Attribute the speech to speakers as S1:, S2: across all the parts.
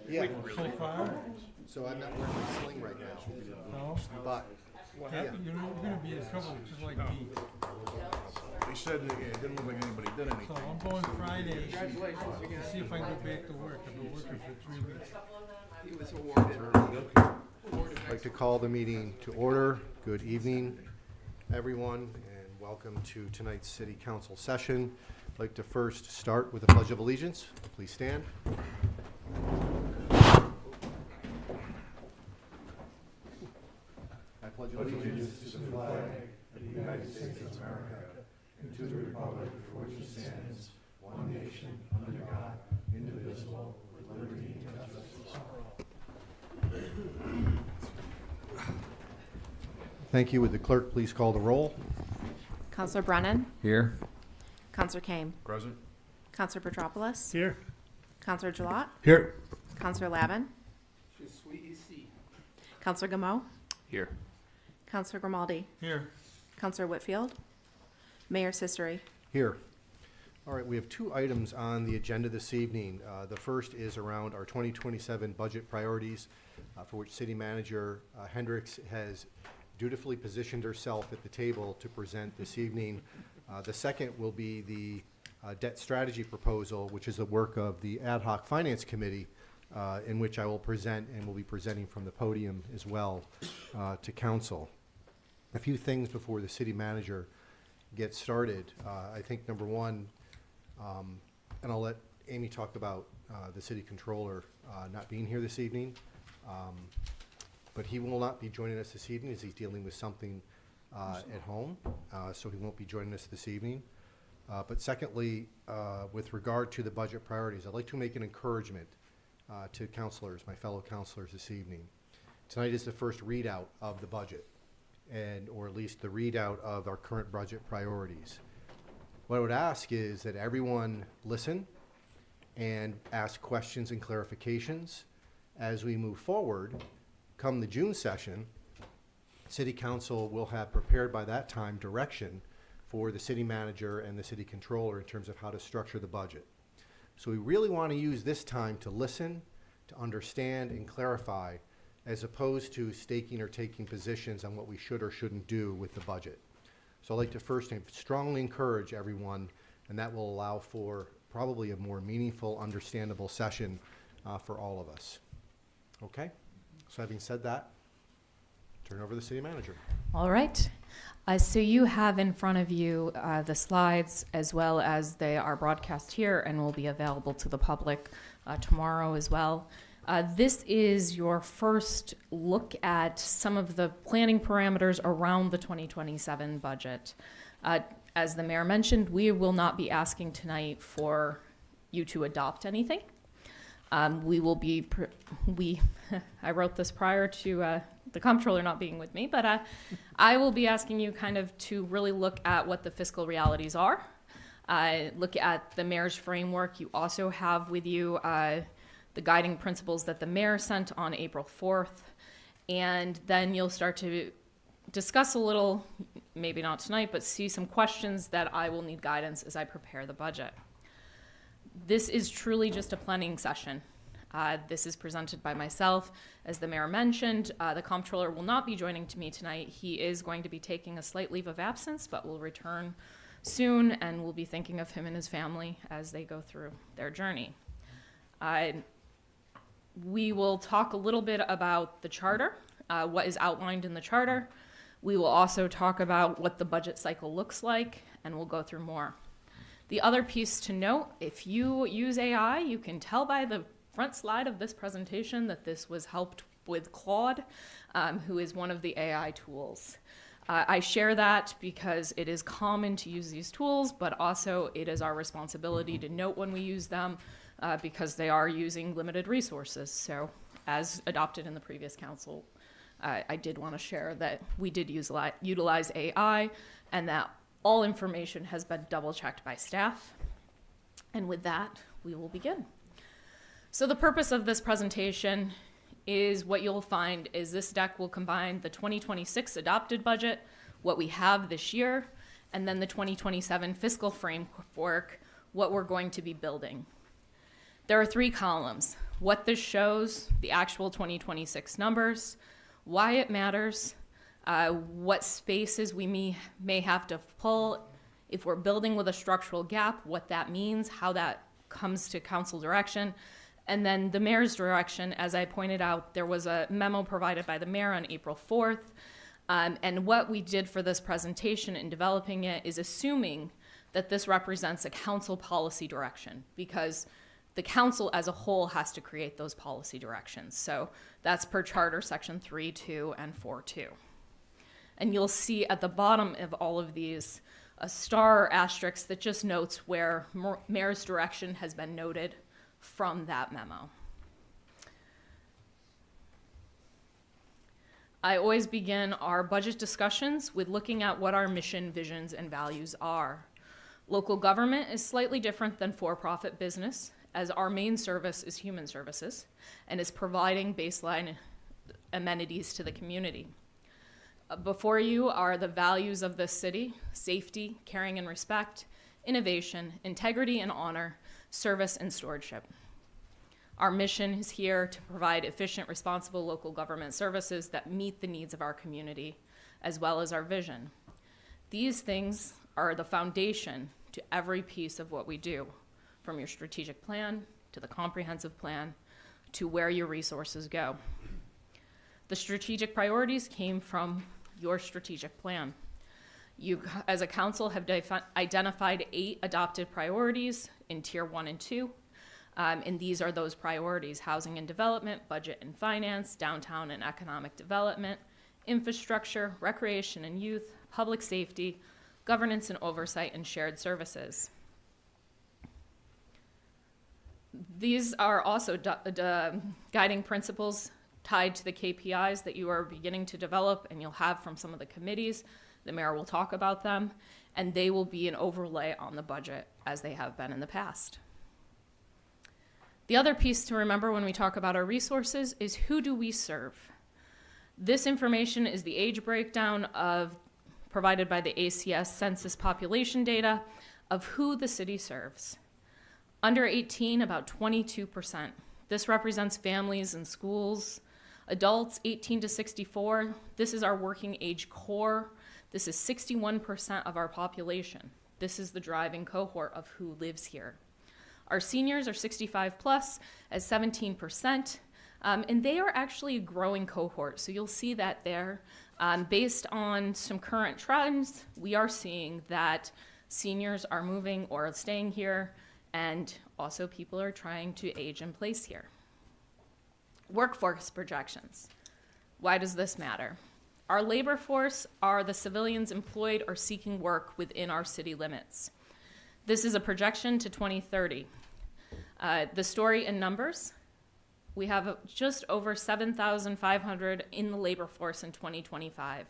S1: Yeah.
S2: So far?
S1: So I'm not wearing my sling right now.
S2: No?
S1: But yeah.
S2: You're gonna be in trouble, just like me.
S3: They said it didn't look like anybody did anything.
S2: So I'm going Friday to see if I can go back to work. I've been working for 3 weeks.
S4: He was awarded.
S1: I'd like to call the meeting to order. Good evening, everyone, and welcome to tonight's City Council session. I'd like to first start with the Pledge of Allegiance. Please stand. I pledge allegiance to the flag of the United States of America and to the republic for which it stands, one nation, under God, indivisible, with liberty and justice for all. Thank you. Would the clerk please call the roll?
S5: Councilor Brennan?
S6: Here.
S5: Councilor Kane?
S3: Present?
S5: Councilor Petropoulos?
S2: Here.
S5: Councilor Gilat?
S2: Here.
S5: Councilor Lavin?
S4: Je suis ici.
S5: Councilor Gameau?
S6: Here.
S5: Councilor Grimaldi?
S2: Here.
S5: Councilor Whitfield? Mayor Cecere?
S1: Here. All right, we have two items on the agenda this evening. The first is around our 2027 budget priorities, for which City Manager Hendrix has dutifully positioned herself at the table to present this evening. The second will be the debt strategy proposal, which is the work of the Ad hoc Finance Committee, in which I will present and will be presenting from the podium as well to Council. A few things before the City Manager gets started. I think number one, and I'll let Amy talk about the City Controller not being here this evening, but he will not be joining us this evening as he's dealing with something at home, so he won't be joining us this evening. But secondly, with regard to the budget priorities, I'd like to make an encouragement to councilors, my fellow councilors this evening. Tonight is the first readout of the budget, or at least the readout of our current budget priorities. What I would ask is that everyone listen and ask questions and clarifications as we move forward. Come the June session, City Council will have prepared by that time direction for the City Manager and the City Controller in terms of how to structure the budget. So we really want to use this time to listen, to understand and clarify, as opposed to staking or taking positions on what we should or shouldn't do with the budget. So I'd like to first strongly encourage everyone, and that will allow for probably a more meaningful, understandable session for all of us. Okay? So having said that, turn it over to the City Manager.
S7: All right. So you have in front of you the slides, as well as they are broadcast here and will be available to the public tomorrow as well. This is your first look at some of the planning parameters around the 2027 budget. As the mayor mentioned, we will not be asking tonight for you to adopt anything. We will be, I wrote this prior to the comptroller not being with me, but I will be asking you kind of to really look at what the fiscal realities are. Look at the mayor's framework. You also have with you the guiding principles that the mayor sent on April 4th. And then you'll start to discuss a little, maybe not tonight, but see some questions that I will need guidance as I prepare the budget. This is truly just a planning session. This is presented by myself. As the mayor mentioned, the comptroller will not be joining me tonight. He is going to be taking a slight leave of absence, but will return soon, and we'll be thinking of him and his family as they go through their journey. We will talk a little bit about the charter, what is outlined in the charter. We will also talk about what the budget cycle looks like, and we'll go through more. The other piece to note, if you use AI, you can tell by the front slide of this presentation that this was helped with Claude, who is one of the AI tools. I share that because it is common to use these tools, but also it is our responsibility to note when we use them because they are using limited resources. So as adopted in the previous council, I did want to share that we did utilize AI and that all information has been double checked by staff. And with that, we will begin. So the purpose of this presentation is what you'll find is this deck will combine the 2026 adopted budget, what we have this year, and then the 2027 fiscal framework, what we're going to be building. There are 3 columns. What this shows, the actual 2026 numbers, why it matters, what spaces we may have to pull, if we're building with a structural gap, what that means, how that comes to council direction, and then the mayor's direction. As I pointed out, there was a memo provided by the mayor on April 4th, and what we did for this presentation in developing it is assuming that this represents a council policy direction, because the council as a whole has to create those policy directions. So that's per charter section 3.2 and 4.2. And you'll see at the bottom of all of these a star or asterisk that just notes where mayor's direction has been noted from that memo. I always begin our budget discussions with looking at what our mission, visions, and values are. Local government is slightly different than for-profit business, as our main service is human services and is providing baseline amenities to the community. Before you are the values of this city: safety, caring and respect, innovation, integrity and honor, service and stewardship. Our mission is here to provide efficient, responsible local government services that meet the needs of our community, as well as our vision. These things are the foundation to every piece of what we do, from your strategic plan to the comprehensive plan to where your resources go. The strategic priorities came from your strategic plan. You, as a council, have identified 8 adopted priorities in Tier 1 and 2. And these are those priorities: housing and development, budget and finance, downtown and economic development, infrastructure, recreation and youth, public safety, governance and oversight, and shared services. These are also guiding principles tied to the KPIs that you are beginning to develop and you'll have from some of the committees. The mayor will talk about them, and they will be an overlay on the budget as they have been in the past. The other piece to remember when we talk about our resources is, who do we serve? This information is the age breakdown provided by the ACS census population data of who the city serves. Under 18, about 22%. This represents families and schools. Adults 18 to 64, this is our working age core. This is 61% of our population. This is the driving cohort of who lives here. Our seniors are 65 plus at 17%, and they are actually a growing cohort. So you'll see that there. Based on some current trends, we are seeing that seniors are moving or staying here, and also people are trying to age in place here. Workforce projections. Why does this matter? Our labor force are the civilians employed or seeking work within our city limits. This is a projection to 2030. The story in numbers: we have just over 7,500 in the labor force in 2025.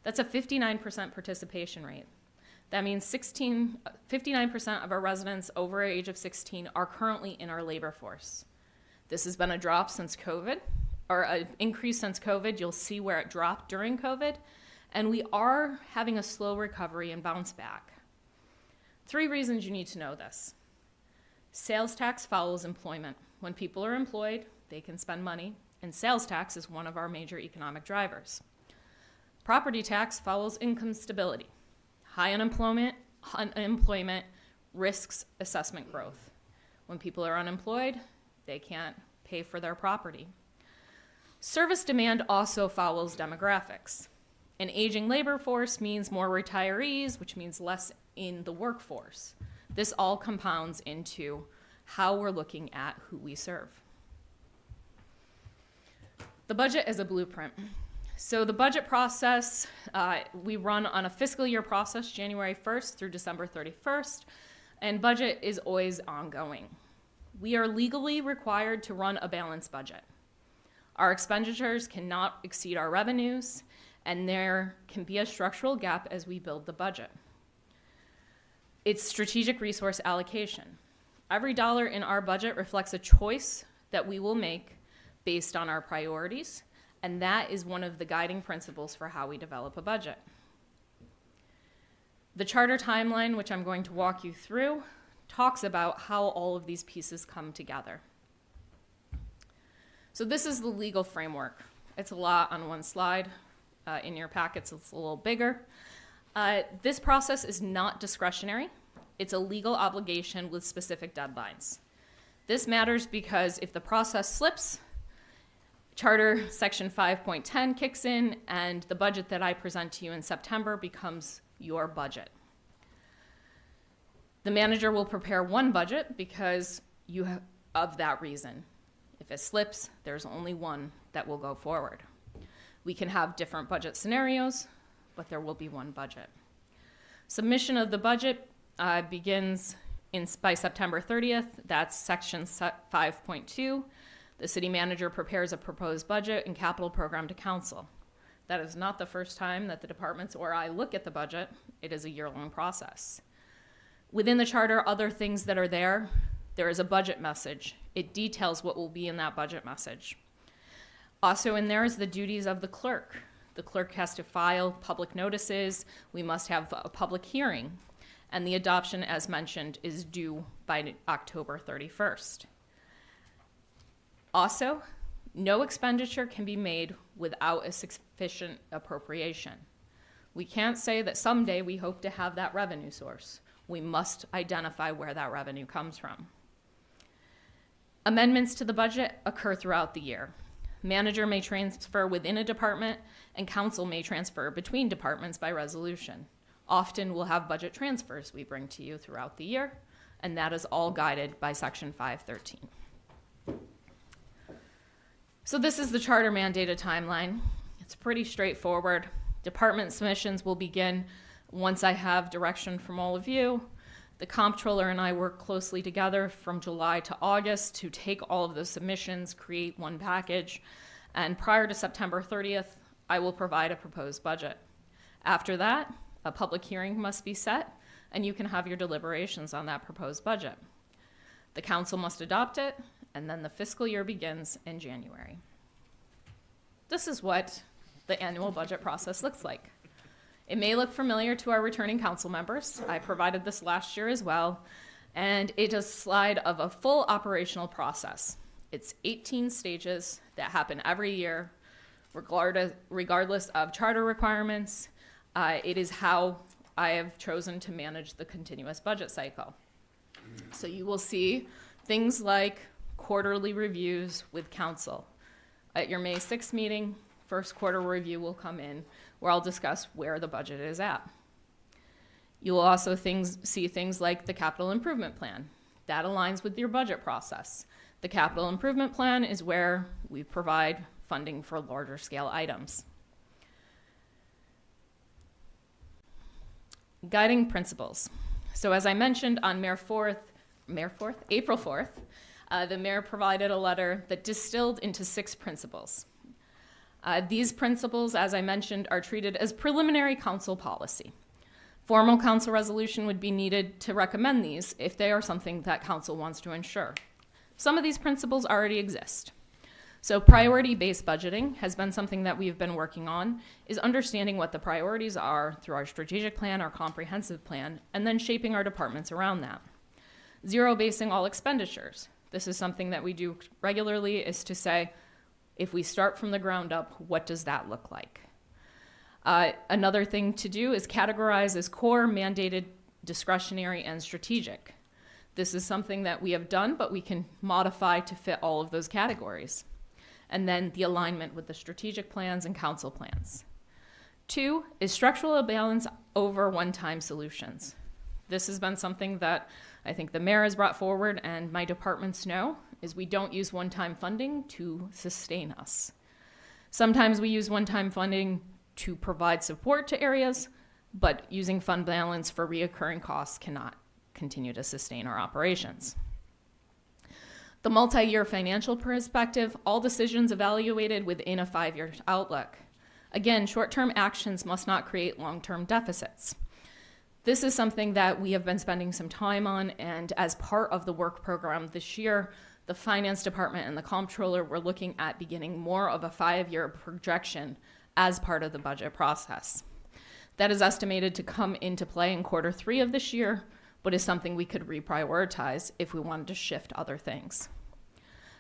S7: That's a 59% participation rate. That means 59% of our residents over the age of 16 are currently in our labor force. This has been a drop since COVID, or an increase since COVID. You'll see where it dropped during COVID, and we are having a slow recovery and bounce back. 3 reasons you need to know this. Sales tax follows employment. When people are employed, they can spend money, and sales tax is one of our major economic drivers. Property tax follows income stability. High unemployment risks assessment growth. When people are unemployed, they can't pay for their property. Service demand also follows demographics. An aging labor force means more retirees, which means less in the workforce. This all compounds into how we're looking at who we serve. The budget is a blueprint. So the budget process, we run on a fiscal year process, January 1st through December 31st, and budget is always ongoing. We are legally required to run a balanced budget. Our expenditures cannot exceed our revenues, and there can be a structural gap as we build the budget. It's strategic resource allocation. Every dollar in our budget reflects a choice that we will make based on our priorities, and that is one of the guiding principles for how we develop a budget. The charter timeline, which I'm going to walk you through, talks about how all of these pieces come together. So this is the legal framework. It's a lot on one slide. In your packets, it's a little bigger. This process is not discretionary. It's a legal obligation with specific deadlines. This matters because if the process slips, Charter Section 5.10 kicks in, and the budget that I present to you in September becomes your budget. The manager will prepare one budget because of that reason. If it slips, there's only one that will go forward. We can have different budget scenarios, but there will be one budget. Submission of the budget begins by September 30th. That's Section 5.2. The city manager prepares a proposed budget and capital program to council. That is not the first time that the departments or I look at the budget. It is a year-long process. Within the charter, other things that are there is a budget message. It details what will be in that budget message. Also in there is the duties of the clerk. The clerk has to file public notices. We must have a public hearing. And the adoption, as mentioned, is due by October 31st. Also, no expenditure can be made without a sufficient appropriation. We can't say that someday we hope to have that revenue source. We must identify where that revenue comes from. Amendments to the budget occur throughout the year. Manager may transfer within a department, and council may transfer between departments by resolution. Often we'll have budget transfers we bring to you throughout the year, and that is all guided by Section 513. So this is the charter mandated timeline. It's pretty straightforward. Department submissions will begin once I have direction from all of you. The comptroller and I work closely together from July to August to take all of those submissions, create one package, and prior to September 30th, I will provide a proposed budget. After that, a public hearing must be set, and you can have your deliberations on that proposed budget. The council must adopt it, and then the fiscal year begins in January. This is what the annual budget process looks like. It may look familiar to our returning council members. I provided this last year as well, and it is a slide of a full operational process. It's 18 stages that happen every year, regardless of charter requirements. It is how I have chosen to manage the continuous budget cycle. So you will see things like quarterly reviews with council. At your May 6th meeting, first quarter review will come in where I'll discuss where the budget is at. You will also see things like the capital improvement plan. That aligns with your budget process. The capital improvement plan is where we provide funding for larger scale items. Guiding principles. So as I mentioned on April 4th, the mayor provided a letter that distilled into 6 principles. These principles, as I mentioned, are treated as preliminary council policy. Formal council resolution would be needed to recommend these if they are something that council wants to ensure. Some of these principles already exist. So priority-based budgeting has been something that we've been working on, is understanding what the priorities are through our strategic plan, our comprehensive plan, and then shaping our departments around that. Zero-basing all expenditures. This is something that we do regularly, is to say, if we start from the ground up, what does that look like? Another thing to do is categorize as core, mandated, discretionary, and strategic. This is something that we have done, but we can modify to fit all of those categories. And then the alignment with the strategic plans and council plans. 2 is structural balance over one-time solutions. This has been something that I think the mayor has brought forward and my departments know, is we don't use one-time funding to sustain us. Sometimes we use one-time funding to provide support to areas, but using fund balance for reoccurring costs cannot continue to sustain our operations. The multi-year financial perspective, all decisions evaluated within a 5-year outlook. Again, short-term actions must not create long-term deficits. This is something that we have been spending some time on, and as part of the work program this year, the finance department and the comptroller were looking at beginning more of a 5-year projection as part of the budget process. That is estimated to come into play in Q3 of this year, but is something we could reprioritize if we wanted to shift other things.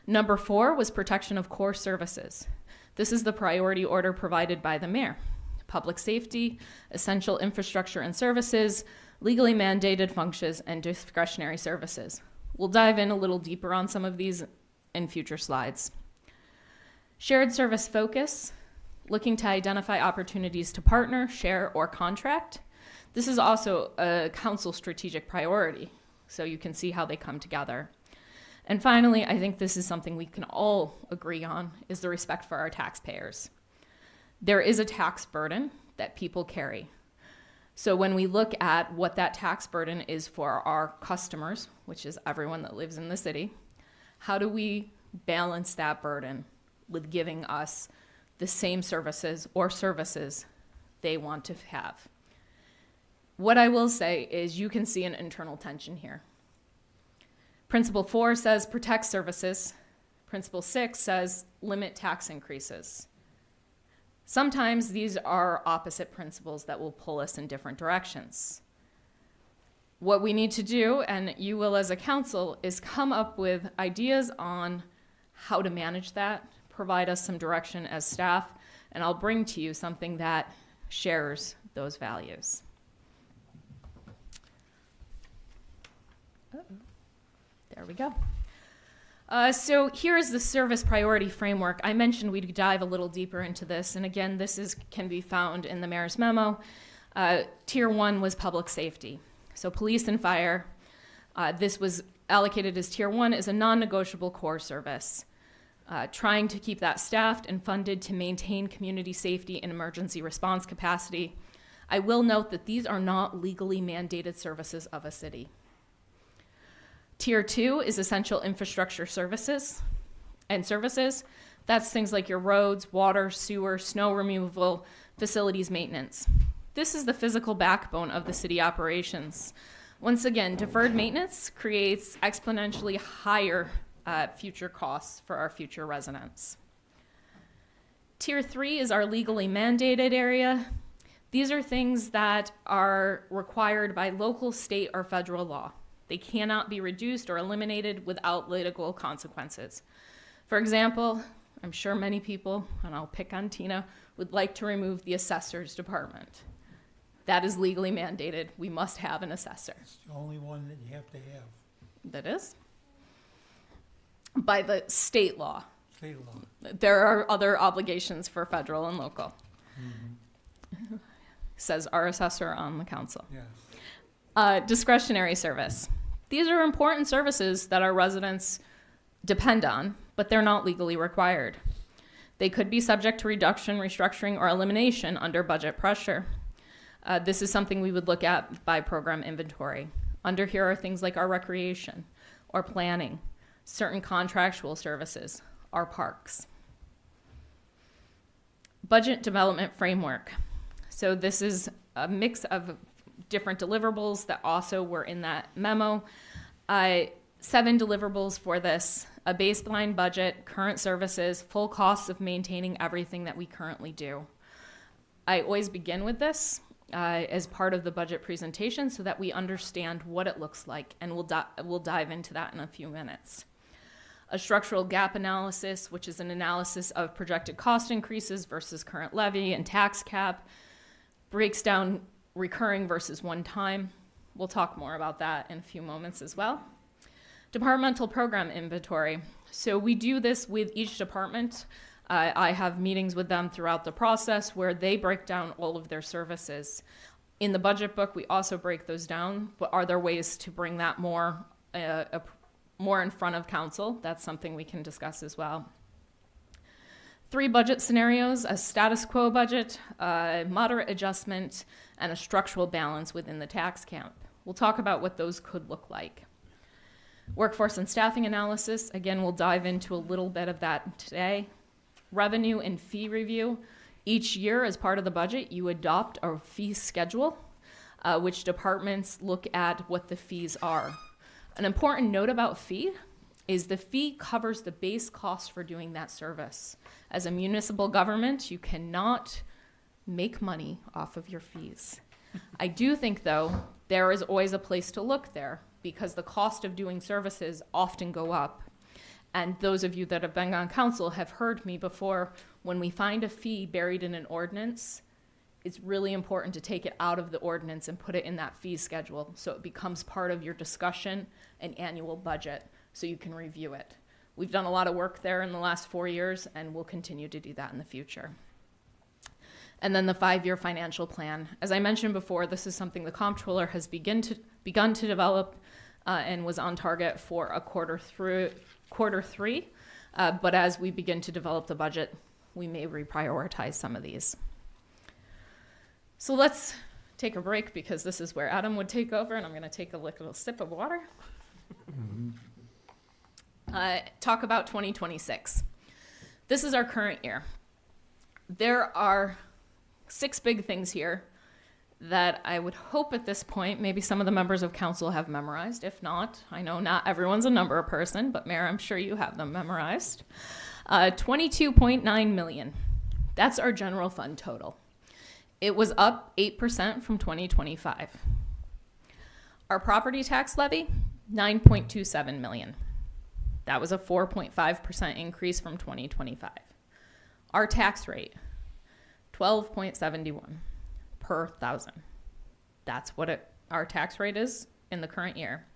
S7: Number 4 was protection of core services. This is the priority order provided by the mayor. Public safety, essential infrastructure and services, legally mandated functions, and discretionary services. We'll dive in a little deeper on some of these in future slides. Shared service focus, looking to identify opportunities to partner, share, or contract. This is also a council strategic priority, so you can see how they come together. And finally, I think this is something we can all agree on, is the respect for our taxpayers. There is a tax burden that people carry. So when we look at what that tax burden is for our customers, which is everyone that lives in the city, how do we balance that burden with giving us the same services or services they want to have? What I will say is you can see an internal tension here. Principle 4 says protect services. Principle 6 says limit tax increases. Sometimes these are opposite principles that will pull us in different directions. What we need to do, and you will as a council, is come up with ideas on how to manage that, provide us some direction as staff, and I'll bring to you something that shares those values. There we go. So here's the service priority framework. I mentioned we'd dive a little deeper into this, and again, this can be found in the mayor's memo. Tier 1 was public safety. So police and fire, this was allocated as Tier 1 as a non-negotiable core service, trying to keep that staffed and funded to maintain community safety and emergency response capacity. I will note that these are not legally mandated services of a city. Tier 2 is essential infrastructure services and services. That's things like your roads, water, sewer, snow removal, facilities maintenance. This is the physical backbone of the city operations. Once again, deferred maintenance creates exponentially higher future costs for our future residents. Tier 3 is our legally mandated area. These are things that are required by local, state, or federal law. They cannot be reduced or eliminated without legal consequences. For example, I'm sure many people, and I'll pick on Tina, would like to remove the assessor's department. That is legally mandated. We must have an assessor.
S2: It's the only one that you have to have,
S7: That is? By the state law.
S2: state law.
S7: There are other obligations for federal and local. Says our assessor on the council.
S2: Yes.
S7: Discretionary service. These are important services that our residents depend on, but they're not legally required. They could be subject to reduction, restructuring, or elimination under budget pressure. This is something we would look at by program inventory. Under here are things like our recreation or planning, certain contractual services, our parks. Budget development framework. So this is a mix of different deliverables that also were in that memo. 7 deliverables for this: a baseline budget, current services, full costs of maintaining everything that we currently do. I always begin with this as part of the budget presentation so that we understand what it looks like, and we'll dive into that in a few minutes. A structural gap analysis, which is an analysis of projected cost increases versus current levy and tax cap, breaks down recurring versus one time. We'll talk more about that in a few moments as well. Departmental program inventory. So we do this with each department. I have meetings with them throughout the process where they break down all of their services. In the budget book, we also break those down, but are there ways to bring that more in front of council? That's something we can discuss as well. 3 budget scenarios: a status quo budget, a moderate adjustment, and a structural balance within the tax cap. We'll talk about what those could look like. Workforce and staffing analysis, again, we'll dive into a little bit of that today. Revenue and fee review. Each year, as part of the budget, you adopt a fee schedule, which departments look at what the fees are. An important note about fee is the fee covers the base cost for doing that service. As a municipal government, you cannot make money off of your fees. I do think, though, there is always a place to look there because the cost of doing services often go up. And those of you that have been on council have heard me before, when we find a fee buried in an ordinance, it's really important to take it out of the ordinance and put it in that fee schedule so it becomes part of your discussion and annual budget so you can review it. We've done a lot of work there in the last 4 years and we'll continue to do that in the future. And then the 5-year financial plan. As I mentioned before, this is something the comptroller has begun to develop and was on target for a quarter three. But as we begin to develop the budget, we may reprioritize some of these. So let's take a break because this is where Adam would take over, and I'm going to take a little sip of water. Talk about 2026. This is our current year. There are 6 big things here that I would hope at this point, maybe some of the members of council have memorized. If not, I know not everyone's a number person, but Mayor, I'm sure you have them memorized. 22.9 million. That's our general fund total. It was up 8% from 2025. Our property tax levy, 9.27 million. That was a 4.5% increase from 2025. Our tax rate, 12.71 per thousand. That's what our tax rate is in the current year.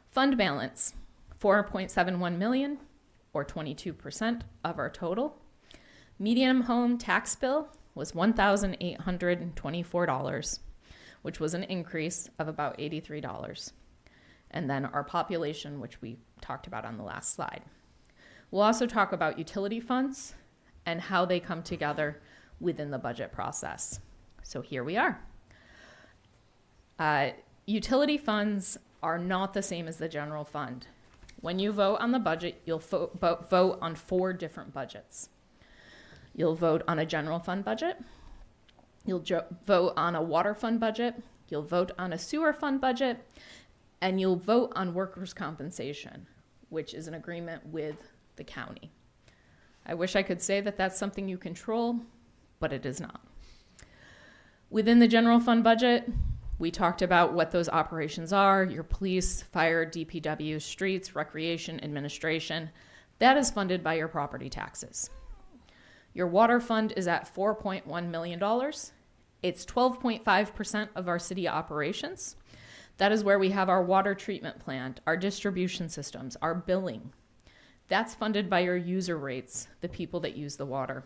S7: Fund balance, 4.71 million, or 22% of our total. Median home tax bill was $1,824, which was an increase of about $83. And then our population, which we talked about on the last slide. We'll also talk about utility funds and how they come together within the budget process. So here we are. Utility funds are not the same as the general fund. When you vote on the budget, you'll vote on 4 different budgets. You'll vote on a general fund budget. You'll vote on a water fund budget. You'll vote on a sewer fund budget. And you'll vote on workers' compensation, which is an agreement with the county. I wish I could say that that's something you control, but it is not. Within the general fund budget, we talked about what those operations are: your police, fire, DPW, streets, recreation, administration. That is funded by your property taxes. Your water fund is at $4.1 million. It's 12.5% of our city operations. That is where we have our water treatment plant, our distribution systems, our billing. That's funded by your user rates, the people that use the water.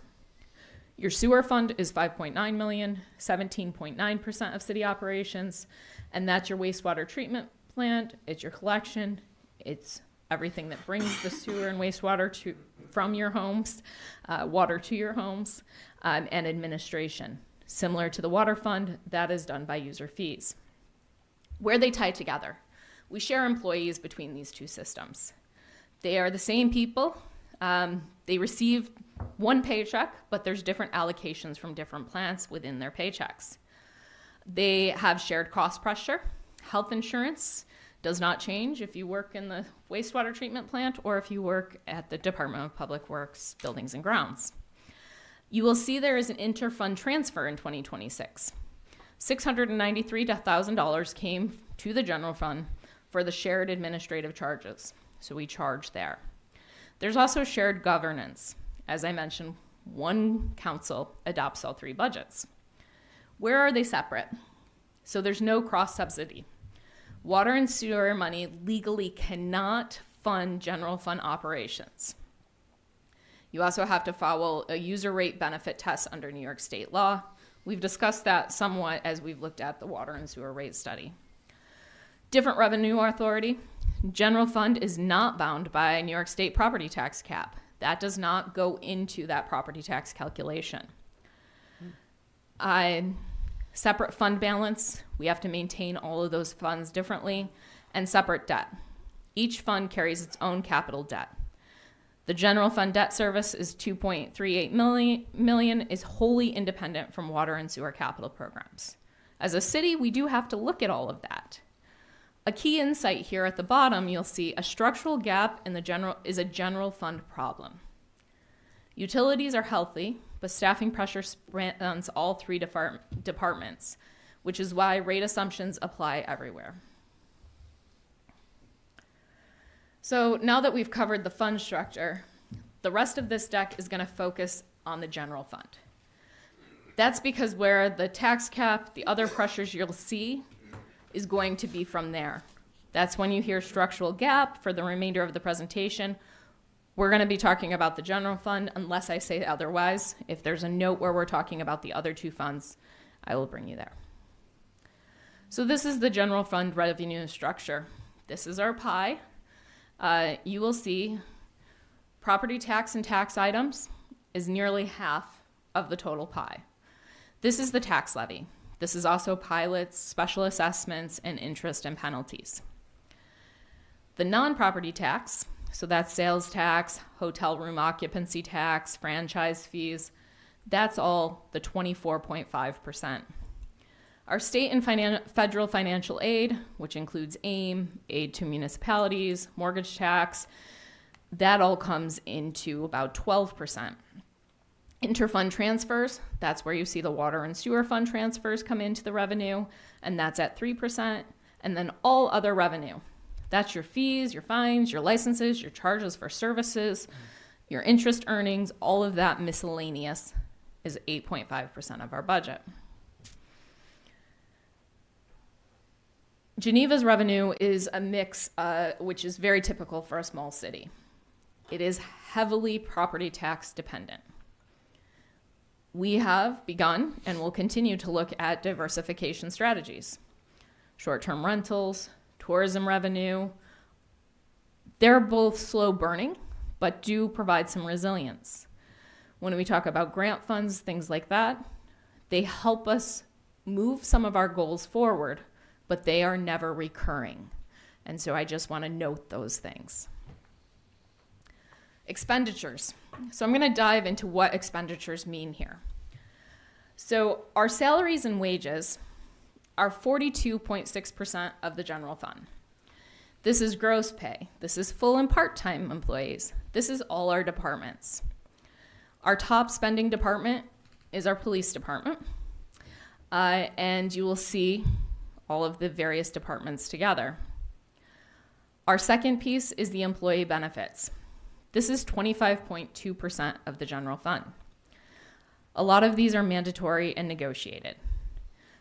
S7: Your sewer fund is $5.9 million, 17.9% of city operations, and that's your wastewater treatment plant, it's your collection, it's everything that brings the sewer and wastewater from your homes, water to your homes, and administration. Similar to the water fund, that is done by user fees. Where they tie together. We share employees between these 2 systems. They are the same people. They receive one paycheck, but there's different allocations from different plants within their paychecks. They have shared cost pressure. Health insurance does not change if you work in the wastewater treatment plant or if you work at the Department of Public Works, Buildings and Grounds. You will see there is an interfund transfer in 2026. $693,000 came to the general fund for the shared administrative charges. So we charge there. There's also shared governance. As I mentioned, one council adopts all 3 budgets. Where are they separate? So there's no cross subsidy. Water and sewer money legally cannot fund general fund operations. You also have to follow a user rate benefit test under New York state law. We've discussed that somewhat as we've looked at the water and sewer rate study. Different revenue authority. General fund is not bound by New York state property tax cap. That does not go into that property tax calculation. Separate fund balance. We have to maintain all of those funds differently. And separate debt. Each fund carries its own capital debt. The general fund debt service is $2.38 million, is wholly independent from water and sewer capital programs. As a city, we do have to look at all of that. A key insight here at the bottom, you'll see a structural gap in the general fund problem. Utilities are healthy, but staffing pressure spans all 3 departments. which is why rate assumptions apply everywhere. So now that we've covered the fund structure, the rest of this deck is going to focus on the general fund. That's because where the tax cap, the other pressures you'll see, is going to be from there. That's when you hear structural gap for the remainder of the presentation. We're going to be talking about the general fund unless I say otherwise. If there's a note where we're talking about the other two funds, I will bring you there. So this is the general fund revenue structure. This is our pie. You will see property tax and tax items is nearly half of the total pie. This is the tax levy. This is also pilots, special assessments, and interest and penalties. The non-property tax, so that's sales tax, hotel room occupancy tax, franchise fees, that's all the 24.5%. Our state and federal financial aid, which includes AIM, aid to municipalities, mortgage tax, that all comes into about 12%. Interfund transfers, that's where you see the water and sewer fund transfers come into the revenue, and that's at 3%. And then all other revenue, that's your fees, your fines, your licenses, your charges for services, your interest earnings, all of that miscellaneous is 8.5% of our budget. Geneva's revenue is a mix, which is very typical for a small city. It is heavily property tax dependent. We have begun and will continue to look at diversification strategies. Short-term rentals, tourism revenue, they're both slow burning, but do provide some resilience. When we talk about grant funds, things like that, they help us move some of our goals forward, but they are never recurring. And so I just want to note those things. Expenditures. So I'm going to dive into what expenditures mean here. So our salaries and wages are 42.6% of the general fund. This is gross pay. This is full and part-time employees. This is all our departments. Our top spending department is our police department. And you will see all of the various departments together. Our second piece is the employee benefits. This is 25.2% of the general fund. A lot of these are mandatory and negotiated.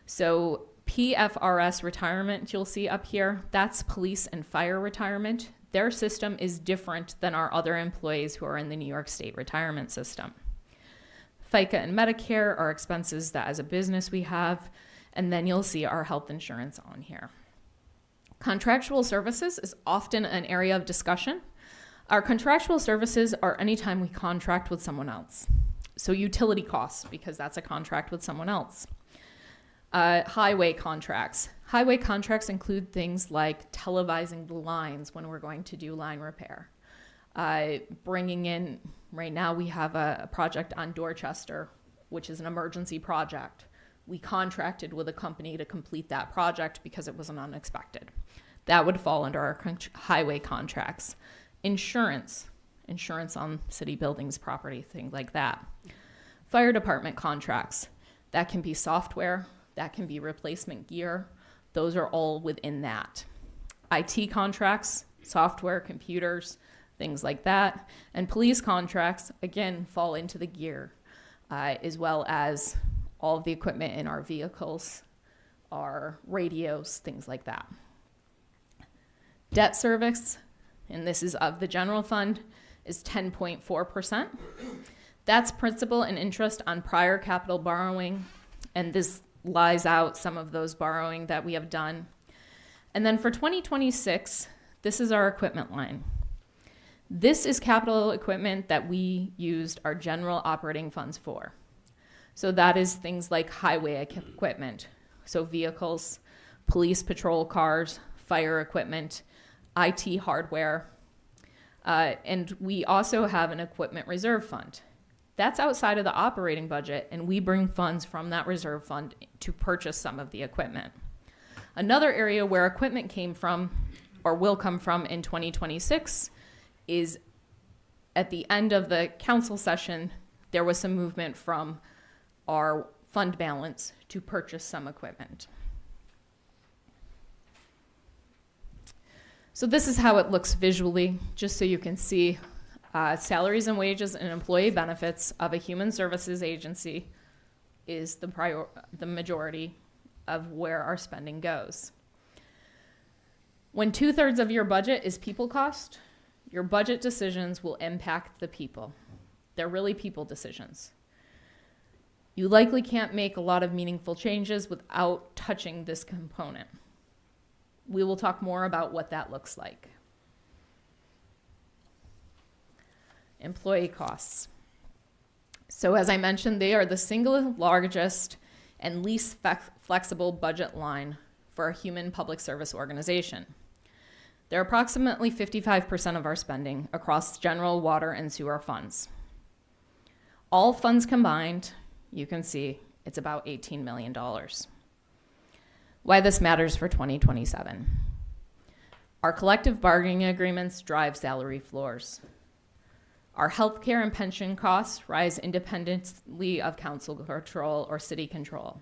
S7: So PFRS retirement, you'll see up here, that's police and fire retirement. Their system is different than our other employees who are in the New York State retirement system. FICA and Medicare are expenses that as a business we have, and then you'll see our health insurance on here. Contractual services is often an area of discussion. Our contractual services are anytime we contract with someone else. So utility costs, because that's a contract with someone else. Highway contracts. Highway contracts include things like televising the lines when we're going to do line repair. Bringing in, right now we have a project on Dorchester, which is an emergency project. We contracted with a company to complete that project because it was an unexpected. That would fall under our highway contracts. Insurance on city buildings, property, things like that. Fire department contracts. That can be software, that can be replacement gear. Those are all within that. IT contracts, software, computers, things like that. And police contracts, again, fall into the gear, as well as all of the equipment in our vehicles, our radios, things like that. Debt service, and this is of the general fund, is 10.4%. That's principal and interest on prior capital borrowing, and this lies out some of those borrowing that we have done. And then for 2026, this is our equipment line. This is capital equipment that we used our general operating funds for. So that is things like highway equipment, so vehicles, police patrol cars, fire equipment, IT hardware, and we also have an equipment reserve fund. That's outside of the operating budget, and we bring funds from that reserve fund to purchase some of the equipment. Another area where equipment came from, or will come from in 2026, is at the end of the council session, there was some movement from our fund balance to purchase some equipment. So this is how it looks visually, just so you can see salaries and wages and employee benefits of a human services agency is the majority of where our spending goes. When 2/3 of your budget is people cost, your budget decisions will impact the people. They're really people decisions. You likely can't make a lot of meaningful changes without touching this component. We will talk more about what that looks like. Employee costs. So as I mentioned, they are the single largest and least flexible budget line for a human public service organization. They're approximately 55% of our spending across general water and sewer funds. All funds combined, you can see it's about $18 million. Why this matters for 2027. Our collective bargaining agreements drive salary floors. Our healthcare and pension costs rise independently of council control or city control.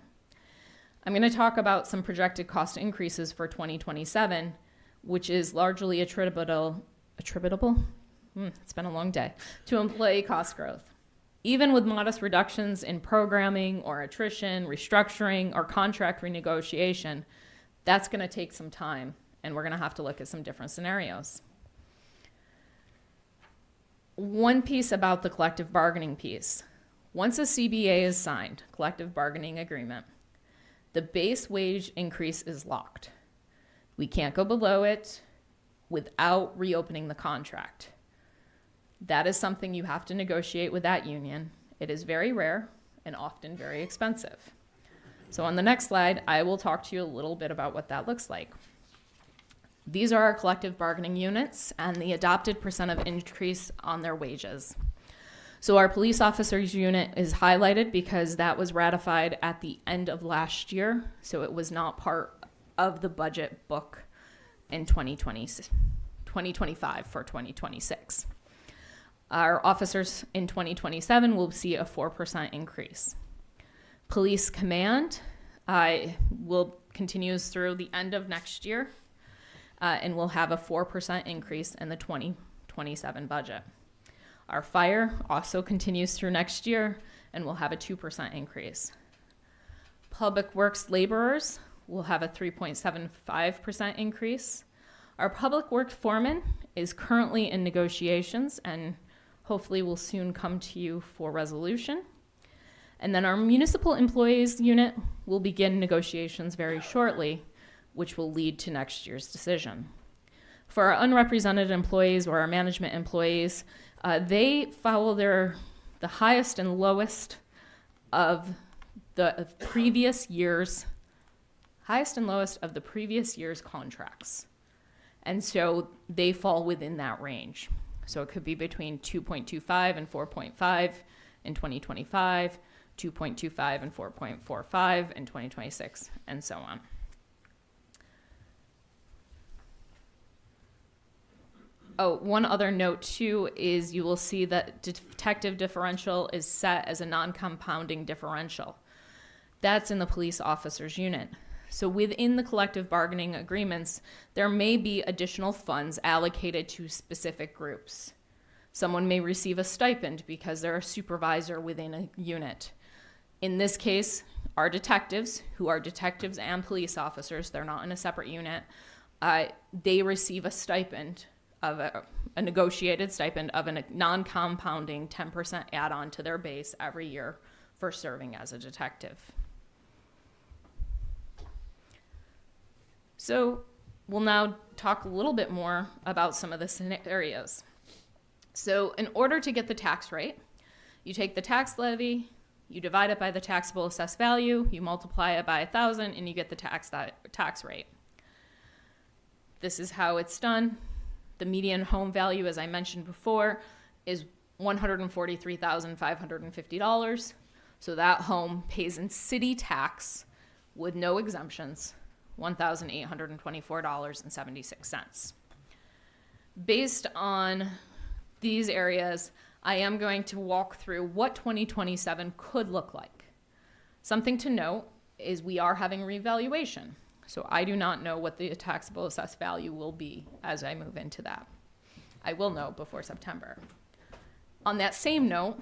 S7: I'm going to talk about some projected cost increases for 2027, which is largely attributable, it's been a long day, to employee cost growth. Even with modest reductions in programming or attrition, restructuring, or contract renegotiation, that's going to take some time, and we're going to have to look at some different scenarios. One piece about the collective bargaining piece. Once a CBA is signed, collective bargaining agreement, the base wage increase is locked. We can't go below it without reopening the contract. That is something you have to negotiate with that union. It is very rare and often very expensive. So on the next slide, I will talk to you a little bit about what that looks like. These are our collective bargaining units and the adopted percent of increase on their wages. So our police officers unit is highlighted because that was ratified at the end of last year, so it was not part of the budget book in 2025 for 2026. Our officers in 2027 will see a 4% increase. Police command will continues through the end of next year and will have a 4% increase in the 2027 budget. Our fire also continues through next year and will have a 2% increase. Public works laborers will have a 3.75% increase. Our public works foreman is currently in negotiations and hopefully will soon come to you for resolution. And then our municipal employees unit will begin negotiations very shortly, which will lead to next year's decision. For our unrepresented employees or our management employees, they follow the highest and lowest of the previous year's contracts. And so they fall within that range. So it could be between 2.25 and 4.5 in 2025, 2.25 and 4.45 in 2026, and so on. Oh, one other note too is you will see that detective differential is set as a non-compounding differential. That's in the police officers unit. So within the collective bargaining agreements, there may be additional funds allocated to specific groups. Someone may receive a stipend because they're a supervisor within a unit. In this case, our detectives, who are detectives and police officers, they're not in a separate unit, they receive a stipend of a negotiated stipend of a non-compounding 10% add-on to their base every year for serving as a detective. So we'll now talk a little bit more about some of the scenarios. So in order to get the tax rate, you take the tax levy, you divide it by the taxable assessed value, you multiply it by 1,000, and you get the tax rate. This is how it's done. The median home value, as I mentioned before, is $143,550. So that home pays in city tax with no exemptions, $1,824.76. Based on these areas, I am going to walk through what 2027 could look like. Something to note is we are having revaluation. So I do not know what the taxable assessed value will be as I move into that. I will know before September. On that same note,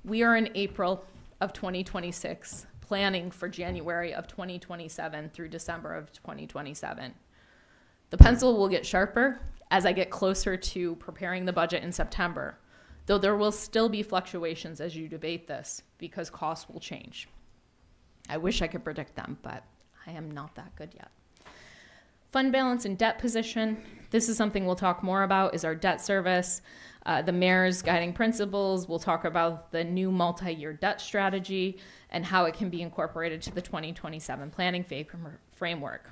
S7: we are in April of 2026, planning for January of 2027 through December of 2027. The pencil will get sharper as I get closer to preparing the budget in September, though there will still be fluctuations as you debate this because costs will change. I wish I could predict them, but I am not that good yet. Fund balance and debt position. This is something we'll talk more about, is our debt service. The mayor's guiding principles. We'll talk about the new multi-year debt strategy and how it can be incorporated to the 2027 planning framework.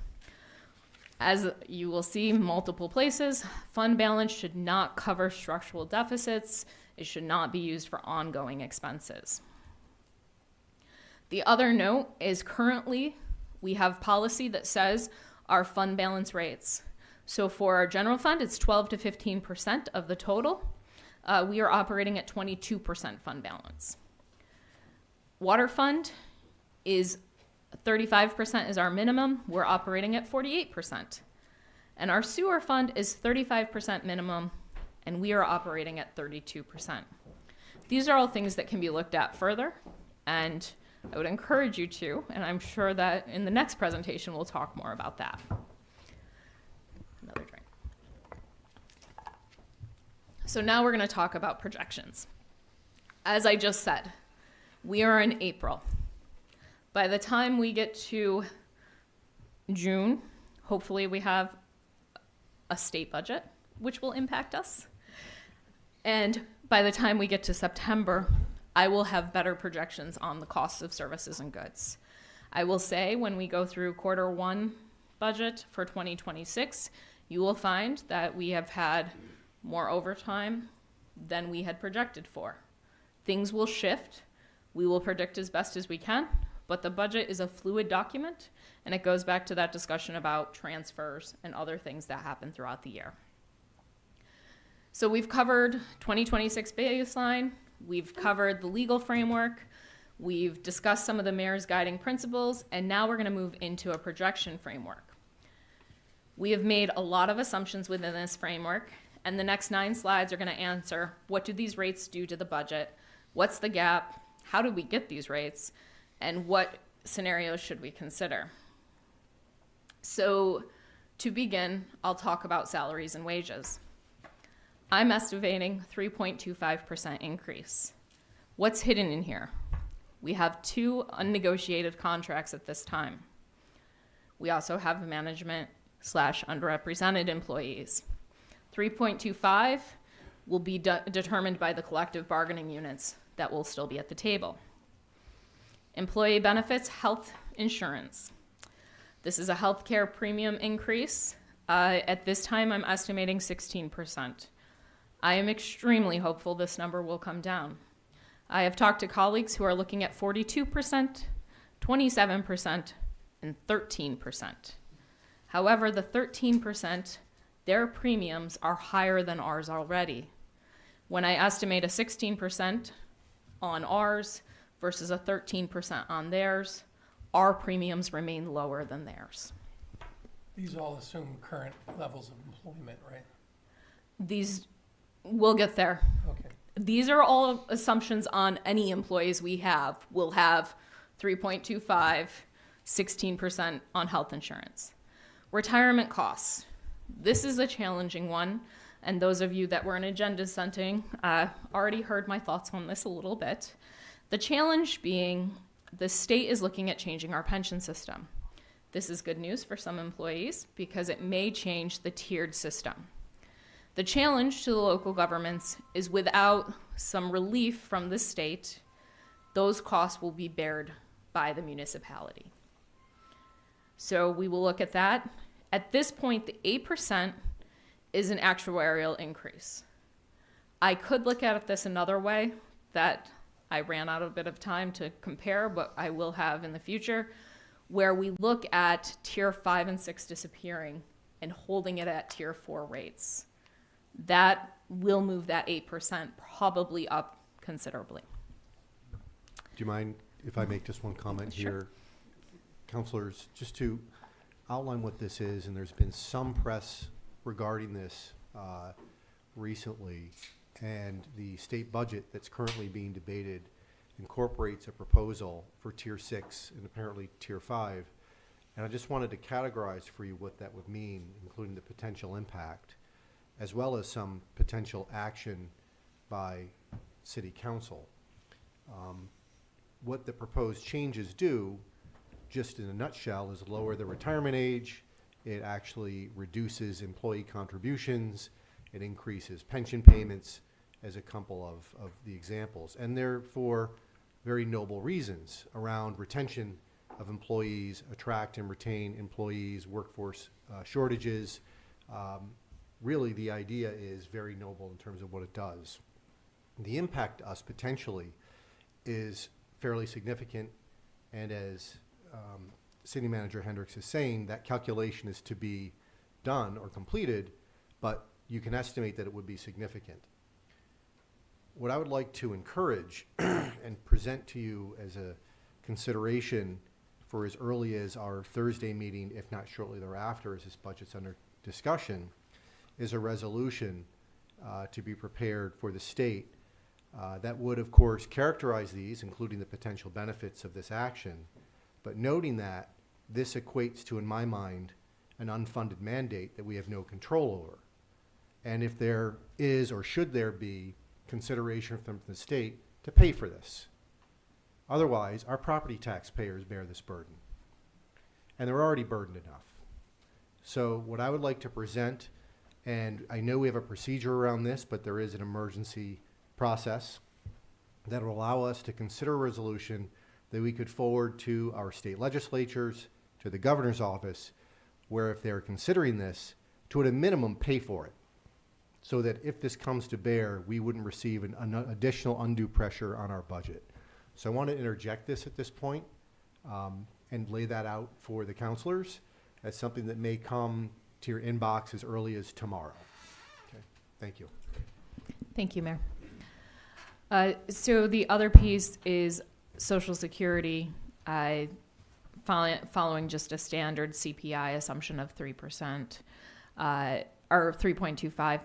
S7: As you will see multiple places, fund balance should not cover structural deficits. It should not be used for ongoing expenses. The other note is currently we have policy that says our fund balance rates. So for our general fund, it's 12 to 15% of the total. We are operating at 22% fund balance. Water fund is 35% is our minimum. We're operating at 48%. And our sewer fund is 35% minimum, and we are operating at 32%. These are all things that can be looked at further, and I would encourage you to, and I'm sure that in the next presentation we'll talk more about that. Another drink. So now we're going to talk about projections. As I just said, we are in April. By the time we get to June, hopefully we have a state budget, which will impact us. And by the time we get to September, I will have better projections on the costs of services and goods. I will say when we go through quarter one budget for 2026, you will find that we have had more overtime than we had projected for. Things will shift. We will predict as best as we can, but the budget is a fluid document, and it goes back to that discussion about transfers and other things that happen throughout the year. So we've covered 2026 baseline. We've covered the legal framework. We've discussed some of the mayor's guiding principles, and now we're going to move into a projection framework. We have made a lot of assumptions within this framework, and the next 9 slides are going to answer, what do these rates do to the budget? What's the gap? How do we get these rates? And what scenarios should we consider? So to begin, I'll talk about salaries and wages. I'm estimating 3.25% increase. What's hidden in here? We have 2 unnegotiated contracts at this time. We also have management/underrepresented employees. 3.25 will be determined by the collective bargaining units that will still be at the table. Employee benefits, health insurance. This is a healthcare premium increase. At this time, I'm estimating 16%. I am extremely hopeful this number will come down. I have talked to colleagues who are looking at 42%, 27%, and 13%. However, the 13%, their premiums are higher than ours already. When I estimate a 16% on ours versus a 13% on theirs, our premiums remain lower than theirs.
S2: These all assume current levels of employment, right?
S7: These, we'll get there.
S2: Okay.
S7: These are all assumptions on any employees we have. We'll have 3.25, 16% on health insurance. Retirement costs. This is a challenging one, and those of you that were in agenda setting already heard my thoughts on this a little bit. The challenge being the state is looking at changing our pension system. This is good news for some employees because it may change the tiered system. The challenge to the local governments is without some relief from the state, those costs will be bared by the municipality. So we will look at that. At this point, the 8% is an actuarial increase. I could look at this another way that I ran out of a bit of time to compare, but I will have in the future, where we look at tier 5 and 6 disappearing and holding it at tier 4 rates. That will move that 8% probably up considerably.
S1: Do you mind if I make just one comment
S7: Sure.
S1: here. Counselors, just to outline what this is, and there's been some press regarding this recently, and the state budget that's currently being debated incorporates a proposal for Tier 6 and apparently Tier 5. And I just wanted to categorize for you what that would mean, including the potential impact, as well as some potential action by City Council. What the proposed changes do, just in a nutshell, is lower the retirement age. It actually reduces employee contributions. It increases pension payments, as a couple of the examples. And they're for very noble reasons around retention of employees, attract and retain employees, workforce shortages. Really, the idea is very noble in terms of what it does. The impact to us potentially is fairly significant, and as City Manager Hendrix is saying, that calculation is to be done or completed, but you can estimate that it would be significant. What I would like to encourage and present to you as a consideration for as early as our Thursday meeting, if not shortly thereafter, as this budget's under discussion, is a resolution to be prepared for the state that would, of course, characterize these, including the potential benefits of this action, but noting that this equates to, in my mind, an unfunded mandate that we have no control over. And if there is, or should there be, consideration from the state to pay for this. Otherwise, our property taxpayers bear this burden. And they're already burdened enough. So what I would like to present, and I know we have a procedure around this, but there is an emergency process that will allow us to consider a resolution that we could forward to our state legislatures, to the governor's office, where if they're considering this, to at a minimum pay for it, so that if this comes to bear, we wouldn't receive an additional undue pressure on our budget. So I want to interject this at this point, and lay that out for the counselors as something that may come to your inbox as early as tomorrow. Okay, thank you.
S7: Thank you, Mayor. So the other piece is Social Security, following just a standard CPI assumption of 3%, or 3.25.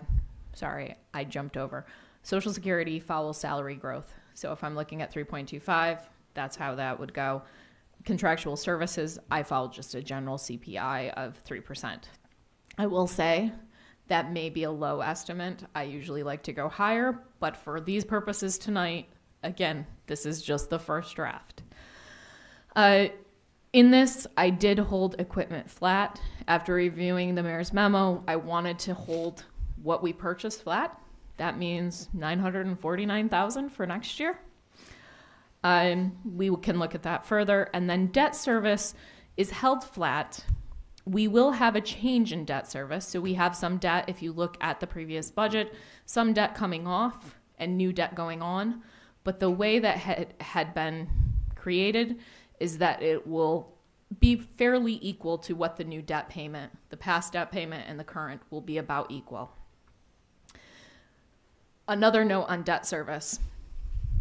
S7: Sorry, I jumped over. Social Security follows salary growth. So if I'm looking at 3.25, that's how that would go. Contractual services, I follow just a general CPI of 3%. I will say that may be a low estimate. I usually like to go higher, but for these purposes tonight, again, this is just the first draft. In this, I did hold equipment flat. After reviewing the mayor's memo, I wanted to hold what we purchased flat. That means $949,000 for next year. We can look at that further. And then debt service is held flat. We will have a change in debt service. So we have some debt, if you look at the previous budget, some debt coming off and new debt going on. But the way that had been created is that it will be fairly equal to what the new debt payment, the past debt payment and the current, will be about equal. Another note on debt service.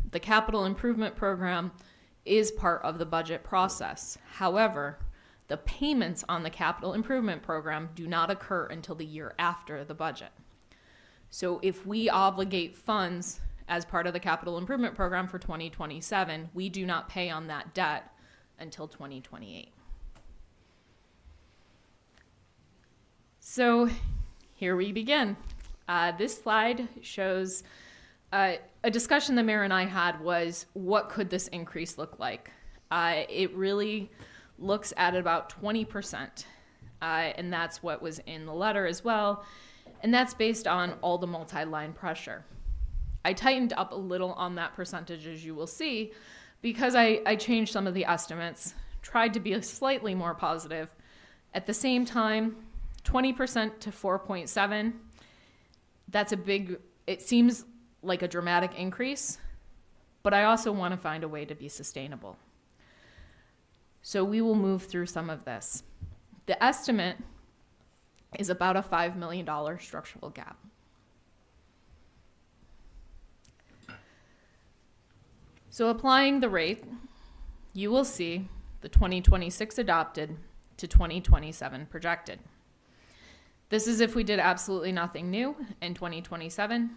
S7: The capital improvement program is part of the budget process. However, the payments on the capital improvement program do not occur until the year after the budget. So if we obligate funds as part of the capital improvement program for 2027, we do not pay on that debt until 2028. So here we begin. This slide shows a discussion the mayor and I had was, what could this increase look like? It really looks at about 20%, and that's what was in the letter as well, and that's based on all the multi-line pressure. I tightened up a little on that percentage, as you will see, because I changed some of the estimates, tried to be slightly more positive. At the same time, 20% to 4.7, that's a big, it seems like a dramatic increase, but I also want to find a way to be sustainable. So we will move through some of this. The estimate is about a $5 million structural gap. So applying the rate, you will see the 2026 adopted to 2027 projected. This is if we did absolutely nothing new in 2027,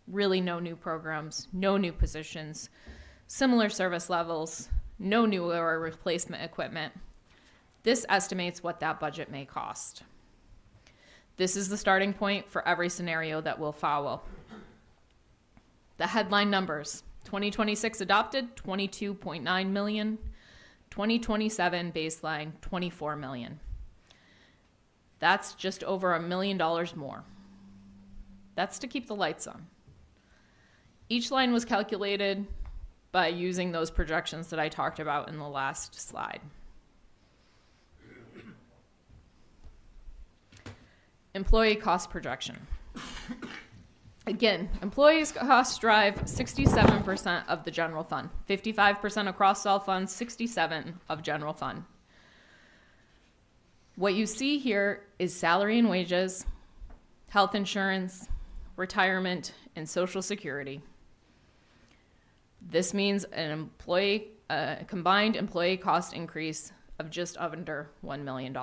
S7: really no new programs, no new positions, similar service levels, no new or replacement equipment. This estimates what that budget may cost. This is the starting point for every scenario that will follow. The headline numbers: 2026 adopted, 22.9 million. 2027 baseline, 24 million. That's just over $1 million more. That's to keep the lights on. Each line was calculated by using those projections that I talked about in the last slide. Employee cost projection. Again, employees' costs drive 67% of the general fund, 55% across all funds, 67% of general fund. What you see here is salary and wages, health insurance, retirement, and Social Security. This means a combined employee cost increase of just under $1 million.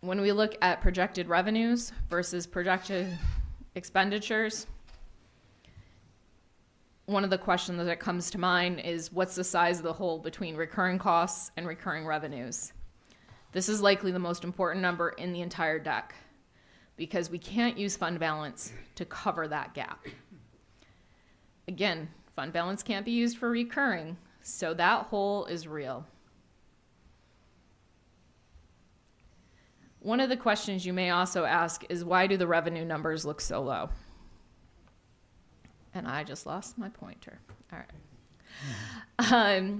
S7: When we look at projected revenues versus projected expenditures, one of the questions that comes to mind is, what's the size of the hole between recurring costs and recurring revenues? This is likely the most important number in the entire deck, because we can't use fund balance to cover that gap. Again, fund balance can't be used for recurring, so that hole is real. One of the questions you may also ask is, why do the revenue numbers look so low? And I just lost my pointer. All right.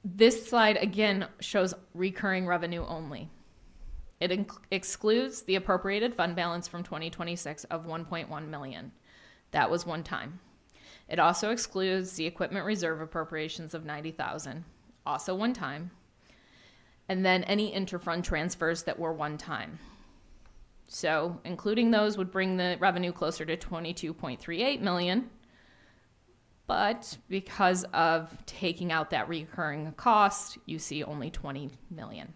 S7: This slide, again, shows recurring revenue only. It excludes the appropriated fund balance from 2026 of 1.1 million. That was one time. It also excludes the equipment reserve appropriations of 90,000, also one time. And then any interfund transfers that were one time. So including those would bring the revenue closer to 22.38 million. But because of taking out that recurring cost, you see only 20 million.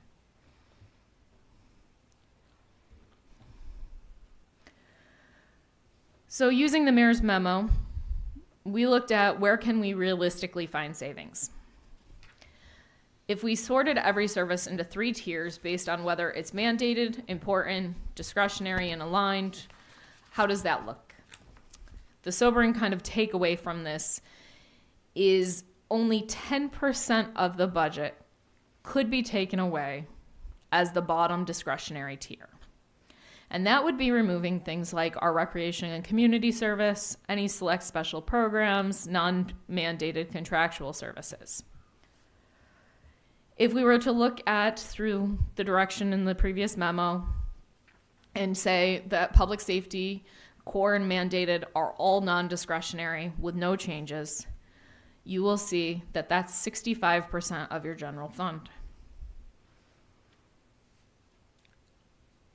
S7: So using the mayor's memo, we looked at where can we realistically find savings. If we sorted every service into 3 tiers based on whether it's mandated, important, discretionary, and aligned, how does that look? The sobering kind of takeaway from this is only 10% of the budget could be taken away as the bottom discretionary tier. And that would be removing things like our recreation and community service, any select special programs, non-mandated contractual services. If we were to look at through the direction in the previous memo and say that public safety, core and mandated are all non-discretionary with no changes, you will see that that's 65% of your general fund.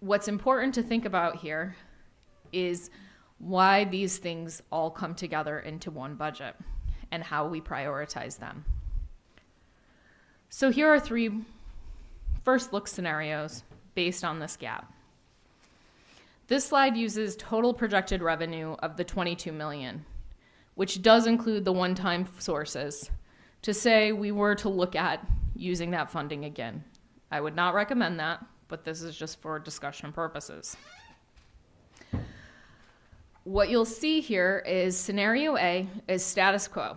S7: What's important to think about here is why these things all come together into one budget and how we prioritize them. So here are 3 first look scenarios based on this gap. This slide uses total projected revenue of the 22 million, which does include the one-time sources, to say we were to look at using that funding again. I would not recommend that, but this is just for discussion purposes. What you'll see here is scenario A is status quo.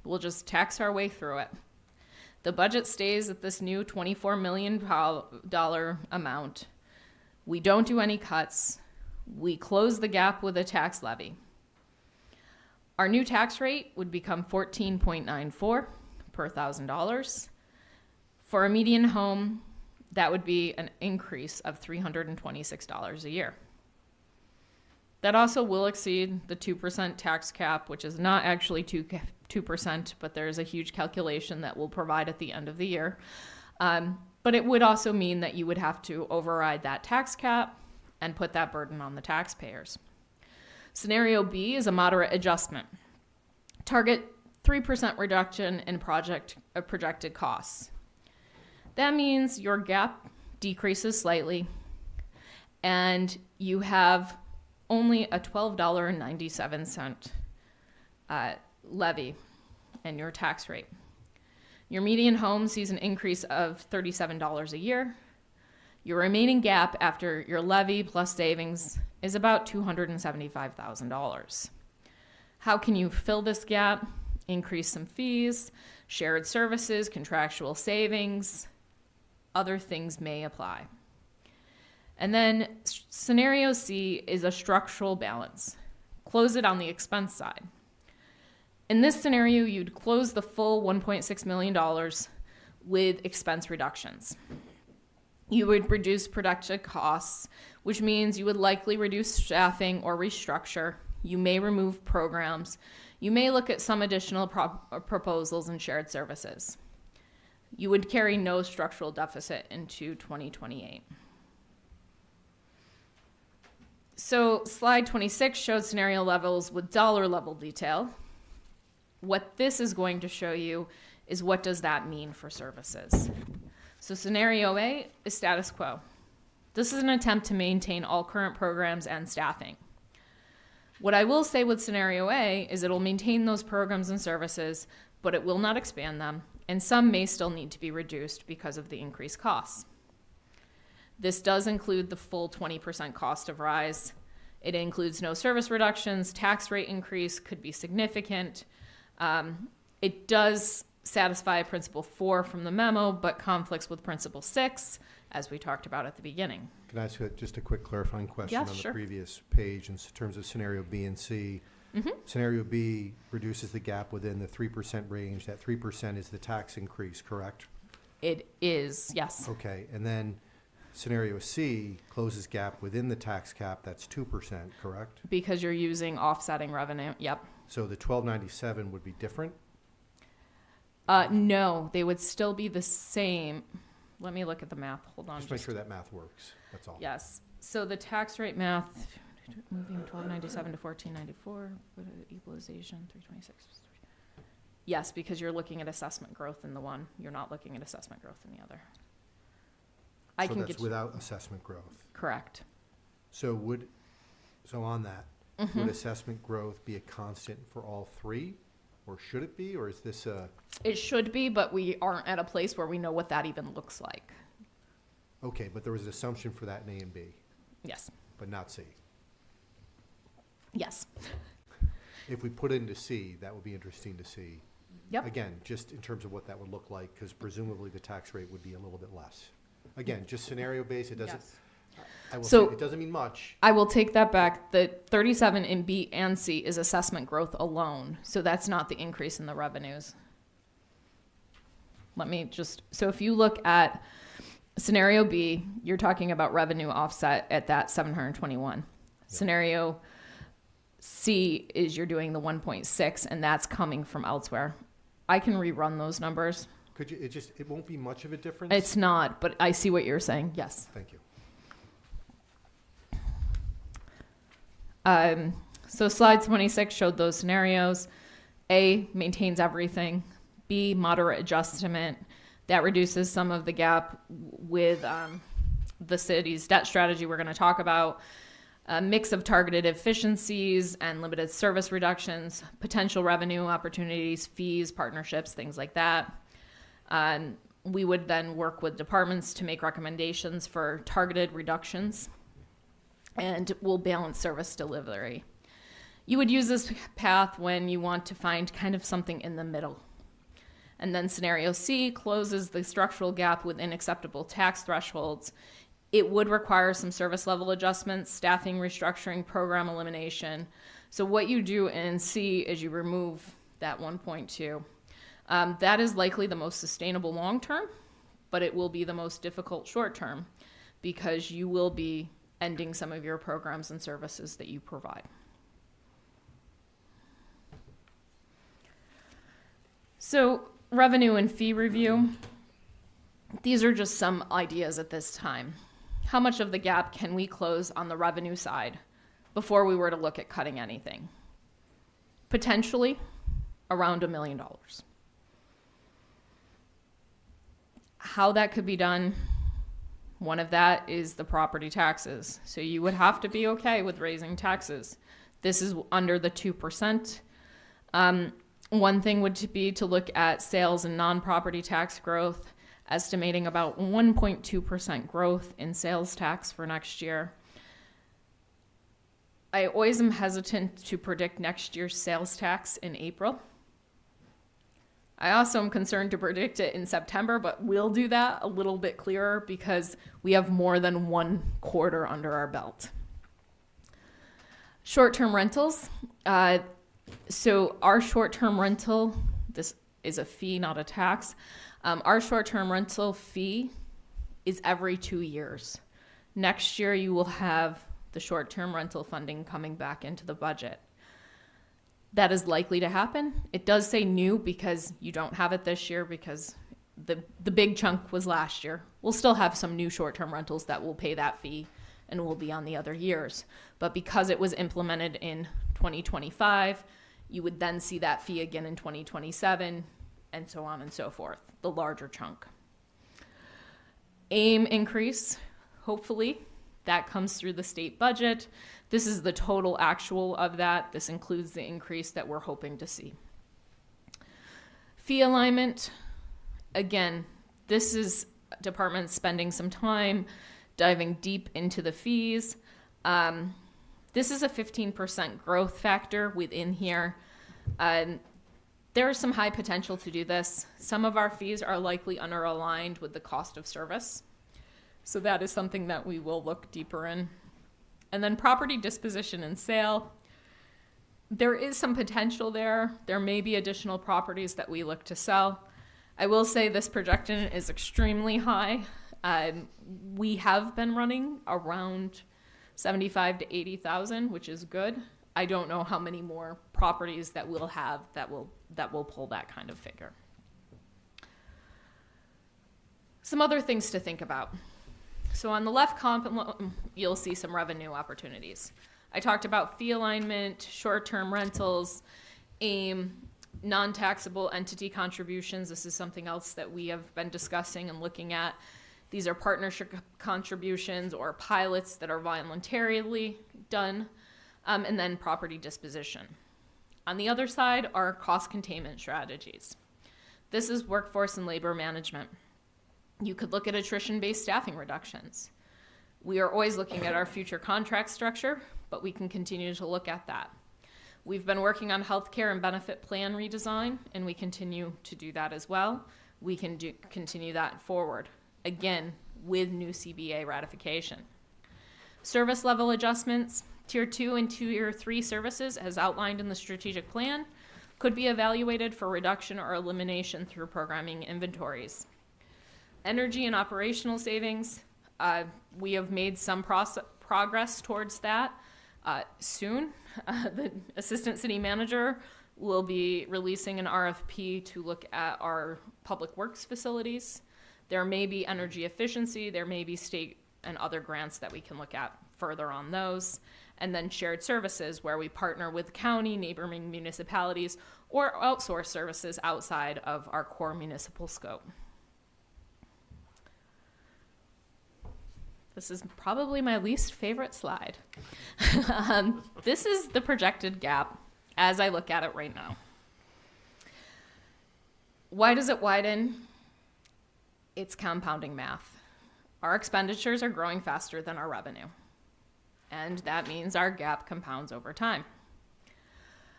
S7: We'll just tax our way through it. The budget stays at this new $24 million amount. We don't do any cuts. We close the gap with a tax levy. Our new tax rate would become 14.94 per $1,000. For a median home, that would be an increase of $326 a year. That also will exceed the 2% tax cap, which is not actually 2%, but there's a huge calculation that we'll provide at the end of the year. But it would also mean that you would have to override that tax cap and put that burden on the taxpayers. Scenario B is a moderate adjustment. Target 3% reduction in projected costs. That means your gap decreases slightly and you have only a $12.97 levy in your tax rate. Your median home sees an increase of $37 a year. Your remaining gap after your levy plus savings is about $275,000. How can you fill this gap? Increase some fees, shared services, contractual savings, other things may apply. And then scenario C is a structural balance. Close it on the expense side. In this scenario, you'd close the full $1.6 million with expense reductions. You would reduce projected costs, which means you would likely reduce staffing or restructure. You may remove programs. You may look at some additional proposals and shared services. You would carry no structural deficit into 2028. So slide 26 shows scenario levels with dollar level detail. What this is going to show you is what does that mean for services. So scenario A is status quo. This is an attempt to maintain all current programs and staffing. What I will say with scenario A is it'll maintain those programs and services, but it will not expand them, and some may still need to be reduced because of the increased costs. This does include the full 20% cost of rise. It includes no service reductions, tax rate increase could be significant. It does satisfy Principle 4 from the memo, but conflicts with Principle 6, as we talked about at the beginning.
S1: Can I ask just a quick clarifying question
S7: Yeah,
S1: on
S7: sure.
S1: the previous page in terms of scenario B and C? Scenario B reduces the gap within the 3% range. That 3% is the tax increase, correct?
S7: It is, yes.
S1: Okay, and then scenario C closes gap within the tax cap. That's 2%, correct?
S7: Because you're using offsetting revenue, yep.
S1: So the 1297 would be different?
S7: No, they would still be the same. Let me look at the math. Hold on.
S1: Just make sure that math works, that's all.
S7: Yes. So the tax rate math, moving 1297 to 1494, equalization 326. Yes, because you're looking at assessment growth in the one. You're not looking at assessment growth in the other. I
S1: So
S7: can
S1: that's
S7: get
S1: without assessment growth.
S7: correct.
S1: So on that, would assessment growth be a constant for all three? Or should it be, or is this
S7: It should be, but we aren't at a place where we know what that even looks like.
S1: okay, but there was an assumption for that in A and B,
S7: Yes.
S1: but not C.
S7: Yes.
S1: If we put it into C, that would be interesting to see.
S7: Yep.
S1: Again, just in terms of what that would look like, because presumably the tax rate would be a little bit less. Again, just scenario based, it doesn't,
S7: Yes.
S1: I will say,
S7: So-
S1: it doesn't mean much.
S7: I will take that back. The 37 in B and C is assessment growth alone. So that's not the increase in the revenues. So if you look at scenario B, you're talking about revenue offset at that 721. Scenario C is you're doing the 1.6 and that's coming from elsewhere. I can rerun those numbers.
S1: Could you, it won't be much of a difference?
S7: It's not, but I see what you're saying. Yes.
S1: Thank you.
S7: So slide 26 showed those scenarios. A, maintains everything. B, moderate adjustment. That reduces some of the gap with the city's debt strategy we're going to talk about. A mix of targeted efficiencies and limited service reductions, potential revenue opportunities, fees, partnerships, things like that. We would then work with departments to make recommendations for targeted reductions, and we'll balance service delivery. You would use this path when you want to find kind of something in the middle. And then scenario C closes the structural gap within acceptable tax thresholds. It would require some service level adjustments, staffing restructuring, program elimination. So what you do in C is you remove that 1.2. That is likely the most sustainable long term, but it will be the most difficult short term because you will be ending some of your programs and services that you provide. So revenue and fee review. These are just some ideas at this time. how much of the gap can we close on the revenue side before we were to look at cutting anything? Potentially around $1 million. How that could be done, one of that is the property taxes. So you would have to be okay with raising taxes. This is under the 2%. One thing would be to look at sales and non-property tax growth, estimating about 1.2% growth in sales tax for next year. I always am hesitant to predict next year's sales tax in April. I also am concerned to predict it in September, but we'll do that a little bit clearer because we have more than 1 quarter under our belt. Short-term rentals. So our short-term rental, this is a fee, not a tax. Our short-term rental fee is every 2 years. Next year, you will have the short-term rental funding coming back into the budget. That is likely to happen. It does say new because you don't have it this year because the big chunk was last year. We'll still have some new short-term rentals that will pay that fee and will be on the other years. But because it was implemented in 2025, you would then see that fee again in 2027 and so on and so forth, the larger chunk. AIM increase, hopefully, that comes through the state budget. This is the total actual of that. This includes the increase that we're hoping to see. Fee alignment, again, this is departments spending some time diving deep into the fees. This is a 15% growth factor within here. There is some high potential to do this. Some of our fees are likely under-aligned with the cost of service. So that is something that we will look deeper in. And then property disposition and sale. There is some potential there. There may be additional properties that we look to sell. I will say this projection is extremely high. We have been running around 75 to 80,000, which is good. I don't know how many more properties that we'll have that will pull that kind of figure. Some other things to think about. So on the left column, you'll see some revenue opportunities. I talked about fee alignment, short-term rentals, AIM, non-taxable entity contributions. This is something else that we have been discussing and looking at. These are partnership contributions or pilots that are voluntarily done, and then property disposition. On the other side are cost containment strategies. This is workforce and labor management. You could look at attrition-based staffing reductions. We are always looking at our future contract structure, but we can continue to look at that. We've been working on healthcare and benefit plan redesign, and we continue to do that as well. We can continue that forward, again, with new CBA ratification. Service level adjustments, Tier 2 and Tier 3 services, as outlined in the strategic plan, could be evaluated for reduction or elimination through programming inventories. Energy and operational savings, we have made some progress towards that. Soon, the Assistant City Manager will be releasing an RFP to look at our public works facilities. There may be energy efficiency, there may be state and other grants that we can look at further on those. And then shared services, where we partner with county, neighboring municipalities, or outsource services outside of our core municipal scope. This is probably my least favorite slide. This is the projected gap as I look at it right now. Why does it widen? It's compounding math. Our expenditures are growing faster than our revenue, and that means our gap compounds over time.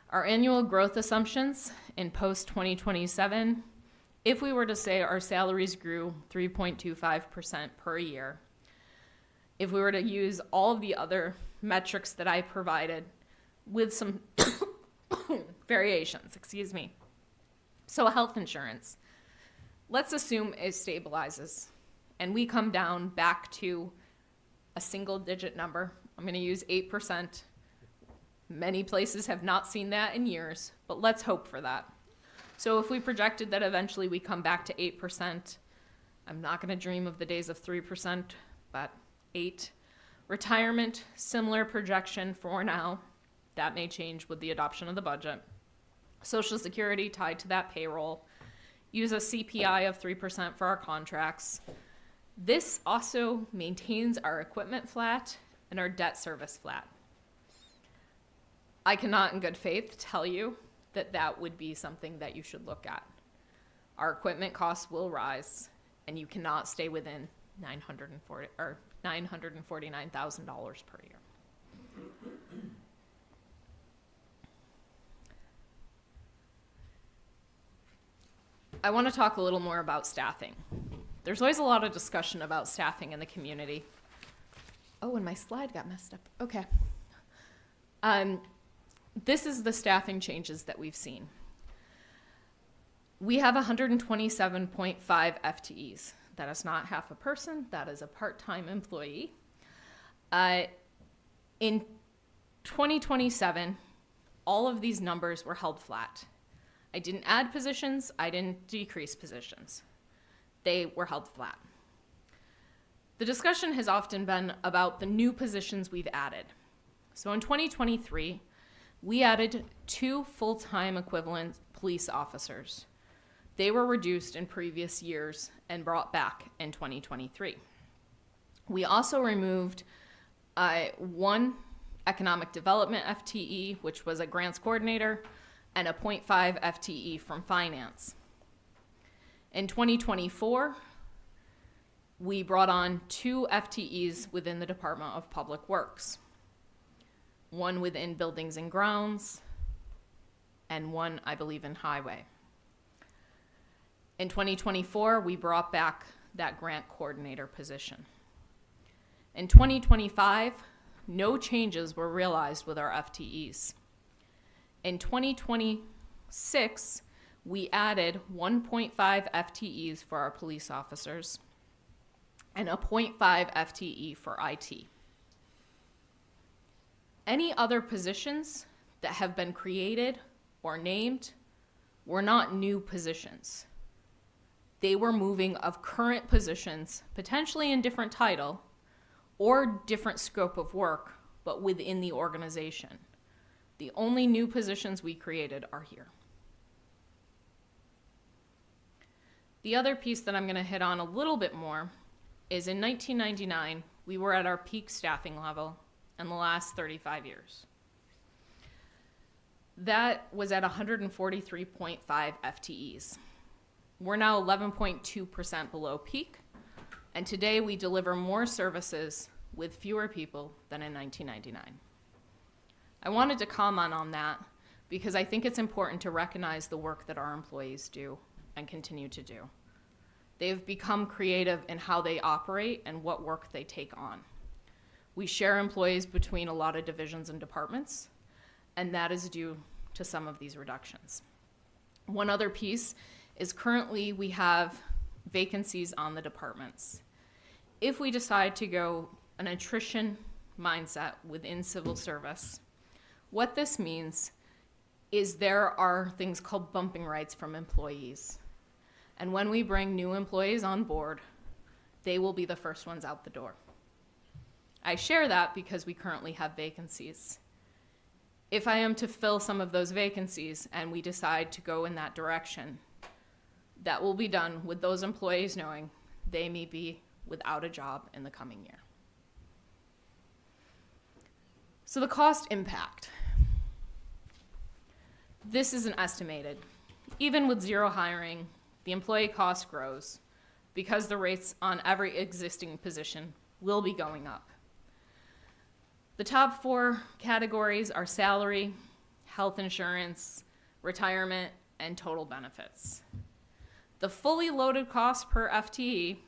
S7: Our annual growth assumptions in post-2027, if we were to say our salaries grew 3.25% per year, if we were to use all of the other metrics that I provided with some variations, So health insurance, let's assume it stabilizes and we come down back to a single digit number. I'm going to use 8%. Many places have not seen that in years, but let's hope for that. So if we projected that eventually we come back to 8%, I'm not going to dream of the days of 3%, but 8. Retirement, similar projection for now. That may change with the adoption of the budget. Social Security tied to that payroll. Use a CPI of 3% for our contracts. This also maintains our equipment flat and our debt service flat. I cannot in good faith tell you that that would be something that you should look at. Our equipment costs will rise, and you cannot stay within $949,000 per year. I want to talk a little more about staffing. There's always a lot of discussion about staffing in the community. Oh, and my slide got messed up. Okay. This is the staffing changes that we've seen. We have 127.5 FTEs. That is not half a person. That is a part-time employee. In 2027, all of these numbers were held flat. I didn't add positions. I didn't decrease positions. They were held flat. The discussion has often been about the new positions we've added. So in 2023, we added 2 full-time equivalent police officers. They were reduced in previous years and brought back in 2023. We also removed 1 economic development FTE, which was a grants coordinator, and a 0.5 FTE from finance. In 2024, we brought on 2 FTEs within the Department of Public Works, 1 within Buildings and Grounds, and 1, I believe, in Highway. In 2024, we brought back that grant coordinator position. In 2025, no changes were realized with our FTEs. In 2026, we added 1.5 FTEs for our police officers and a 0.5 FTE for IT. Any other positions that have been created or named were not new positions. They were moving of current positions, potentially in different title or different scope of work, but within the organization. The only new positions we created are here. The other piece that I'm going to hit on a little bit more is in 1999, we were at our peak staffing level in the last 35 years. That was at 143.5 FTEs. We're now 11.2% below peak, and today we deliver more services with fewer people than in 1999. I wanted to comment on that because I think it's important to recognize the work that our employees do and continue to do. They've become creative in how they operate and what work they take on. We share employees between a lot of divisions and departments, and that is due to some of these reductions. One other piece is currently we have vacancies on the departments. If we decide to go an attrition mindset within civil service, what this means is there are things called bumping rights from employees. And when we bring new employees on board, they will be the first ones out the door. I share that because we currently have vacancies. If I am to fill some of those vacancies and we decide to go in that direction, that will be done with those employees knowing they may be without a job in the coming year. So the cost impact. This is an estimated. Even with zero hiring, the employee cost grows because the rates on every existing position will be going up. The top 4 categories are salary, health insurance, retirement, and total benefits. The fully loaded cost per FTE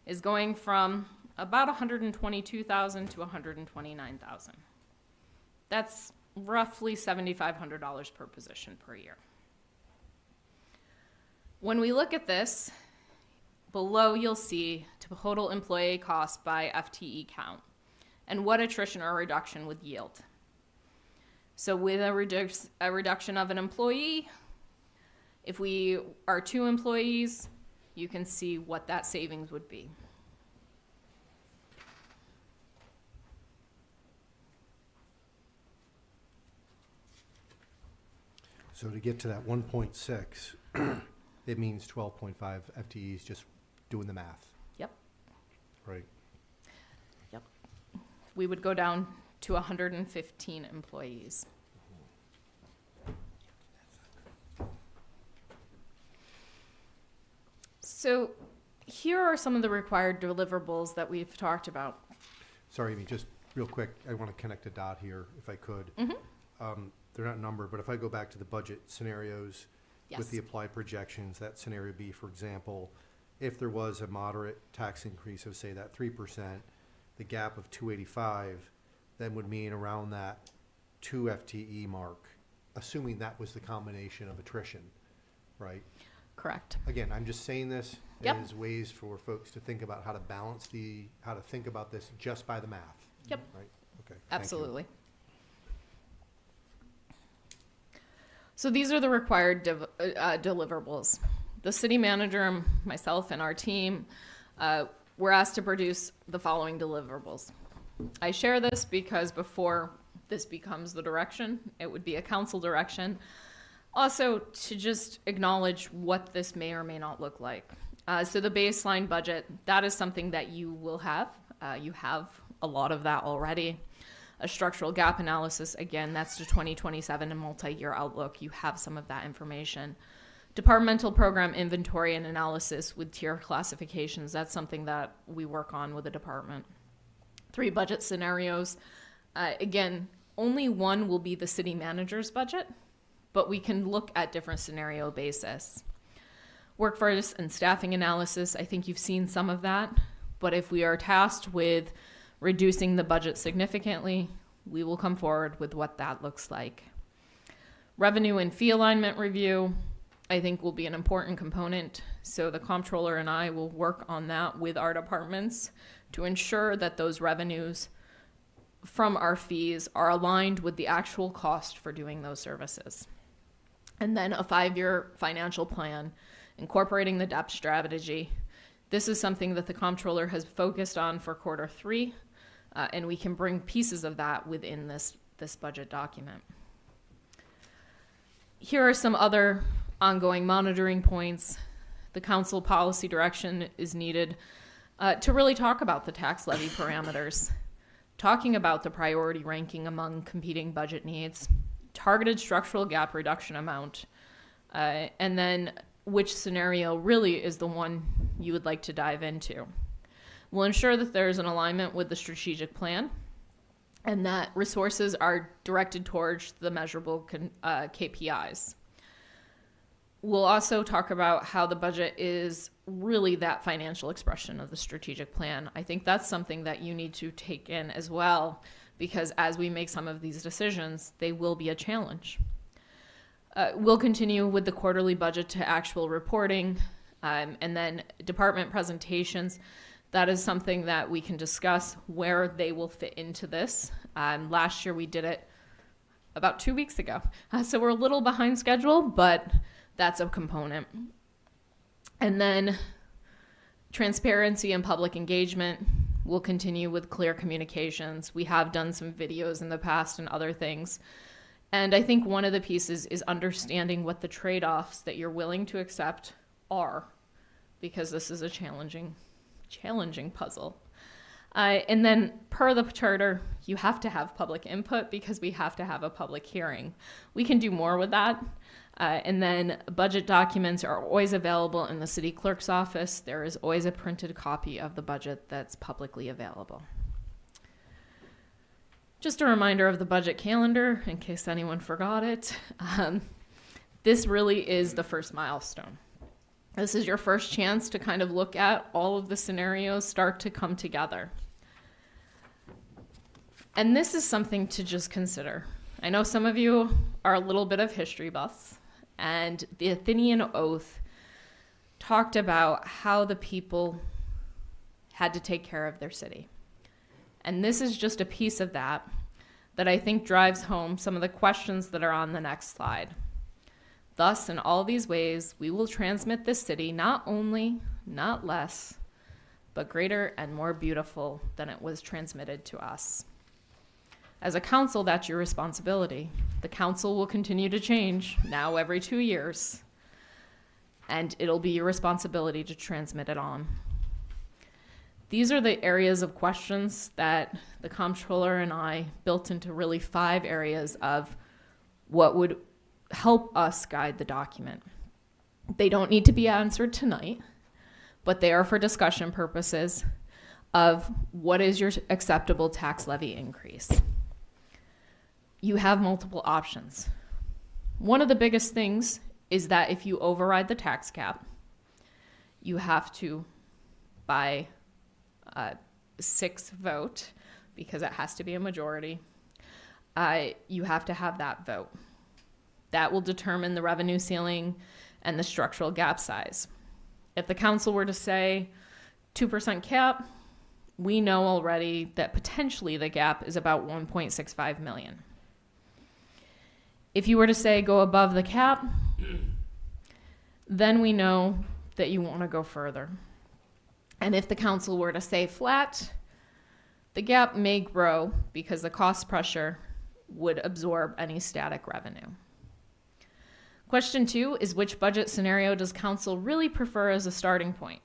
S7: is going from about $122,000 to $129,000. That's roughly $7,500 per position per year. When we look at this, below you'll see total employee cost by FTE count and what attrition or reduction would yield. So with a reduction of an employee, if we are 2 employees, you can see what that savings would be.
S1: So to get to that 1.6, it means 12.5 FTEs, just doing the math,
S7: Yep.
S1: right?
S7: We would go down to 115 employees. So here are some of the required deliverables that we've talked about.
S1: Sorry, Amy, just real quick, I want to connect a dot here, if I could. They're not numbered, but if I go back to the budget scenarios
S7: Yes.
S1: with the applied projections, that scenario B, for example, if there was a moderate tax increase of, say, that 3%, the gap of 285, then would mean around that 2 FTE mark, assuming that was the combination of attrition, right?
S7: Correct.
S1: Again, I'm just saying this
S7: Yep.
S1: as ways for folks to think about how to balance how to think about this just by the math.
S7: Yep.
S1: Right, okay. thank you.
S7: Absolutely. So these are the required deliverables. The city manager, myself, and our team were asked to produce the following deliverables. I share this because before this becomes the direction, it would be a council direction. Also, to just acknowledge what this may or may not look like. So the baseline budget, that is something that you will have. You have a lot of that already. A structural gap analysis, again, that's the 2027 and multi-year outlook. You have some of that information. Departmental program inventory and analysis with tier classifications, that's something that we work on with the department. 3 budget scenarios. Again, only one will be the city manager's budget, but we can look at different scenario basis. Workforce and staffing analysis, I think you've seen some of that, but if we are tasked with reducing the budget significantly, we will come forward with what that looks like. Revenue and fee alignment review, I think, will be an important component. So the comptroller and I will work on that with our departments to ensure that those revenues from our fees are aligned with the actual cost for doing those services. And then a 5-year financial plan incorporating the DEP strategy. This is something that the comptroller has focused on for Q3, and we can bring pieces of that within this budget document. Here are some other ongoing monitoring points. The council policy direction is needed to really talk about the tax levy parameters, talking about the priority ranking among competing budget needs, targeted structural gap reduction amount, and then which scenario really is the one you would like to dive into. We'll ensure that there's an alignment with the strategic plan and that resources are directed towards the measurable KPIs. We'll also talk about how the budget is really that financial expression of the strategic plan. I think that's something that you need to take in as well, because as we make some of these decisions, they will be a challenge. We'll continue with the quarterly budget to actual reporting, and then department presentations. That is something that we can discuss where they will fit into this. Last year we did it about 2 weeks ago. So we're a little behind schedule, but that's a component. And then transparency and public engagement. We'll continue with clear communications. We have done some videos in the past and other things. And I think one of the pieces is understanding what the trade-offs that you're willing to accept are, because this is a challenging puzzle. And then per the charter, you have to have public input because we have to have a public hearing. We can do more with that. And then budget documents are always available in the city clerk's office. There is always a printed copy of the budget that's publicly available. Just a reminder of the budget calendar in case anyone forgot it. This really is the first milestone. This is your first chance to kind of look at all of the scenarios start to come together. And this is something to just consider. I know some of you are a little bit of history buffs, and the Athenian Oath talked about how the people had to take care of their city. And this is just a piece of that I think drives home some of the questions that are on the next slide. Thus, in all these ways, we will transmit this city not only, not less, but greater and more beautiful than it was transmitted to us. As a council, that's your responsibility. The council will continue to change now every 2 years, and it'll be your responsibility to transmit it on. These are the areas of questions that the comptroller and I built into really 5 areas of what would help us guide the document. They don't need to be answered tonight, but they are for discussion purposes of what is your acceptable tax levy increase. You have multiple options. One of the biggest things is that if you override the tax cap, you have to, by 6 vote, because it has to be a majority, you have to have that vote. That will determine the revenue ceiling and the structural gap size. If the council were to say 2% cap, we know already that potentially the gap is about 1.65 million. If you were to say go above the cap, then we know that you want to go further. And if the council were to say flat, the gap may grow because the cost pressure would absorb any static revenue. Question 2 is, which budget scenario does council really prefer as a starting point?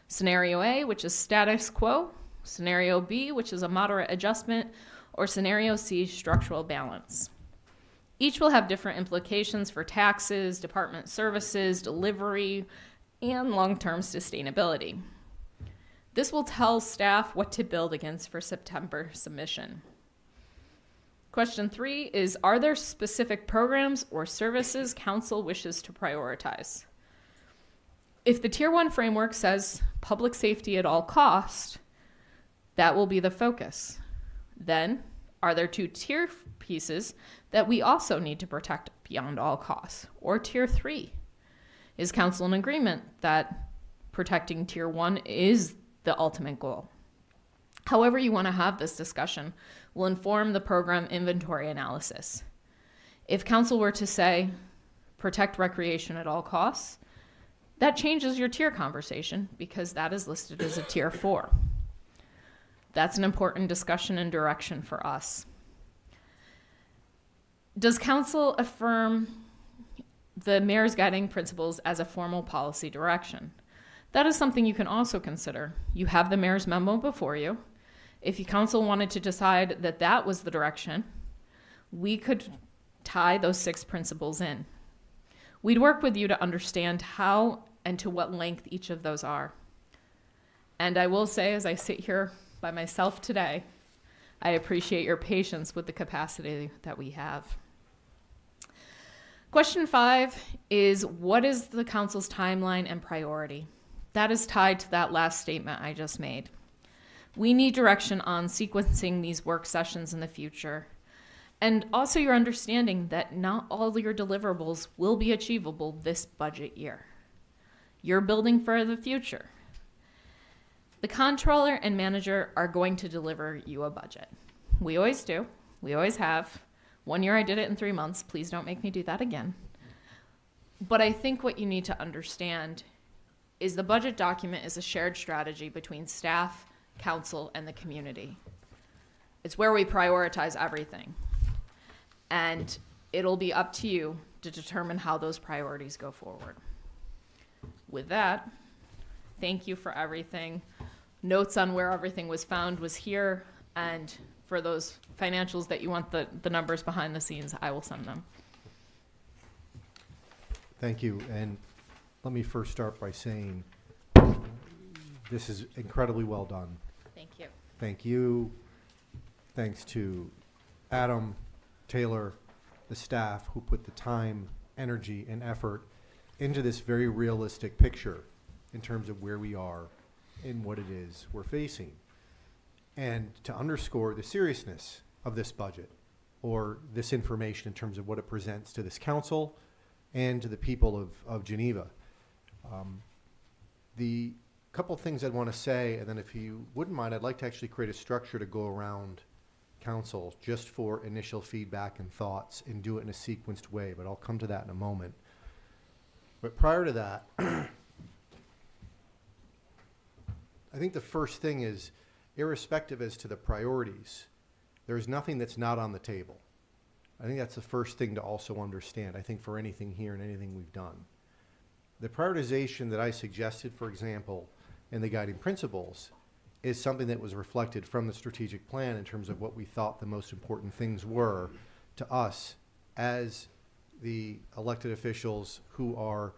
S7: Scenario A, which is status quo, scenario B, which is a moderate adjustment, or scenario C, structural balance. Each will have different implications for taxes, department services, delivery, and long-term sustainability. This will tell staff what to build against for September submission. Question 3 is, are there specific programs or services council wishes to prioritize? If the Tier 1 framework says public safety at all cost, that will be the focus. Then, are there 2 tier pieces that we also need to protect beyond all costs? Or Tier 3? Is council in agreement that protecting Tier 1 is the ultimate goal? However you want to have this discussion will inform the program inventory analysis. If council were to say, protect recreation at all costs, that changes your tier conversation because that is listed as a Tier 4. That's an important discussion and direction for us. Does council affirm the mayor's guiding principles as a formal policy direction? That is something you can also consider. You have the mayor's memo before you. If the council wanted to decide that that was the direction, we could tie those 6 principles in. We'd work with you to understand how and to what length each of those are. And I will say, as I sit here by myself today, I appreciate your patience with the capacity that we have. Question 5 is, what is the council's timeline and priority? That is tied to that last statement I just made. We need direction on sequencing these work sessions in the future. And also your understanding that not all your deliverables will be achievable this budget year. You're building for the future. The comptroller and manager are going to deliver you a budget. We always do. We always have. 1 year I did it in 3 months. Please don't make me do that again. But I think what you need to understand is the budget document is a shared strategy between staff, council, and the community. It's where we prioritize everything. And it'll be up to you to determine how those priorities go forward. With that, thank you for everything. Notes on where everything was found was here, and for those financials that you want the numbers behind the scenes, I will send them.
S1: Thank you. And let me first start by saying this is incredibly well done.
S7: Thank you.
S1: Thank you. Thanks to Adam, Taylor, the staff who put the time, energy, and effort into this very realistic picture in terms of where we are and what it is we're facing. And to underscore the seriousness of this budget or this information in terms of what it presents to this council and to the people of Geneva. The couple things I'd want to say, and then if you wouldn't mind, I'd like to actually create a structure to go around council just for initial feedback and thoughts and do it in a sequenced way, but I'll come to that in a moment. But prior to that, I think the first thing is, irrespective as to the priorities, there's nothing that's not on the table. I think that's the first thing to also understand, I think, for anything here and anything we've done. The prioritization that I suggested, for example, in the guiding principles, is something that was reflected from the strategic plan in terms of what we thought the most important things were to us as the elected officials who are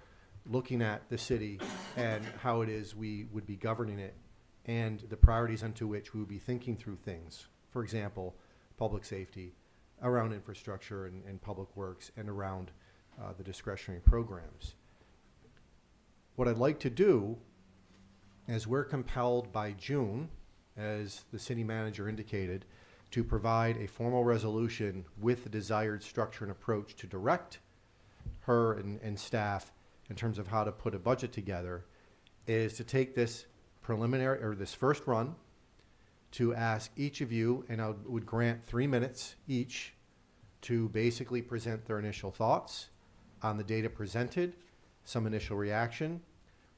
S1: looking at the city and how it is we would be governing it and the priorities unto which we would be thinking through things. For example, public safety, around infrastructure and public works, and around the discretionary programs. What I'd like to do, as we're compelled by June, as the city manager indicated, to provide a formal resolution with the desired structure and approach to direct her and staff in terms of how to put a budget together, is to take this preliminary, or this first run, to ask each of you, and I would grant 3 minutes each, to basically present their initial thoughts on the data presented, some initial reaction.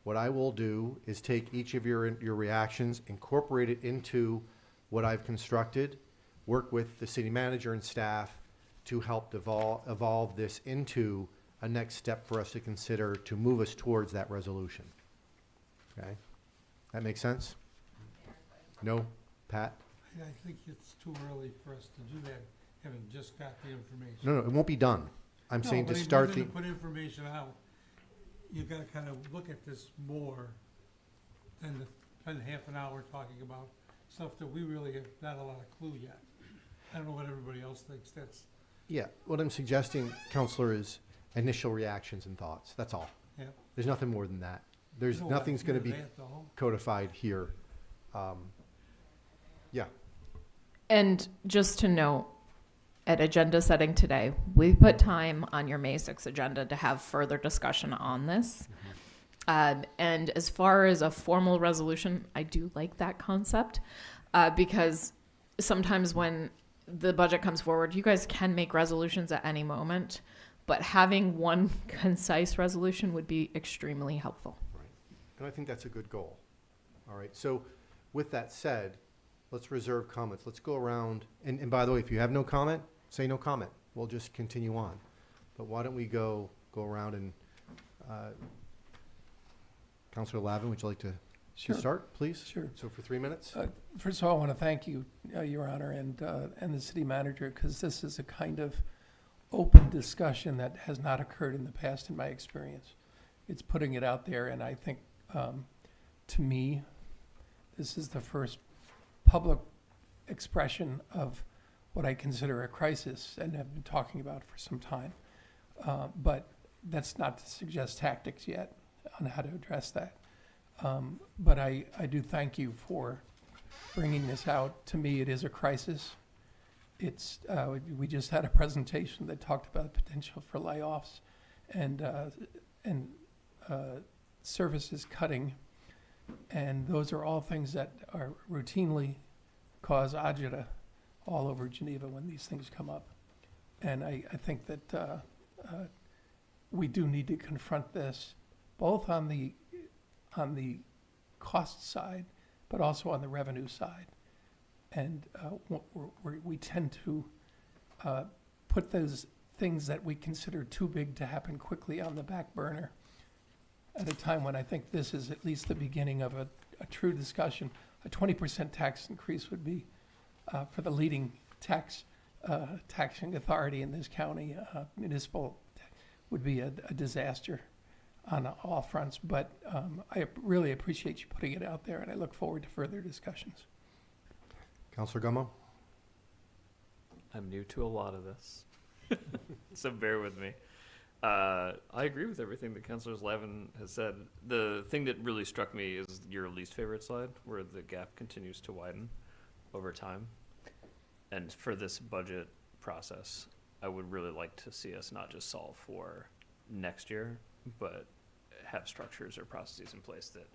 S1: What I will do is take each of your reactions, incorporate it into what I've constructed, work with the city manager and staff to help evolve this into a next step for us to consider to move us towards that resolution. Okay? That makes sense? No? Pat?
S2: I think it's too early for us to do that, having just got the information.
S1: No, it won't be done. I'm saying to start the,
S2: No, but if you're gonna put information out, you gotta kind of look at this more than spend half an hour talking about stuff that we really have not a lot of clue yet. I don't know what everybody else thinks. That's,
S1: yeah, what I'm suggesting, Counselor, is initial reactions and thoughts. That's all.
S2: yeah.
S1: There's nothing more than that. There's
S2: No,
S1: nothing's going to be
S2: that, though.
S1: codified here. Yeah.
S7: And just to note, at agenda setting today, we put time on your May 6th agenda to have further discussion on this. And as far as a formal resolution, I do like that concept because sometimes when the budget comes forward, you guys can make resolutions at any moment, but having one concise resolution would be extremely helpful.
S1: Right. And I think that's a good goal. All right. So with that said, let's reserve comments. Let's go around. And by the way, if you have no comment, say no comment. We'll just continue on. But why don't we go around and Councilor Lavin, would you like to start, please?
S6: Sure.
S1: So for 3 minutes?
S6: First of all, I want to thank you, Your Honor, and the city manager, because this is a kind of open discussion that has not occurred in the past in my experience. It's putting it out there, and I think, to me, this is the first public expression of what I consider a crisis and have been talking about for some time. But that's not to suggest tactics yet on how to address that. But I do thank you for bringing this out. To me, it is a crisis. It's we just had a presentation that talked about potential for layoffs and services cutting, and those are all things that are routinely cause agita all over Geneva when these things come up. And I think that we do need to confront this both on the cost side, but also on the revenue side. And we tend to put those things that we consider too big to happen quickly on the back burner at a time when I think this is at least the beginning of a true discussion. A 20% tax increase would be, for the leading taxing authority in this county, municipal, would be a disaster on all fronts. But I really appreciate you putting it out there, and I look forward to further discussions.
S1: Councilor Gummo?
S8: I'm new to a lot of this, so bear with me. I agree with everything that Councilor Lavin has said. The thing that really struck me is your least favorite slide, where the gap continues to widen over time. And for this budget process, I would really like to see us not just solve for next year, but have structures or processes in place that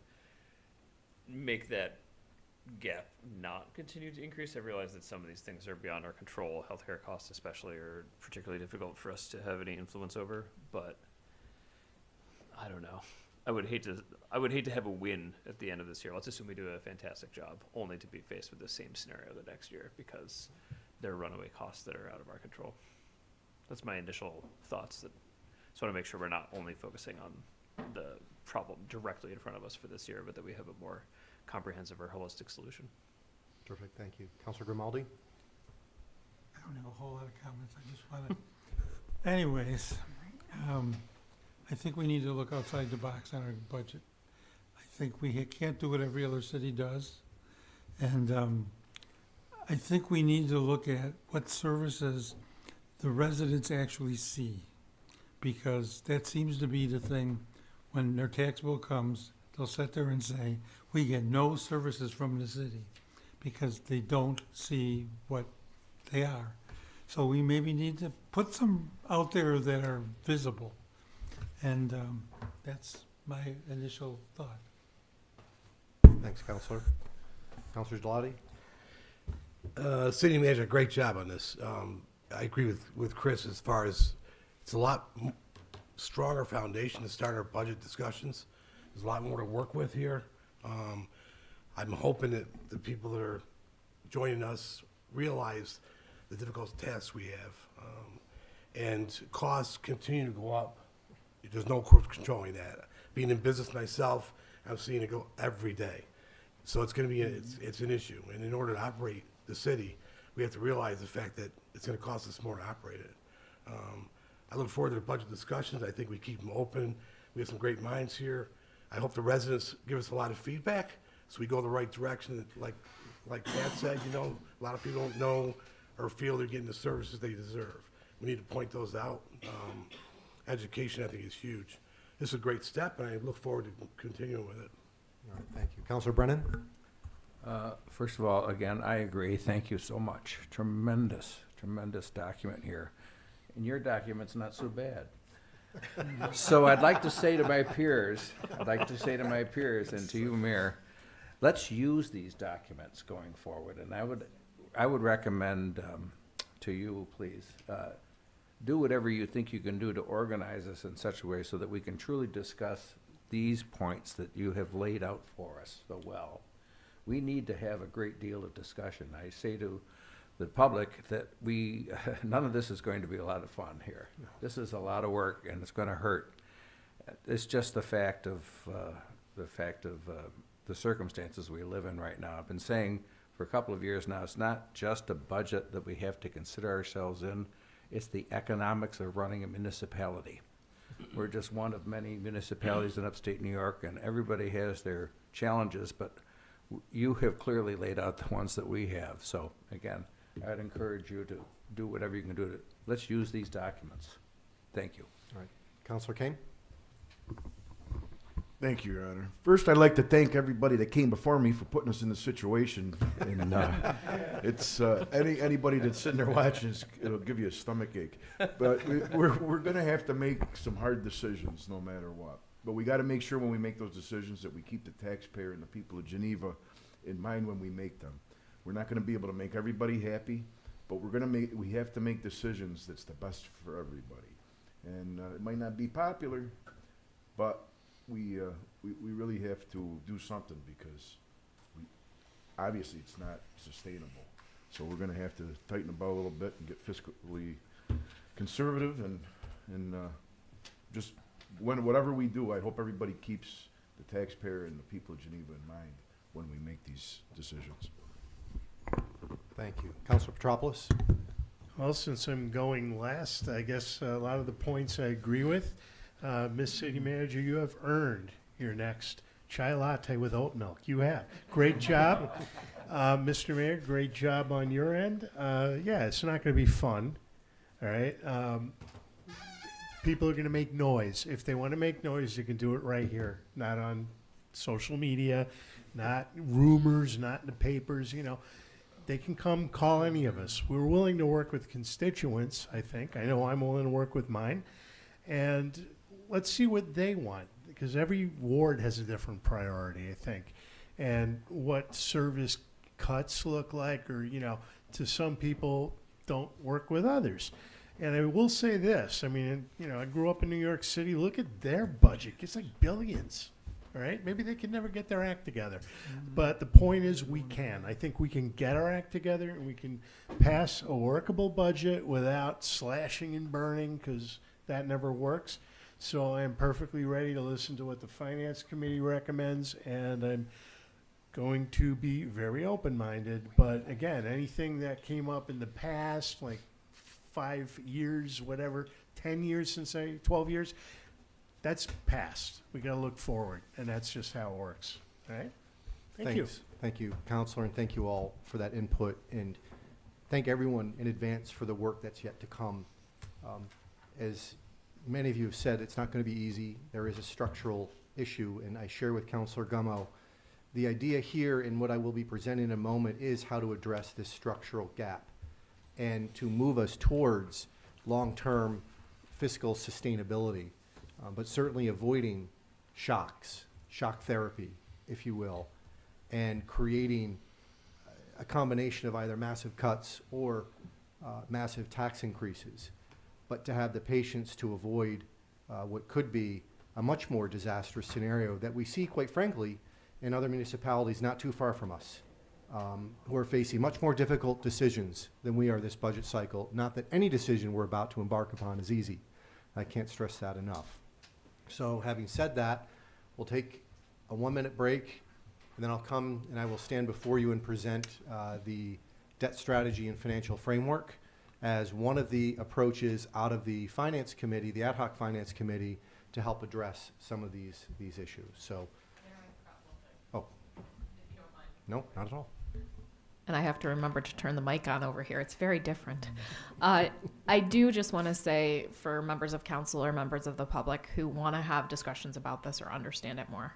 S8: make that gap not continue to increase. I realize that some of these things are beyond our control. Healthcare costs especially are particularly difficult for us to have any influence over, but I don't know. I would hate to have a win at the end of this year. Let's assume we do a fantastic job, only to be faced with the same scenario the next year, because there are runaway costs that are out of our control. That's my initial thoughts. That just want to make sure we're not only focusing on the problem directly in front of us for this year, but that we have a more comprehensive or holistic solution.
S1: Terrific, thank you. Counselor Grimaldi?
S2: I don't have a whole lot of comments, I just wanna, anyways, I think we need to look outside the box on our budget. I think we can't do what every other city does, and, I think we need to look at what services the residents actually see, because that seems to be the thing. When their tax bill comes, they'll sit there and say, we get no services from the city, because they don't see what they are. So we maybe need to put some out there that are visible. And that's my initial thought.
S1: Thanks, Counselor. Counselor Gelati?
S9: City manager, great job on this. I agree with Chris as far as it's a lot stronger foundation to start our budget discussions. There's a lot more to work with here. I'm hoping that the people that are joining us realize the difficult tasks we have. And costs continue to go up. There's no controlling that. Being in business myself, I'm seeing it go every day. So it's going to be, it's an issue. And in order to operate the city, we have to realize the fact that it's going to cost us more to operate it. I look forward to the budget discussions. I think we keep them open. We have some great minds here. I hope the residents give us a lot of feedback so we go the right direction. Like Pat said, you know, a lot of people don't know or feel they're getting the services they deserve. We need to point those out. Education, I think, is huge. This is a great step, and I look forward to continuing with it.
S1: All right, thank you. Counselor Brennan?
S10: First of all, again, I agree. Thank you so much. Tremendous, tremendous document here. And your document's not so bad. So I'd like to say to my peers, and to you, Mayor, let's use these documents going forward. And I would recommend to you, please, do whatever you think you can do to organize us in such a way so that we can truly discuss these points that you have laid out for us so well. We need to have a great deal of discussion. I say to the public that none of this is going to be a lot of fun here. This is a lot of work, and it's going to hurt. It's just the fact of the circumstances we live in right now. I've been saying for a couple of years now, it's not just a budget that we have to consider ourselves in. It's the economics of running a municipality. We're just one of many municipalities in upstate New York, and everybody has their challenges, but you have clearly laid out the ones that we have. So again, I'd encourage you to do whatever you can do to, let's use these documents. Thank you.
S1: All right. Counselor Kane?
S3: Thank you, Your Honor. First, I'd like to thank everybody that came before me for putting us in this situation. And it's anybody that's sitting there watching, it'll give you a stomach ache. But we're going to have to make some hard decisions no matter what. But we got to make sure when we make those decisions that we keep the taxpayer and the people of Geneva in mind when we make them. We're not going to be able to make everybody happy, but we have to make decisions that's the best for everybody. And it might not be popular, but we really have to do something because obviously it's not sustainable. So we're going to have to tighten the belt a little bit and get fiscally conservative and just whatever we do, I hope everybody keeps the taxpayer and the people of Geneva in mind when we make these decisions.
S1: Thank you. Counselor Petropoulos?
S11: Well, since I'm going last, I guess a lot of the points I agree with. Miss City Manager, you have earned your next chai latte with oat milk. You have. Great job. Mr. Mayor, great job on your end. Yeah, it's not going to be fun. All right. People are going to make noise. If they want to make noise, they can do it right here, not on social media, not rumors, not in the papers, you know. They can come call any of us. We're willing to work with constituents, I think. I know I'm willing to work with mine. And let's see what they want, because every ward has a different priority, I think. And what service cuts look like, or, you know, to some people don't work with others. And I will say this, I mean, you know, I grew up in New York City. Look at their budget. It's like billions. all right? Maybe they can never get their act together. But the point is, we can. I think we can get our act together, and we can pass a workable budget without slashing and burning, because that never works. So I'm perfectly ready to listen to what the Finance Committee recommends, and I'm going to be very open-minded. But again, anything that came up in the past, like 5 years, whatever, 10 years since 12 years, that's past. We got to look forward, and that's just how it works. All right? Thank you.
S1: Thank you, Counselor, and thank you all for that input, and thank everyone in advance for the work that's yet to come. As many of you have said, it's not going to be easy. There is a structural issue, and I share with Counselor Gummo, the idea here in what I will be presenting in a moment is how to address this structural gap and to move us towards long-term fiscal sustainability, but certainly avoiding shocks, shock therapy, if you will, and creating a combination of either massive cuts or massive tax increases, but to have the patience to avoid what could be a much more disastrous scenario that we see, quite frankly, in other municipalities not too far from us, who are facing much more difficult decisions than we are this budget cycle. Not that any decision we're about to embark upon is easy. I can't stress that enough. So having said that, we'll take a 1-minute break, and then I'll come and I will stand before you and present the debt strategy and financial framework as one of the approaches out of the Finance Committee, the Ad hoc Finance Committee, to help address some of these issues. So, oh, no, not at all.
S7: And I have to remember to turn the mic on over here. It's very different. I do just want to say, for members of council or members of the public who want to have discussions about this or understand it more,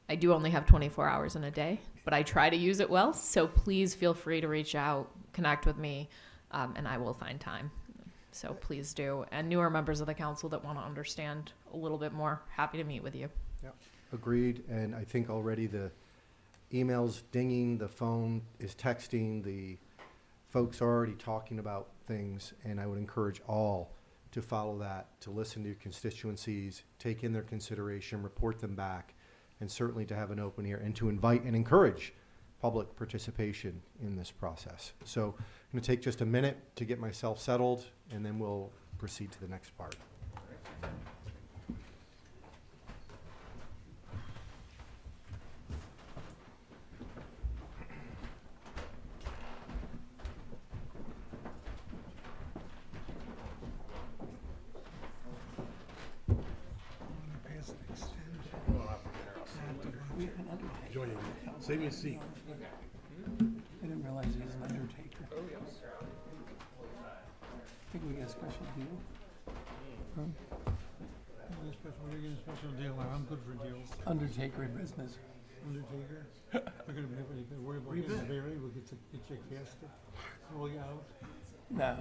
S7: I do only have 24 hours in a day, but I try to use it well. So please feel free to reach out, connect with me, and I will find time. So please do. And newer members of the council that want to understand a little bit more, happy to meet with you.
S1: Yeah, agreed. And I think already the emails dinging, the phone is texting, the folks are already talking about things, and I would encourage all to follow that, to listen to your constituencies, take in their consideration, report them back, and certainly to have an open ear and to invite and encourage public participation in this process. So I'm going to take just a minute to get myself settled, and then we'll proceed to the next part.
S9: Join you. Save me a seat.
S6: I didn't realize he was an undertaker. Oh, yeah. I think we got a special deal.
S2: We're getting a special deal now. I'm good for deals.
S6: Undertaker in business.
S2: Undertaker, we're gonna be, you can worry about getting buried, we'll get your casket, roll you out.
S6: No,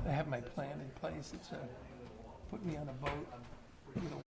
S6: I have my plan in place. It's put me on a boat, you know,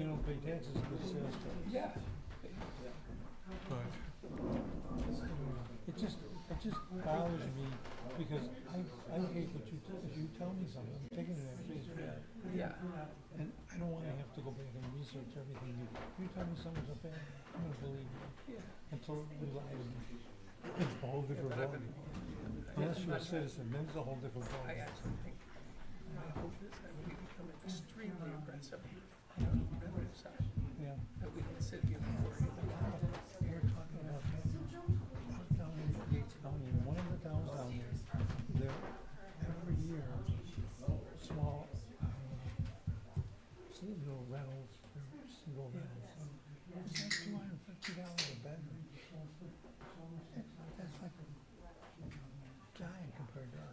S2: you don't pay taxes because sales tax.
S6: Yeah.
S2: But it just bothers me because I take what if you tell me something, I'm taking it at face value.
S6: Yeah.
S2: And I don't wanna have to go back and research everything you, if you tell me something's a fact, I'm gonna believe you. Until you lie to me. It's a whole different ballgame. Unless you're a citizen, then it's a whole different
S6: I
S2: ballgame.
S6: actually think, my hope is that we become extremely aggressive on the revenue side,
S2: Yeah.
S6: that we don't sit here and worry about.
S2: We're talking about down in Gates County, in one of the towns down there, every year, small, little rentals, single rentals. It's like $250 a bedroom. That's like giant compared to us.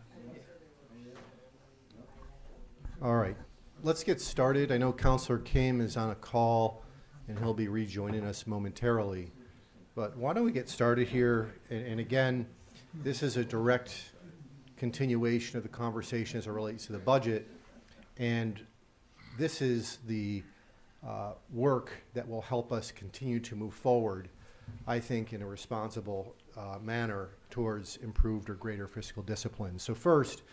S1: All right, let's get started. I know Counselor Kim is on a call, and he'll be rejoining us momentarily. But why don't we get started here? And again, this is a direct continuation of the conversation as it relates to the budget. And this is the work that will help us continue to move forward, I think, in a responsible manner towards improved or greater fiscal discipline. So first,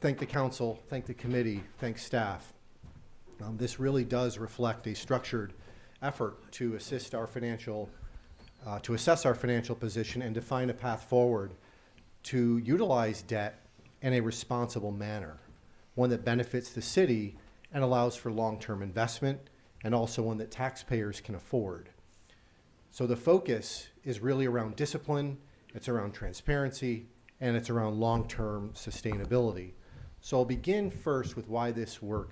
S1: thank the council, thank the committee, thank staff. This really does reflect a structured effort to assess our financial position and define a path forward to utilize debt in a responsible manner, one that benefits the city and allows for long-term investment, and also one that taxpayers can afford. So the focus is really around discipline, it's around transparency, and it's around long-term sustainability. So I'll begin first with why this work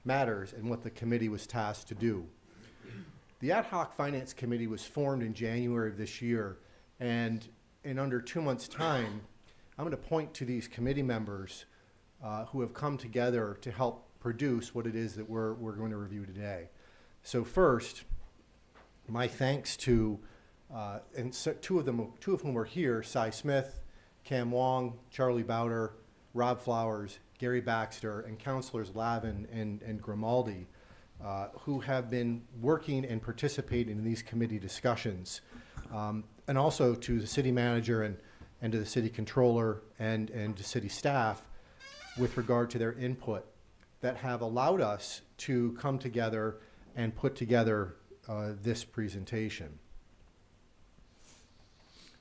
S1: matters and what the committee was tasked to do. The Ad hoc Finance Committee was formed in January of this year, and in under 2 months' time, I'm going to point to these committee members who have come together to help produce what it is that we're going to review today. So first, my thanks to, and so two of whom are here, Cy Smith, Cam Wong, Charlie Bowder, Rob Flowers, Gary Baxter, and Councilors Lavin and Grimaldi, who have been working and participating in these committee discussions. And also to the city manager and to the city controller and to city staff with regard to their input that have allowed us to come together and put together this presentation.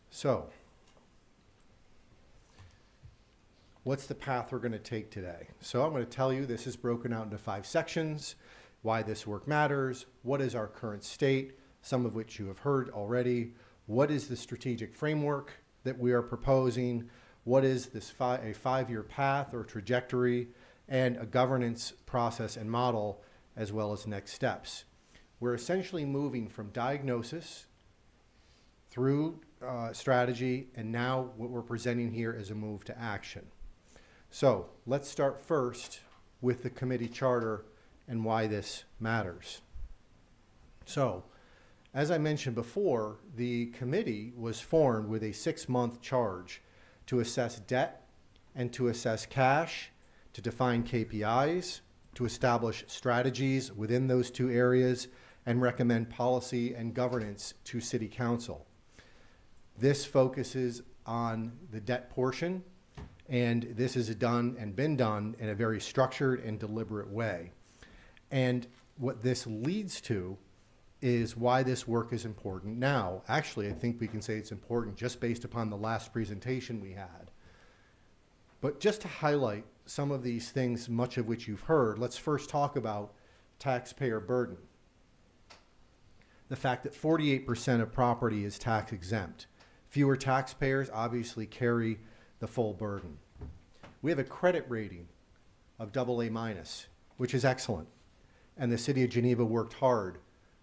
S1: So, what's the path we're going to take today? So I'm going to tell you this is broken out into 5 sections, why this work matters, what is our current state, some of which you have heard already, what is the strategic framework that we are proposing, what is this a 5-year path or trajectory, and a governance process and model, as well as next steps. We're essentially moving from diagnosis through strategy, and now what we're presenting here is a move to action. So let's start first with the committee charter and why this matters. So, as I mentioned before, the committee was formed with a 6-month charge to assess debt and to assess cash, to define KPIs, to establish strategies within those 2 areas, and recommend policy and governance to City Council. This focuses on the debt portion, and this is done and been done in a very structured and deliberate way. And what this leads to is why this work is important now. Actually, I think we can say it's important just based upon the last presentation we had. But just to highlight some of these things, much of which you've heard, let's first talk about taxpayer burden. The fact that 48% of property is tax exempt. Fewer taxpayers obviously carry the full burden. We have a credit rating of AA-, which is excellent. And the city of Geneva worked hard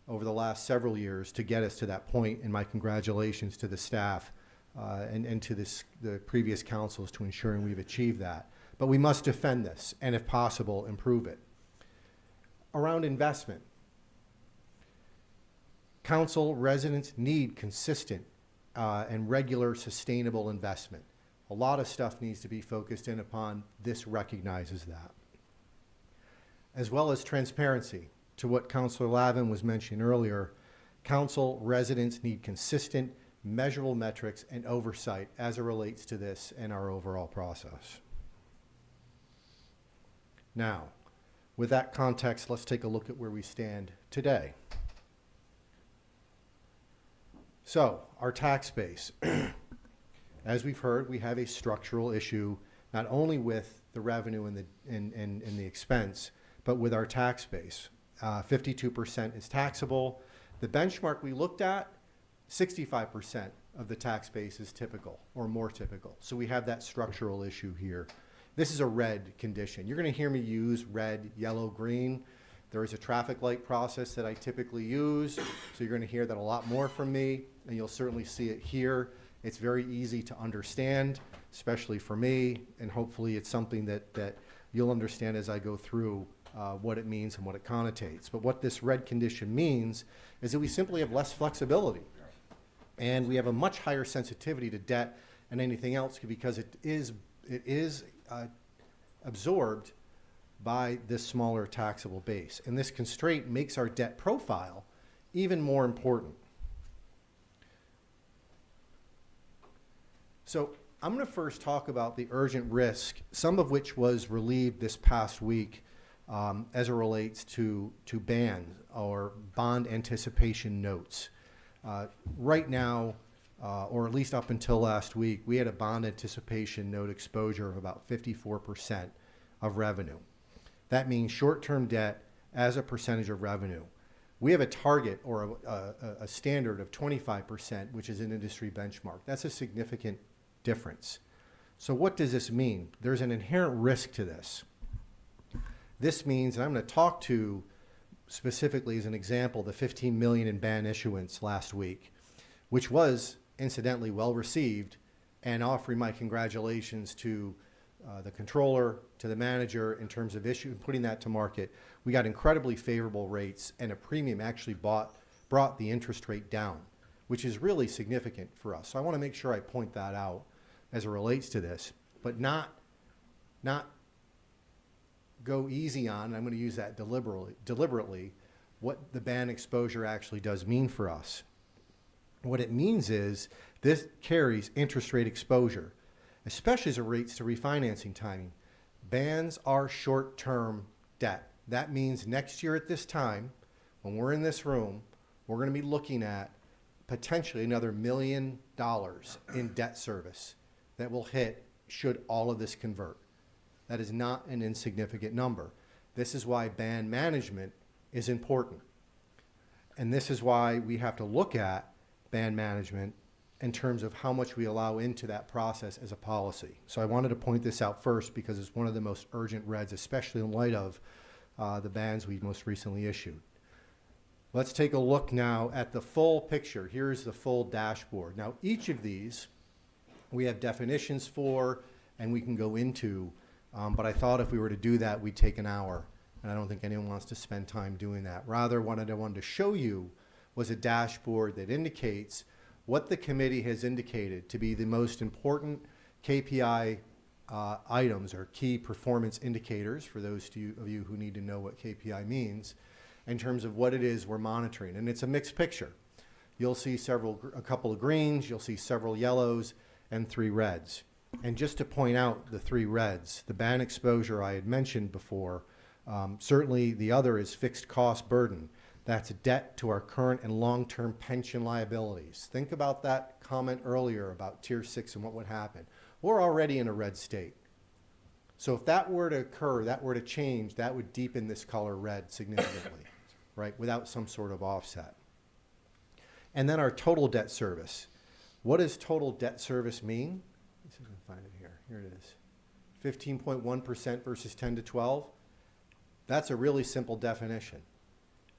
S1: over the last several years to get us to that point, and my congratulations to the staff and to the previous councils to ensuring we've achieved that. But we must defend this, and if possible, improve it. Around investment, council residents need consistent and regular sustainable investment. A lot of stuff needs to be focused in upon. This recognizes that. As well as transparency, to what Councilor Lavin was mentioning earlier, council residents need consistent, measurable metrics and oversight as it relates to this and our overall process. Now, with that context, let's take a look at where we stand today. So, our tax base. As we've heard, we have a structural issue, not only with the revenue and the expense, but with our tax base. 52% is taxable. The benchmark we looked at, 65% of the tax base is typical or more typical. So we have that structural issue here. This is a red condition. You're going to hear me use red, yellow, green. There is a traffic light process that I typically use, so you're going to hear that a lot more from me, and you'll certainly see it here. It's very easy to understand, especially for me, and hopefully it's something that you'll understand as I go through what it means and what it connotates. But what this red condition means is that we simply have less flexibility, and we have a much higher sensitivity to debt and anything else because it is absorbed by this smaller taxable base. And this constraint makes our debt profile even more important. So I'm going to first talk about the urgent risk, some of which was relieved this past week as it relates to bans or bond anticipation notes. Right now, or at least up until last week, we had a bond anticipation note exposure of about 54% of revenue. That means short-term debt as a percentage of revenue. We have a target or a standard of 25%, which is an industry benchmark. That's a significant difference. So what does this mean? There's an inherent risk to this. This means, and I'm going to talk to specifically as an example, the $15 million in ban issuance last week, which was incidentally well received, and offering my congratulations to the controller, to the manager in terms of putting that to market. We got incredibly favorable rates, and a premium actually brought the interest rate down, which is really significant for us. So I want to make sure I point that out as it relates to this, but not go easy on, and I'm going to use that deliberately, what the ban exposure actually does mean for us. What it means is this carries interest rate exposure, especially as it relates to refinancing timing. Bans are short-term debt. That means next year at this time, when we're in this room, we're going to be looking at potentially another $1 million in debt service that will hit should all of this convert. That is not an insignificant number. This is why ban management is important. And this is why we have to look at ban management in terms of how much we allow into that process as a policy. So I wanted to point this out first because it's one of the most urgent reds, especially in light of the bans we most recently issued. Let's take a look now at the full picture. Here's the full dashboard. Now, each of these we have definitions for and we can go into, but I thought if we were to do that, we'd take an hour, and I don't think anyone wants to spend time doing that. Rather, what I wanted to show you was a dashboard that indicates what the committee has indicated to be the most important KPI items or key performance indicators for those of you who need to know what KPI means in terms of what it is we're monitoring. And it's a mixed picture. You'll see a couple of greens, you'll see several yellows, and 3 reds. And just to point out the 3 reds, the ban exposure I had mentioned before, certainly the other is fixed cost burden. That's debt to our current and long-term pension liabilities. Think about that comment earlier about Tier 6 and what would happen. We're already in a red state. So if that were to occur, that were to change, that would deepen this color red significantly, right, without some sort of offset. And then our total debt service. What does total debt service mean? Let's see if I can find it here. Here it is. 15.1% versus 10 to 12. That's a really simple definition.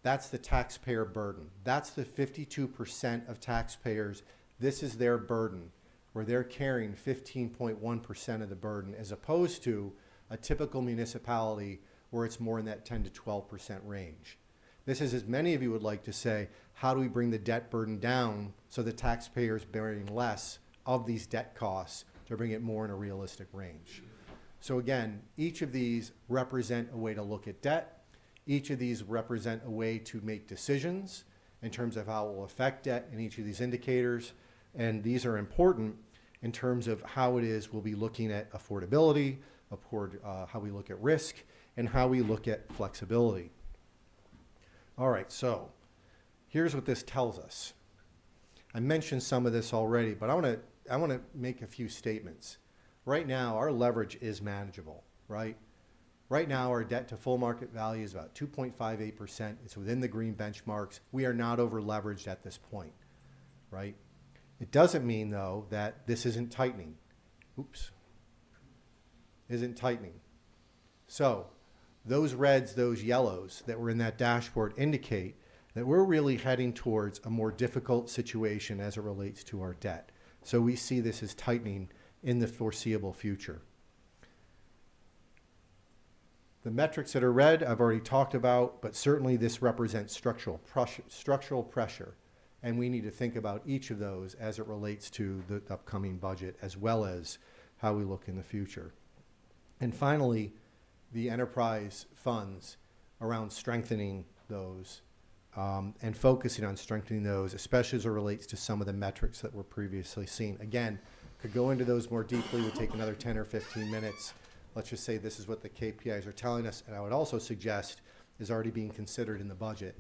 S1: That's the taxpayer burden. That's the 52% of taxpayers. This is their burden, where they're carrying 15.1% of the burden, as opposed to a typical municipality where it's more in that 10 to 12% range. This is, as many of you would like to say, how do we bring the debt burden down so the taxpayers bearing less of these debt costs to bring it more in a realistic range. So again, each of these represent a way to look at debt. Each of these represent a way to make decisions in terms of how it will affect debt in each of these indicators. And these are important in terms of how it is we'll be looking at affordability, how we look at risk, and how we look at flexibility. All right, so here's what this tells us. I mentioned some of this already, but I want to make a few statements. Right now, our leverage is manageable, right? Right now, our debt to full market value is about 2.58%. It's within the green benchmarks. We are not over leveraged at this point, right? It doesn't mean, though, that this isn't tightening. Isn't tightening. So those reds, those yellows that were in that dashboard indicate that we're really heading towards a more difficult situation as it relates to our debt. So we see this as tightening in the foreseeable future. The metrics that are red I've already talked about, but certainly this represents structural pressure, and we need to think about each of those as it relates to the upcoming budget, as well as how we look in the future. And finally, the enterprise funds around strengthening those and focusing on strengthening those, especially as it relates to some of the metrics that were previously seen. Again, could go into those more deeply, would take another 10 or 15 minutes. Let's just say this is what the KPIs are telling us, and I would also suggest is already being considered in the budget.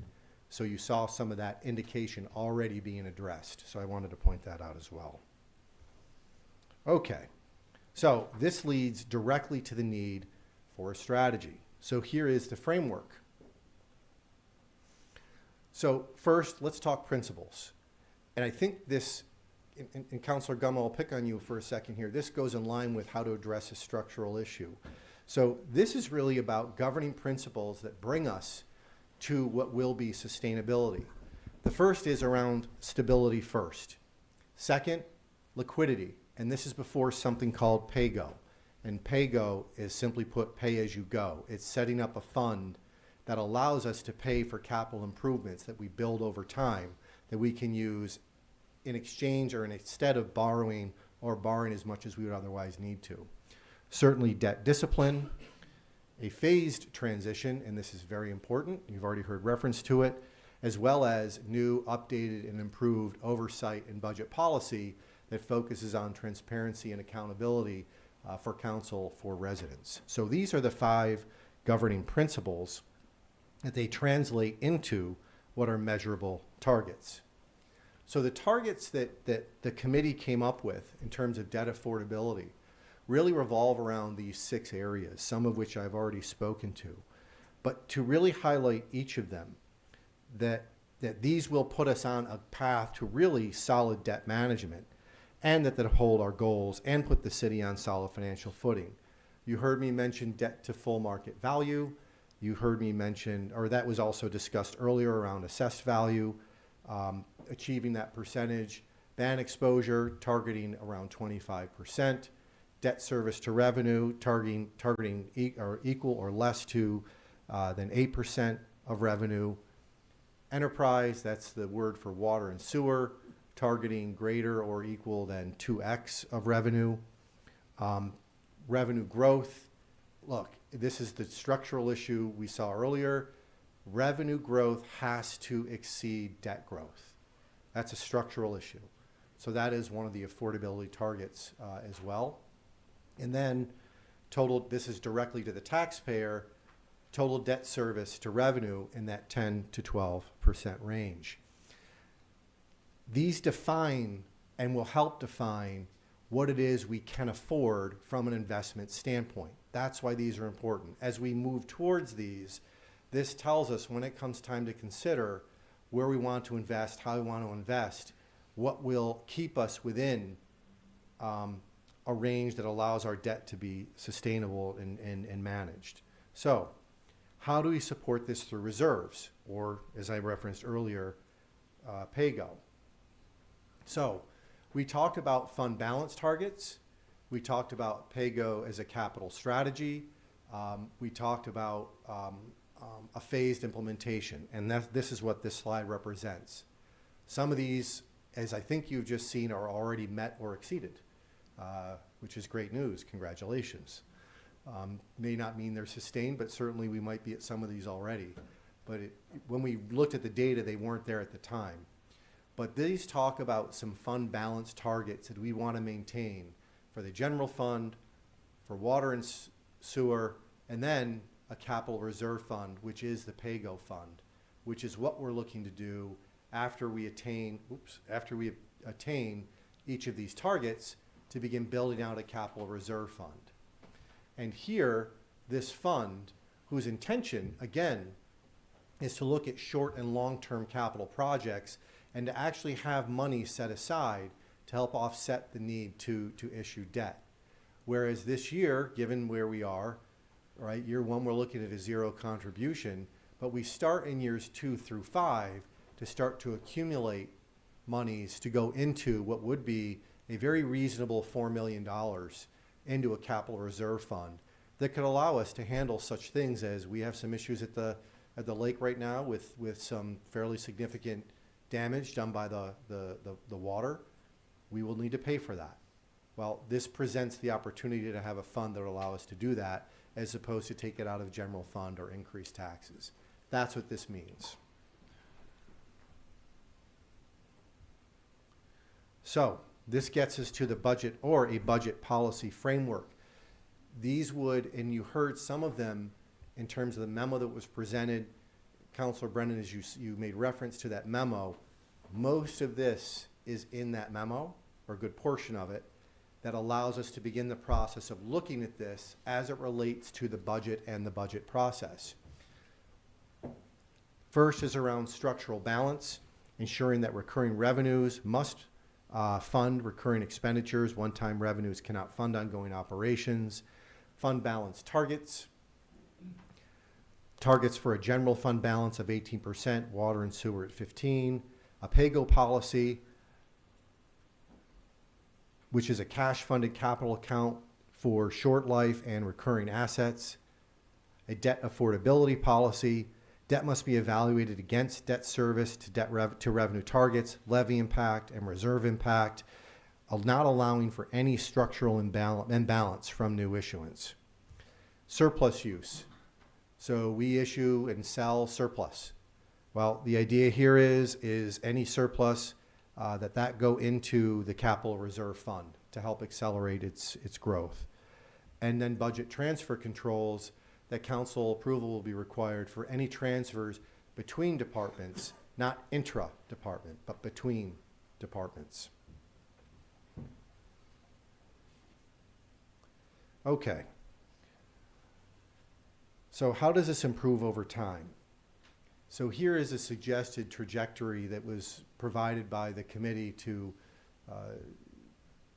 S1: So you saw some of that indication already being addressed. So I wanted to point that out as well. Okay, so this leads directly to the need for a strategy. So here is the framework. So first, let's talk principles. And I think this, and Councilor Gummo, I'll pick on you for a second here. This goes in line with how to address a structural issue. So this is really about governing principles that bring us to what will be sustainability. The first is around stability first. Second, liquidity. And this is before something called pay-go. And pay-go is simply put, pay as you go. It's setting up a fund that allows us to pay for capital improvements that we build over time that we can use in exchange or instead of borrowing or borrowing as much as we would otherwise need to. Certainly debt discipline, a phased transition, and this is very important, you've already heard reference to it, as well as new, updated, and improved oversight and budget policy that focuses on transparency and accountability for council, for residents. So these are the 5 governing principles that they translate into what are measurable targets. So the targets that the committee came up with in terms of debt affordability really revolve around these 6 areas, some of which I've already spoken to. But to really highlight each of them, that these will put us on a path to really solid debt management and that hold our goals and put the city on solid financial footing. You heard me mention debt to full market value. You heard me mention, or that was also discussed earlier around assessed value, achieving that percentage, ban exposure targeting around 25%, debt service to revenue targeting equal or less to than 8% of revenue. Enterprise, that's the word for water and sewer, targeting greater or equal than 2x of revenue. Revenue growth, look, this is the structural issue we saw earlier. Revenue growth has to exceed debt growth. That's a structural issue. So that is one of the affordability targets as well. And then this is directly to the taxpayer, total debt service to revenue in that 10 to 12% range. These define and will help define what it is we can afford from an investment standpoint. That's why these are important. As we move towards these, this tells us when it comes time to consider where we want to invest, how we want to invest, what will keep us within a range that allows our debt to be sustainable and managed. So how do we support this through reserves, or as I referenced earlier, pay-go? So we talked about fund balance targets. We talked about pay-go as a capital strategy. We talked about a phased implementation, and this is what this slide represents. Some of these, as I think you've just seen, are already met or exceeded, which is great news. Congratulations. May not mean they're sustained, but certainly we might be at some of these already. But when we looked at the data, they weren't there at the time. But these talk about some fund balance targets that we want to maintain for the general fund, for water and sewer, and then a capital reserve fund, which is the PAYGO fund, which is what we're looking to do after we attain each of these targets to begin building out a capital reserve fund. And here, this fund, whose intention, again, is to look at short and long-term capital projects and to actually have money set aside to help offset the need to issue debt. Whereas this year, given where we are, right, year one, we're looking at a zero contribution, but we start in years 2 through 5 to start to accumulate monies to go into what would be a very reasonable $4 million into a capital reserve fund that could allow us to handle such things as we have some issues at the lake right now with some fairly significant damage done by the water. We will need to pay for that. Well, this presents the opportunity to have a fund that will allow us to do that as opposed to take it out of general fund or increase taxes. That's what this means. So this gets us to the budget or a budget policy framework. These would, and you heard some of them in terms of the memo that was presented. Councilor Brennan, as you made reference to that memo, most of this is in that memo, or a good portion of it, that allows us to begin the process of looking at this as it relates to the budget and the budget process. First is around structural balance, ensuring that recurring revenues must fund recurring expenditures. One-time revenues cannot fund ongoing operations. Fund balance targets. Targets for a general fund balance of 18%, water and sewer at 15%. A PAYGO policy, which is a cash-funded capital account for short life and recurring assets. A debt affordability policy. Debt must be evaluated against debt service to revenue targets, levy impact, and reserve impact, not allowing for any structural imbalance from new issuance. Surplus use. So we issue and sell surplus. Well, the idea here is any surplus that go into the capital reserve fund to help accelerate its growth. And then budget transfer controls, that council approval will be required for any transfers between departments, not intra-department, but between departments. Okay. So how does this improve over time? So here is a suggested trajectory that was provided by the committee to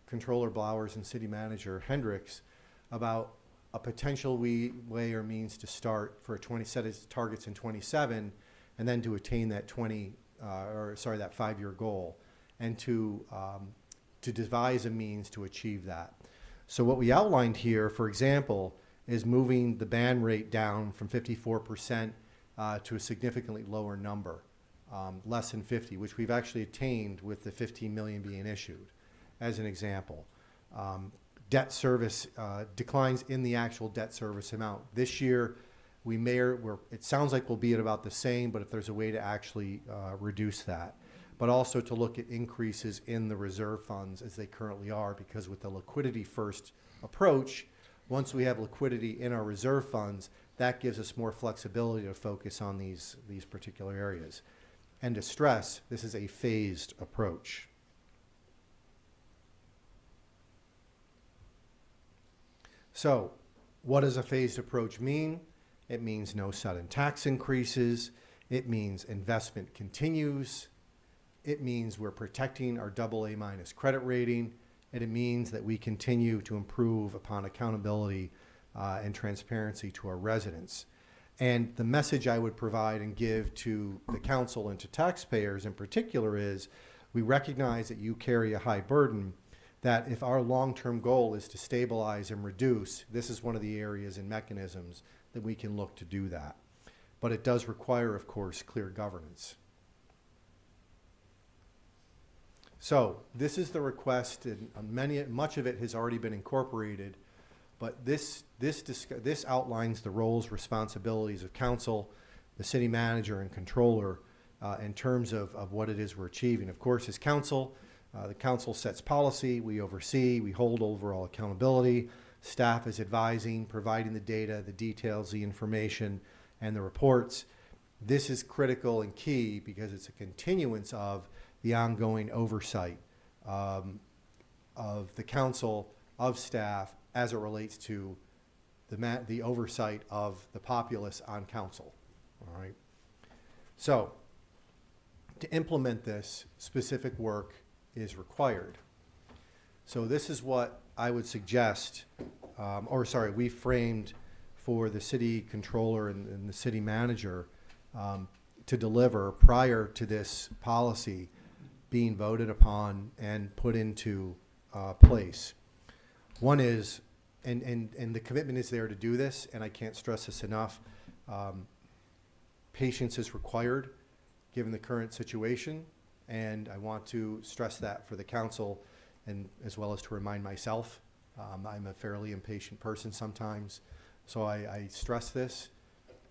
S1: Controller Blowers and City Manager Hendrix about a potential way or means to start for a set of targets in 27 and then to attain that that 5-year goal and to devise a means to achieve that. So what we outlined here, for example, is moving the ban rate down from 54% to a significantly lower number, less than 50, which we've actually attained with the 15 million being issued, as an example. Debt service declines in the actual debt service amount. This year, it sounds like we'll be at about the same, but if there's a way to actually reduce that. But also to look at increases in the reserve funds as they currently are, because with the liquidity first approach, once we have liquidity in our reserve funds, that gives us more flexibility to focus on these particular areas. And to stress, this is a phased approach. So, what does a phased approach mean? It means no sudden tax increases. It means investment continues. It means we're protecting our AA- credit rating. And it means that we continue to improve upon accountability and transparency to our residents. And the message I would provide and give to the council and to taxpayers in particular is we recognize that you carry a high burden, that if our long-term goal is to stabilize and reduce, this is one of the areas and mechanisms that we can look to do that. But it does require, of course, clear governance. So this is the request, and much of it has already been incorporated. But this outlines the roles, responsibilities of council, the city manager, and controller in terms of what it is we're achieving. Of course, as council, the council sets policy, we oversee, we hold overall accountability. Staff is advising, providing the data, the details, the information, and the reports. This is critical and key because it's a continuance of the ongoing oversight of the council, of staff, as it relates to the oversight of the populace on council. All right. So, to implement this, specific work is required. So this is what I would suggest, we framed for the city controller and the city manager to deliver prior to this policy being voted upon and put into place. One is, and the commitment is there to do this, and I can't stress this enough, patience is required given the current situation, and I want to stress that for the council and as well as to remind myself. I'm a fairly impatient person sometimes, so I stress this,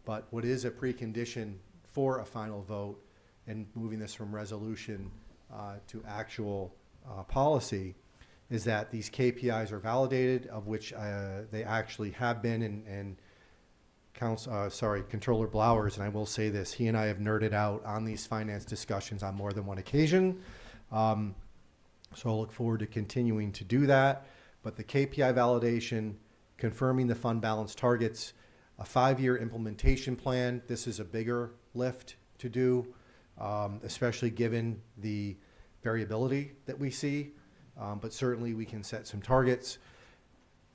S1: but what is a precondition for a final vote and moving this from resolution to actual policy is that these KPIs are validated, of which they actually have been, and Controller Blowers, and I will say this, he and I have nerded out on these finance discussions on more than one occasion. So I'll look forward to continuing to do that. But the KPI validation, confirming the fund balance targets, a 5-year implementation plan. This is a bigger lift to do, especially given the variability that we see. But certainly we can set some targets.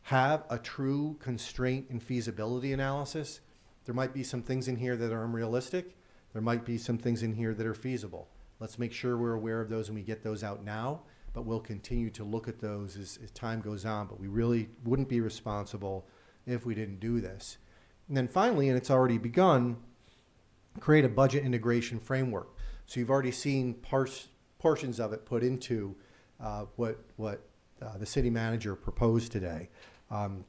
S1: Have a true constraint and feasibility analysis. There might be some things in here that are unrealistic. There might be some things in here that are feasible. Let's make sure we're aware of those and we get those out now, but we'll continue to look at those as time goes on. But we really wouldn't be responsible if we didn't do this. And then finally, and it's already begun, create a budget integration framework. So you've already seen portions of it put into what the city manager proposed today.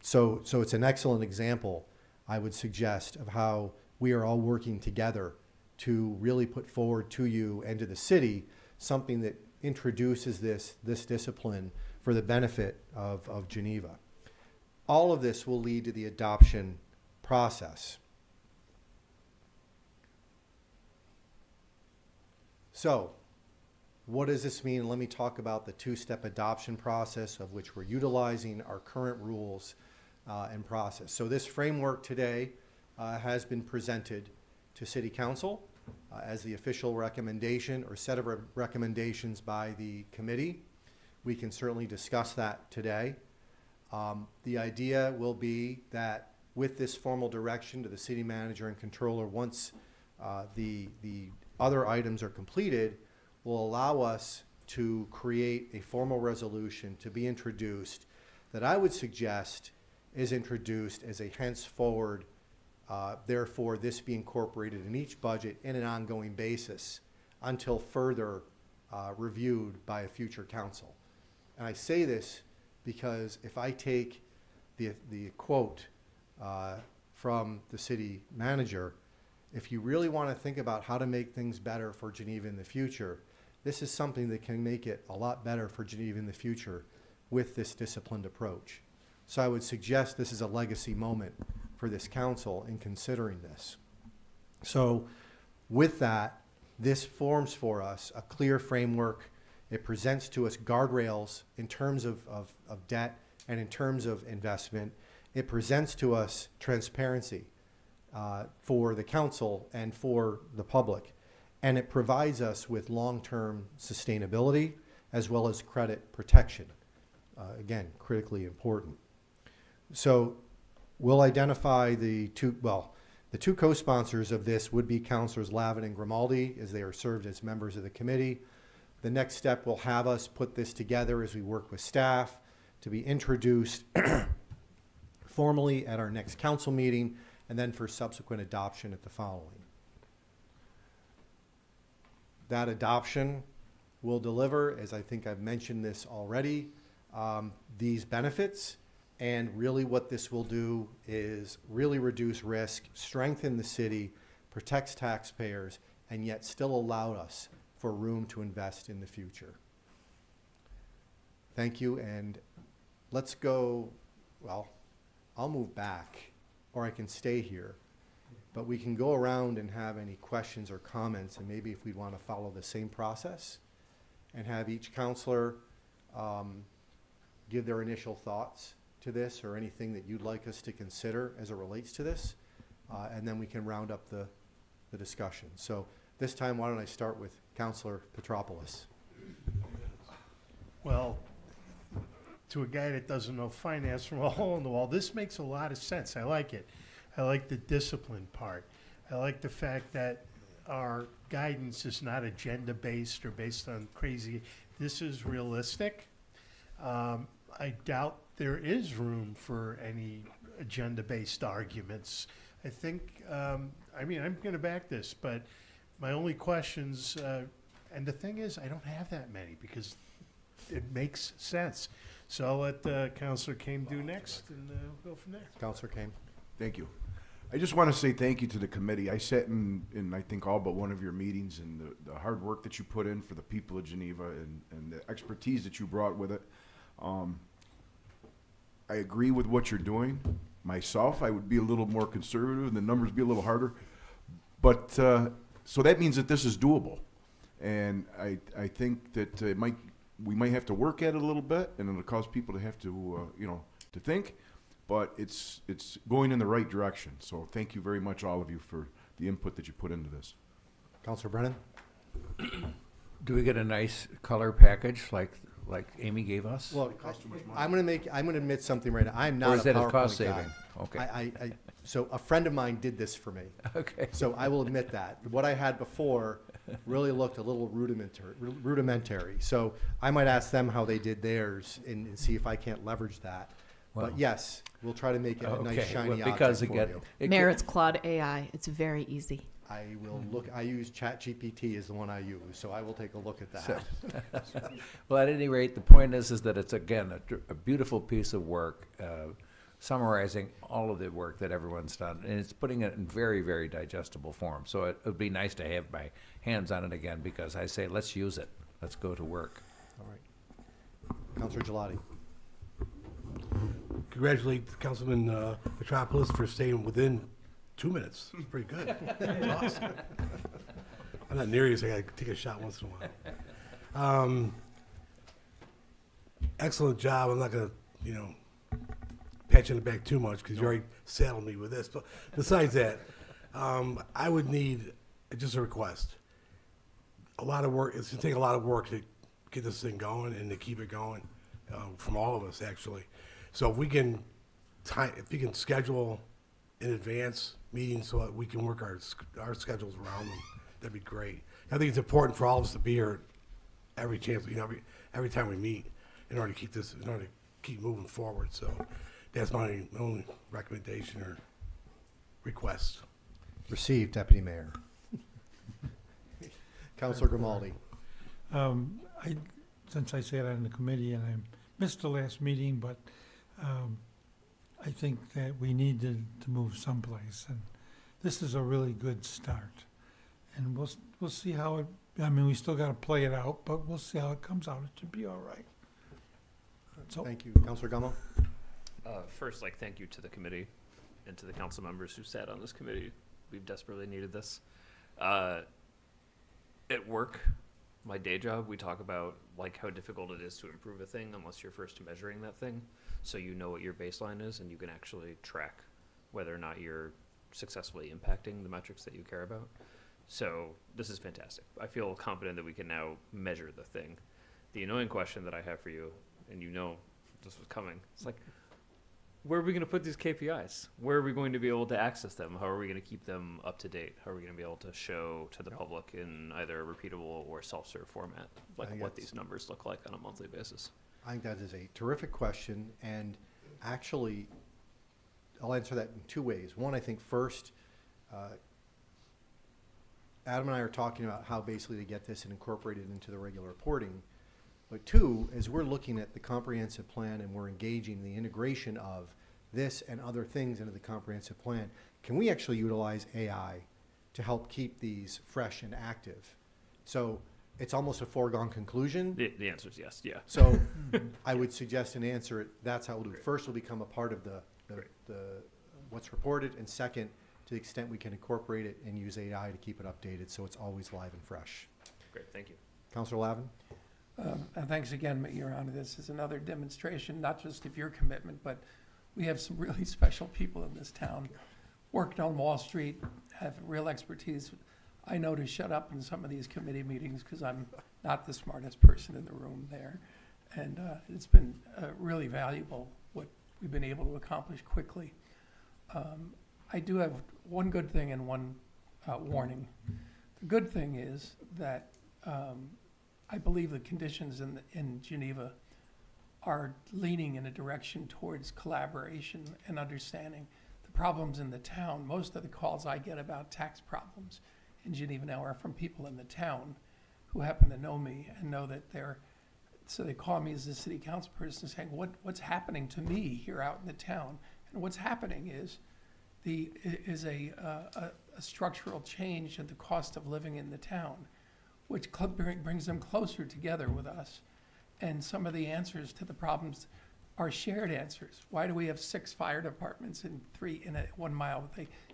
S1: So it's an excellent example, I would suggest, of how we are all working together to really put forward to you and to the city something that introduces this discipline for the benefit of Geneva. All of this will lead to the adoption process. So, what does this mean? Let me talk about the two-step adoption process of which we're utilizing our current rules and process. So this framework today has been presented to City Council as the official recommendation or set of recommendations by the committee. We can certainly discuss that today. The idea will be that with this formal direction to the city manager and controller, once the other items are completed, will allow us to create a formal resolution to be introduced that I would suggest is introduced as a henceforward, therefore this be incorporated in each budget in an ongoing basis until further reviewed by a future council. And I say this because if I take the quote from the city manager, if you really want to think about how to make things better for Geneva in the future, this is something that can make it a lot better for Geneva in the future with this disciplined approach. So I would suggest this is a legacy moment for this council in considering this. So with that, this forms for us a clear framework. It presents to us guardrails in terms of debt and in terms of investment. It presents to us transparency for the council and for the public. And it provides us with long-term sustainability as well as credit protection. Again, critically important. So we'll identify the two co-sponsors of this would be Councilors Lavin and Grimaldi, as they are served as members of the committee. The next step will have us put this together as we work with staff to be introduced formally at our next council meeting and then for subsequent adoption at the following. That adoption will deliver, as I think I've mentioned this already, these benefits And really what this will do is really reduce risk, strengthen the city, protects taxpayers, and yet still allow us for room to invest in the future. Thank you, and let's go, well, I'll move back, or I can stay here. But we can go around and have any questions or comments, and maybe if we want to follow the same process and have each counselor give their initial thoughts to this or anything that you'd like us to consider as it relates to this, and then we can round up the discussion. So this time, why don't I start with Counselor Petropoulos?
S11: Well, to a guy that doesn't know finance from a hole in the wall, this makes a lot of sense. I like it. I like the discipline part. I like the fact that our guidance is not agenda-based or based on crazy. This is realistic. I doubt there is room for any agenda-based arguments. I think, I mean, I'm going to back this, but my only questions, and the thing is, I don't have that many because it makes sense. So I'll let Councilor Kane do next, and we'll go from there.
S1: Counselor Kane.
S3: Thank you. I just want to say thank you to the committee. I sat in I think all but one of your meetings, and the hard work that you put in for the people of Geneva and the expertise that you brought with it. I agree with what you're doing. Myself, I would be a little more conservative and the numbers be a little harder. But so that means that this is doable. And I think that we might have to work at it a little bit, and it'll cause people to have to, to think. But it's going in the right direction. So thank you very much, all of you, for the input that you put into this.
S1: Counselor Brennan?
S10: Do we get a nice color package like Amy gave us?
S1: Well, I'm going to admit something right now. I'm not
S10: Or is
S1: a
S10: that a
S1: PowerPoint
S10: cost
S1: guy.
S10: saving? Okay.
S1: So a friend of mine did this for me.
S10: Okay.
S1: So I will admit that. What I had before really looked a little rudimentary. So I might ask them how they did theirs and see if I can't leverage that.
S10: Well,
S1: but yes, we'll try to make it a nice
S10: okay.
S1: shiny
S10: Well,
S1: object
S10: because
S1: for you.
S5: Mayor, it's Claude AI. It's very easy.
S1: I will look. I use ChatGPT is the one I use, so I will take a look at that.
S10: Well, at any rate, the point is that it's, again, a beautiful piece of work, summarizing all of the work that everyone's done, and it's putting it in very, very digestible form. So it would be nice to have my hands on it again, because I say, let's use it. Let's go to work.
S1: All right, Councilor Gelati.
S9: Congratulate Councilman Petropoulos for staying within 2 minutes. That's pretty good. That's awesome. I'm not near you, so I gotta take a shot once in a while. Excellent job. I'm not gonna, pat you on the back too much because you already saddled me with this. But besides that, I would need just a request. A lot of work. It's gonna take a lot of work to get this thing going and to keep it going from all of us, actually. So if we can schedule in advance meetings so that we can work our schedules around them, that'd be great. I think it's important for all of us to be here every chance, every time we meet in order to keep moving forward. So that's my only recommendation or request.
S1: Received, Deputy Mayor. Councilor Grimaldi.
S2: Since I sat on the committee and I missed the last meeting, but I think that we need to move someplace, and this is a really good start. And we'll see how it. I mean, we still got to play it out, but we'll see how it comes out. It should be all right. So,
S1: Thank you, Councilor Gummo.
S8: First, thank you to the committee and to the council members who sat on this committee. We've desperately needed this. At work, my day job, we talk about how difficult it is to improve a thing unless you're first measuring that thing, so you know what your baseline is and you can actually track whether or not you're successfully impacting the metrics that you care about. So this is fantastic. I feel confident that we can now measure the thing. The annoying question that I have for you, and this was coming, it's where are we going to put these KPIs? Where are we going to be able to access them? How are we going to keep them up to date? How are we going to be able to show to the public in either a repeatable or self-serve format, what these numbers look like on a monthly basis?
S1: I think that is a terrific question, and actually, I'll answer that in two ways. One, I think first, Adam and I are talking about how basically to get this and incorporate it into the regular reporting. But two, as we're looking at the comprehensive plan and we're engaging the integration of this and other things into the comprehensive plan, can we actually utilize AI to help keep these fresh and active? So it's almost a foregone conclusion.
S8: The answer is yes, yeah.
S1: So I would suggest and answer it, that's how we'll do it. First, will become a part of the what's reported, and second, to the extent we can incorporate it and use AI to keep it updated so it's always live and fresh.
S8: Great, thank you.
S1: Councilor Lavin?
S6: And thanks again, Your Honor. This is another demonstration, not just of your commitment, but we have some really special people in this town. Worked on Wall Street, have real expertise. I know to shut up in some of these committee meetings because I'm not the smartest person in the room there. And it's been really valuable what we've been able to accomplish quickly. I do have one good thing and one warning. The good thing is that I believe the conditions in Geneva are leaning in a direction towards collaboration and understanding the problems in the town. Most of the calls I get about tax problems in Geneva now are from people in the town who happen to know me and know that so they call me as a city council person saying, what's happening to me here out in the town? And what's happening is a structural change in the cost of living in the town, which brings them closer together with us. And some of the answers to the problems are shared answers. Why do we have 6 fire departments in 1 mile?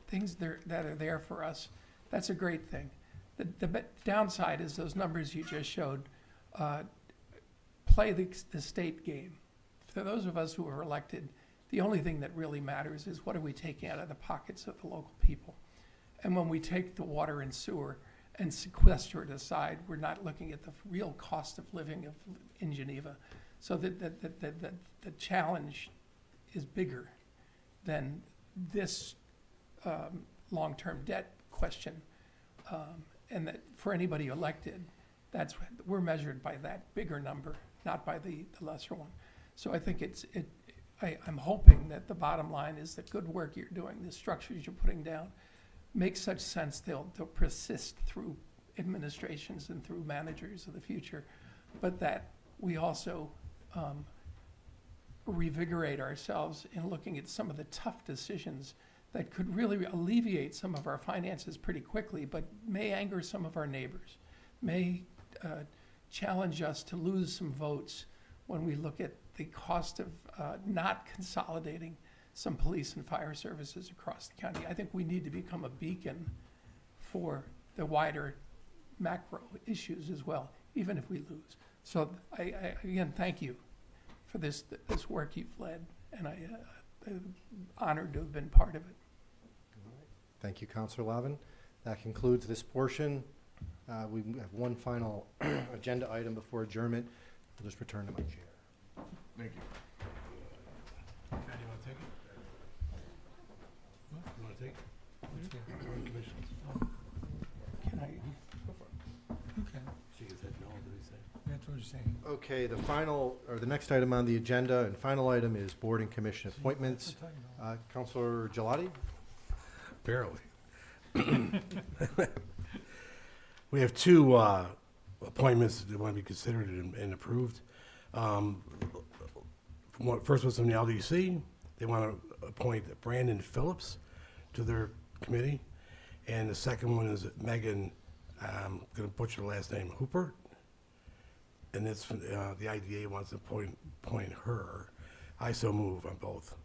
S6: Things that are there for us. That's a great thing. The downside is those numbers you just showed play the state game. For those of us who are elected, the only thing that really matters is what are we taking out of the pockets of the local people. And when we take the water and sewer and sequester it aside, we're not looking at the real cost of living in Geneva. So the challenge is bigger than this long-term debt question. And that for anybody elected, we're measured by that bigger number, not by the lesser one. So I think I'm hoping that the bottom line is the good work you're doing, the structures you're putting down, make such sense they'll persist through administrations and through managers of the future, but that we also revigorate ourselves in looking at some of the tough decisions that could really alleviate some of our finances pretty quickly, but may anger some of our neighbors, may challenge us to lose some votes when we look at the cost of not consolidating some police and fire services across the county. I think we need to become a beacon for the wider macro issues as well, even if we lose. So I again, thank you for this work you've led, and I'm honored to have been part of it.
S1: Thank you, Councilor Lavin. That concludes this portion. We have one final agenda item before adjournment. I'll just return to my chair.
S3: Thank you.
S9: Chad, you want to take it? You want to take it? Commissions.
S6: Can I?
S2: Okay,
S9: She said no, did he say?
S2: that's what you're saying.
S1: Okay, the next item on the agenda and final item is board and commission appointments.
S2: That's what I'm talking about.
S1: Councilor Gelati?
S9: Barely. We have 2 appointments that want to be considered and approved. First was from the LDC. They want to appoint Brandon Phillips to their committee. And the second one is Megan, I'm going to butcher the last name, Hooper. And it's from the IDA wants to appoint her. I so move on both.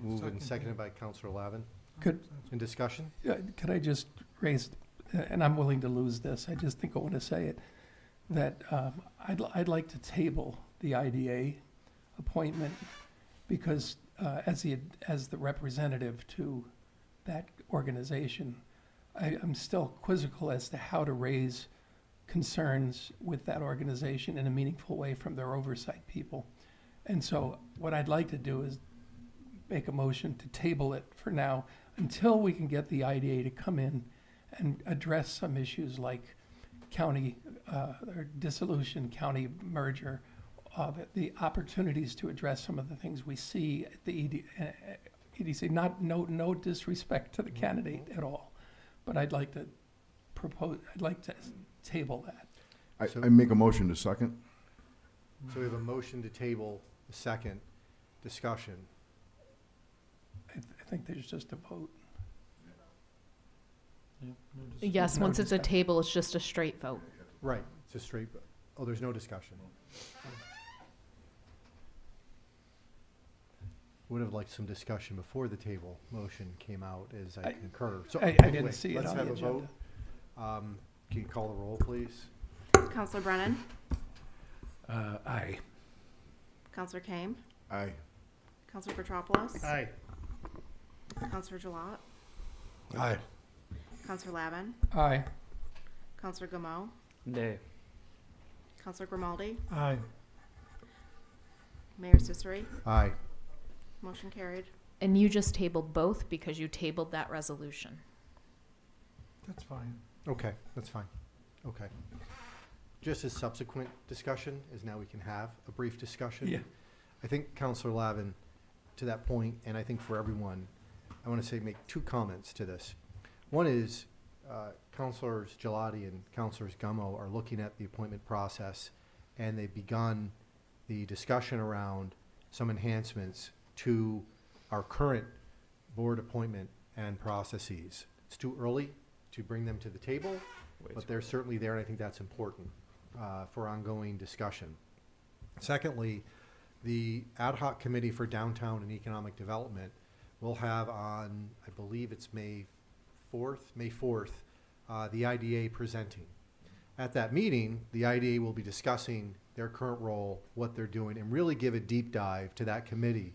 S1: Moved and seconded by Councilor Lavin.
S6: Could
S1: In discussion?
S6: could I just raise, and I'm willing to lose this, I just think I want to say it, that I'd like to table the IDA appointment because as the representative to that organization, I'm still quizzical as to how to raise concerns with that organization in a meaningful way from their oversight people. And so what I'd like to do is make a motion to table it for now until we can get the IDA to come in and address some issues like county or dissolution, county merger, the opportunities to address some of the things we see at the EDC. No disrespect to the candidate at all, but I'd like to table that.
S3: I make a motion to second.
S1: So we have a motion to table, a second, discussion.
S6: I think there's just a vote.
S7: Yes,
S6: No
S7: once it's a
S6: discussion.
S7: table, it's just a straight vote.
S1: Right, it's a straight, oh, there's no discussion. Would have liked some discussion before the table motion came out, as I
S6: I-
S1: concur. So
S6: I
S1: anyway,
S6: didn't see it
S1: let's
S6: on the
S1: have a
S6: agenda.
S1: vote. Can you call the roll, please?
S12: Counselor Brennan,
S10: Aye.
S12: Counselor Kame,
S3: Aye.
S12: Counselor Petropoulos,
S11: Aye.
S12: Counselor Gilat,
S9: Aye.
S12: Counselor Lavin,
S6: Aye.
S12: Counselor Gameau,
S8: Nay.
S12: Counselor Grimaldi,
S2: Aye.
S12: Mayor Cecere.
S1: Aye.
S12: Motion carried.
S7: And you just tabled both because you tabled that resolution.
S2: That's fine.
S1: Okay, that's fine. Okay. Just as subsequent discussion, as now we can have a brief discussion.
S6: Yeah.
S1: I think Counselor Lavin, to that point, and I think for everyone, I want to say, make two comments to this. One is, Counselors Gelati and Counselors Gummo are looking at the appointment process, and they've begun the discussion around some enhancements to our current board appointment and processes. It's too early to bring them to the table, but they're certainly there, and I think that's important for ongoing discussion. Secondly, the ad hoc committee for downtown and economic development will have on, I believe it's May 4th, the IDA presenting. At that meeting, the IDA will be discussing their current role, what they're doing, and really give a deep dive to that committee.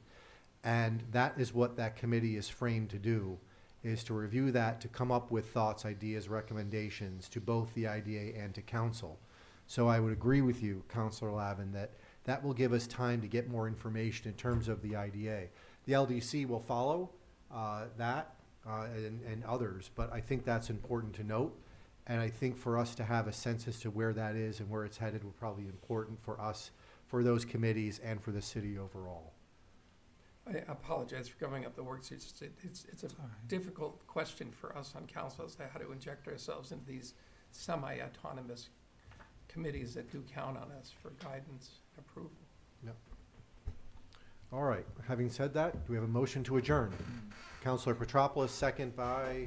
S1: And that is what that committee is framed to do, is to review that, to come up with thoughts, ideas, recommendations to both the IDA and to council. So I would agree with you, Councilor Lavin, that that will give us time to get more information in terms of the IDA. The LDC will follow that and others, but I think that's important to note. And I think for us to have a sense as to where that is and where it's headed will probably be important for us, for those committees, and for the city overall.
S6: I apologize for coming up the words. It's a difficult question for us on council as to how to inject ourselves into these semi-autonomous committees that do count on us for guidance and approval.
S1: All right, having said that, do we have a motion to adjourn? Councilor Petropoulos, second by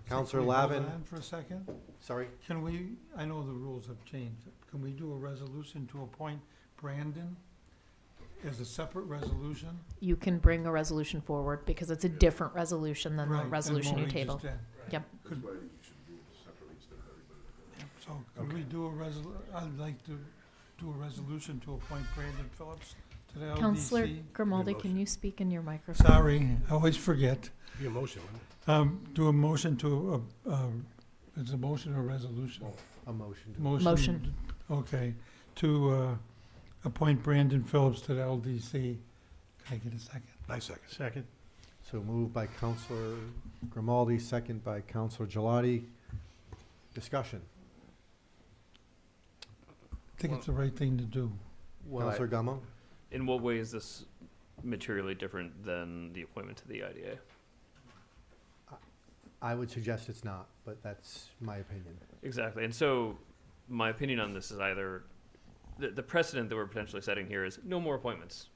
S1: Councilor
S2: Can we hold
S1: Lavin.
S2: on for a second?
S1: Sorry?
S2: Can we, I know the rules have changed. Can we do a resolution to appoint Brandon as a separate resolution?
S7: You can bring a resolution forward because it's a different resolution than the
S2: Right, than
S7: resolution
S2: what
S7: you
S2: we just
S7: tabled.
S2: did.
S7: Yep.
S3: That's why you should do it separately instead of everybody.
S2: So could we do I'd like to do a resolution to appoint Brandon Phillips to the LDC.
S7: Counselor Grimaldi,
S9: motion.
S7: can you speak in your microphone?
S2: Sorry, I always forget.
S9: Be a motion, wouldn't it?
S2: Do a motion to, is a motion or a resolution?
S1: A motion. to-
S7: Motion.
S2: Okay, to appoint Brandon Phillips to the LDC. Can I get a second?
S9: Nice second.
S11: Second.
S1: So moved by Councilor Grimaldi, second by Councilor Gelati. Discussion.
S2: I think it's the right thing to do.
S1: Councilor Gummo?
S8: In what way is this materially different than the appointment to the IDA?
S1: I would suggest it's not, but that's my opinion.
S8: Exactly. And so my opinion on this is either the precedent that we're potentially setting here is no more appointments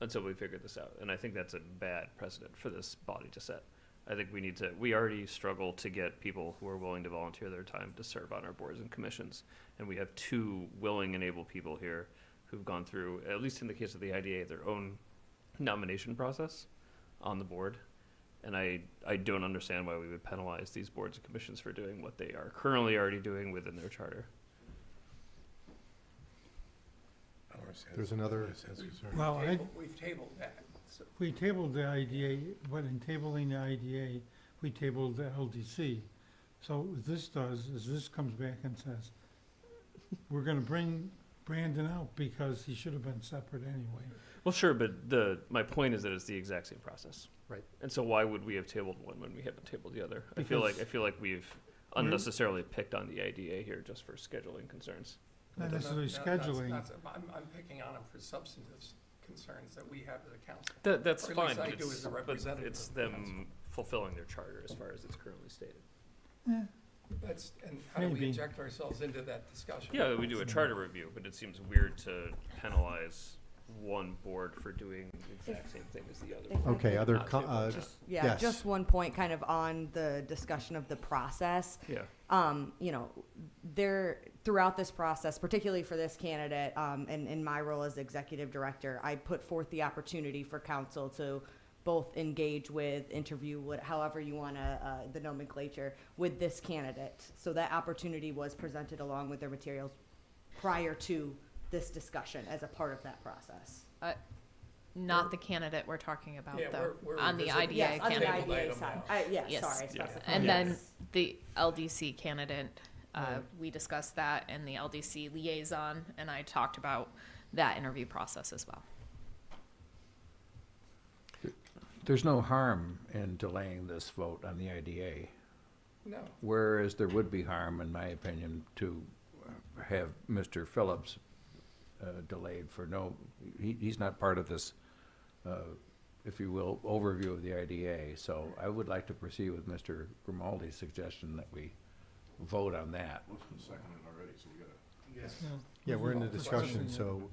S8: until we figure this out. And I think that's a bad precedent for this body to set. I think we already struggle to get people who are willing to volunteer their time to serve on our boards and commissions. And we have two willing and able people here who've gone through, at least in the case of the IDA, their own nomination process on the board. And I don't understand why we would penalize these boards and commissions for doing what they are currently already doing within their charter.
S9: I don't understand.
S1: There's another-
S2: Well,
S6: We've tabled that. So
S2: we tabled the IDA, but in tabling the IDA, we tabled the LDC. So what this does is this comes back and says, we're gonna bring Brandon out because he should have been separate anyway.
S8: Well, sure, but my point is that it's the exact same process.
S1: Right.
S8: And so why would we have tabled one when we haven't tabled the other? I feel
S2: Because-
S8: like we've unnecessarily picked on the IDA here just for scheduling concerns.
S2: Not necessarily scheduling.
S6: I'm picking on them for substantive concerns that we have as a council.
S8: That's
S6: Or at
S8: fine,
S6: least I
S8: but
S6: do as a
S8: but
S6: representative
S8: it's
S6: of the
S8: them fulfilling their charter as far as it's currently stated.
S6: And how do we
S2: Maybe.
S6: inject ourselves into that discussion?
S8: Yeah, we do a charter review, but it seems weird to penalize one board for doing the exact same thing as the other.
S13: If I
S1: Okay,
S13: could-
S1: other,
S8: Not too much.
S13: Yeah,
S1: yes.
S13: just one point kind of on the discussion of the process.
S8: Yeah.
S13: You know, there, throughout this process, particularly for this candidate, and in my role as executive director, I put forth the opportunity for council to both engage with, interview, however you want to, the nomenclature, with this candidate. So that opportunity was presented along with their materials prior to this discussion as a part of that process.
S7: Not the candidate we're talking about,
S6: Yeah,
S7: though.
S6: we're
S7: On the
S6: revisiting-
S7: IDA
S13: Yes, on the
S7: candidate.
S6: Tabled
S13: IDA
S6: item
S13: side.
S6: now.
S13: Yes,
S7: Yes.
S13: sorry, I
S8: Yeah.
S13: specified.
S7: And
S13: Yes.
S7: then the LDC candidate, we discussed that, and the LDC liaison, and I talked about that interview process as well.
S10: There's no harm in delaying this vote on the IDA,
S6: No.
S10: whereas there would be harm, in my opinion, to have Mr. Phillips delayed for he's not part of this, if you will, overview of the IDA. So I would like to proceed with Mr. Grimaldi's suggestion that we vote on that.
S1: Yeah, we're in the discussion, so,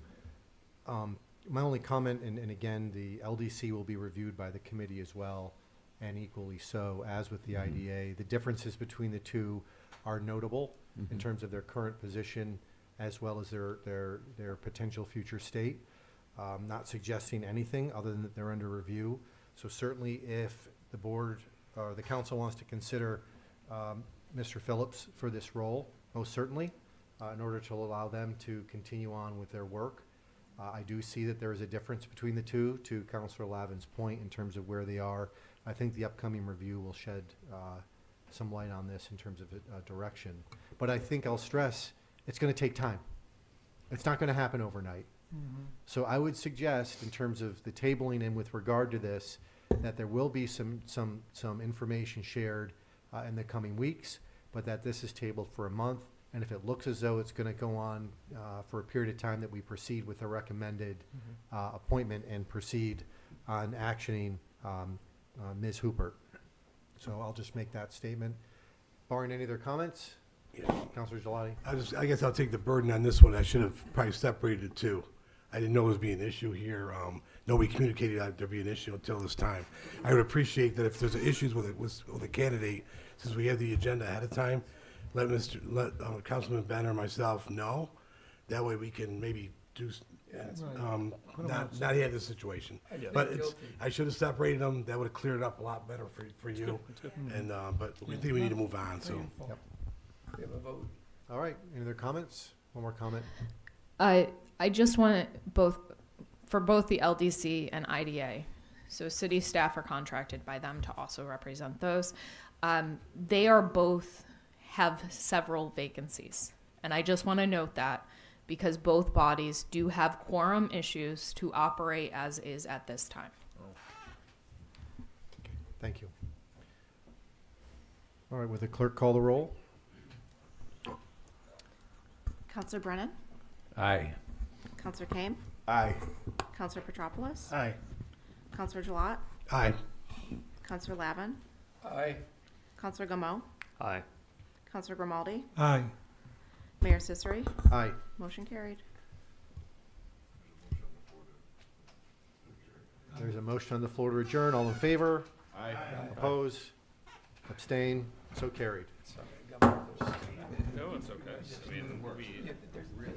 S1: my only comment, and again, the LDC will be reviewed by the committee as well, and equally so, as with the IDA. The differences between the two are notable in terms of their current position, as well as their potential future state. Not suggesting anything other than that they're under review. So certainly if the board or the council wants to consider Mr. Phillips for this role, most certainly, in order to allow them to continue on with their work. I do see that there is a difference between the two, to Councilor Lavin's point, in terms of where they are. I think the upcoming review will shed some light on this in terms of direction. But I think I'll stress, it's going to take time. It's not going to happen overnight. So I would suggest, in terms of the tabling and with regard to this, that there will be some information shared in the coming weeks, but that this is tabled for a month. And if it looks as though it's going to go on for a period of time, that we proceed with a recommended appointment and proceed on actioning Ms. Hooper. So I'll just make that statement. Barring any other comments?
S9: Yeah.
S1: Councilor Gelati?
S9: I guess I'll take the burden on this one. I should have probably separated the two. I didn't know it was being an issue here. Nobody communicated that there'd be an issue until this time. I would appreciate that if there's issues with a candidate, since we have the agenda ahead of time, let Councilman Benner or myself know. That way we can maybe do, not have this situation. But I should have separated them. That would have cleared it up a lot better for you. And, but we think we need to move on, so.
S6: We have a vote.
S1: All right, any other comments? One more comment?
S7: I just want for both the LDC and IDA, so city staff are contracted by them to also represent those. They are both have several vacancies. And I just want to note that because both bodies do have quorum issues to operate as is at this time.
S1: Thank you. All right, would the clerk call the roll?
S12: Counselor Brennan?
S10: Aye.
S12: Counselor Kame?
S3: Aye.
S12: Counselor Petropoulos?
S11: Aye.
S12: Counselor Gilat?
S9: Aye.
S12: Counselor Lavin?
S6: Aye.
S12: Counselor Gamow?
S8: Aye.
S12: Counselor Grimaldi?
S2: Aye.
S12: Mayor Cecere?
S1: Aye.
S12: Motion carried.
S1: There's a motion on the floor to adjourn. All in favor?
S3: Aye.
S1: Oppose? Abstain? So carried.
S6: Sorry, I got one of those.
S8: No, it's okay. I mean,
S6: Yeah, there's-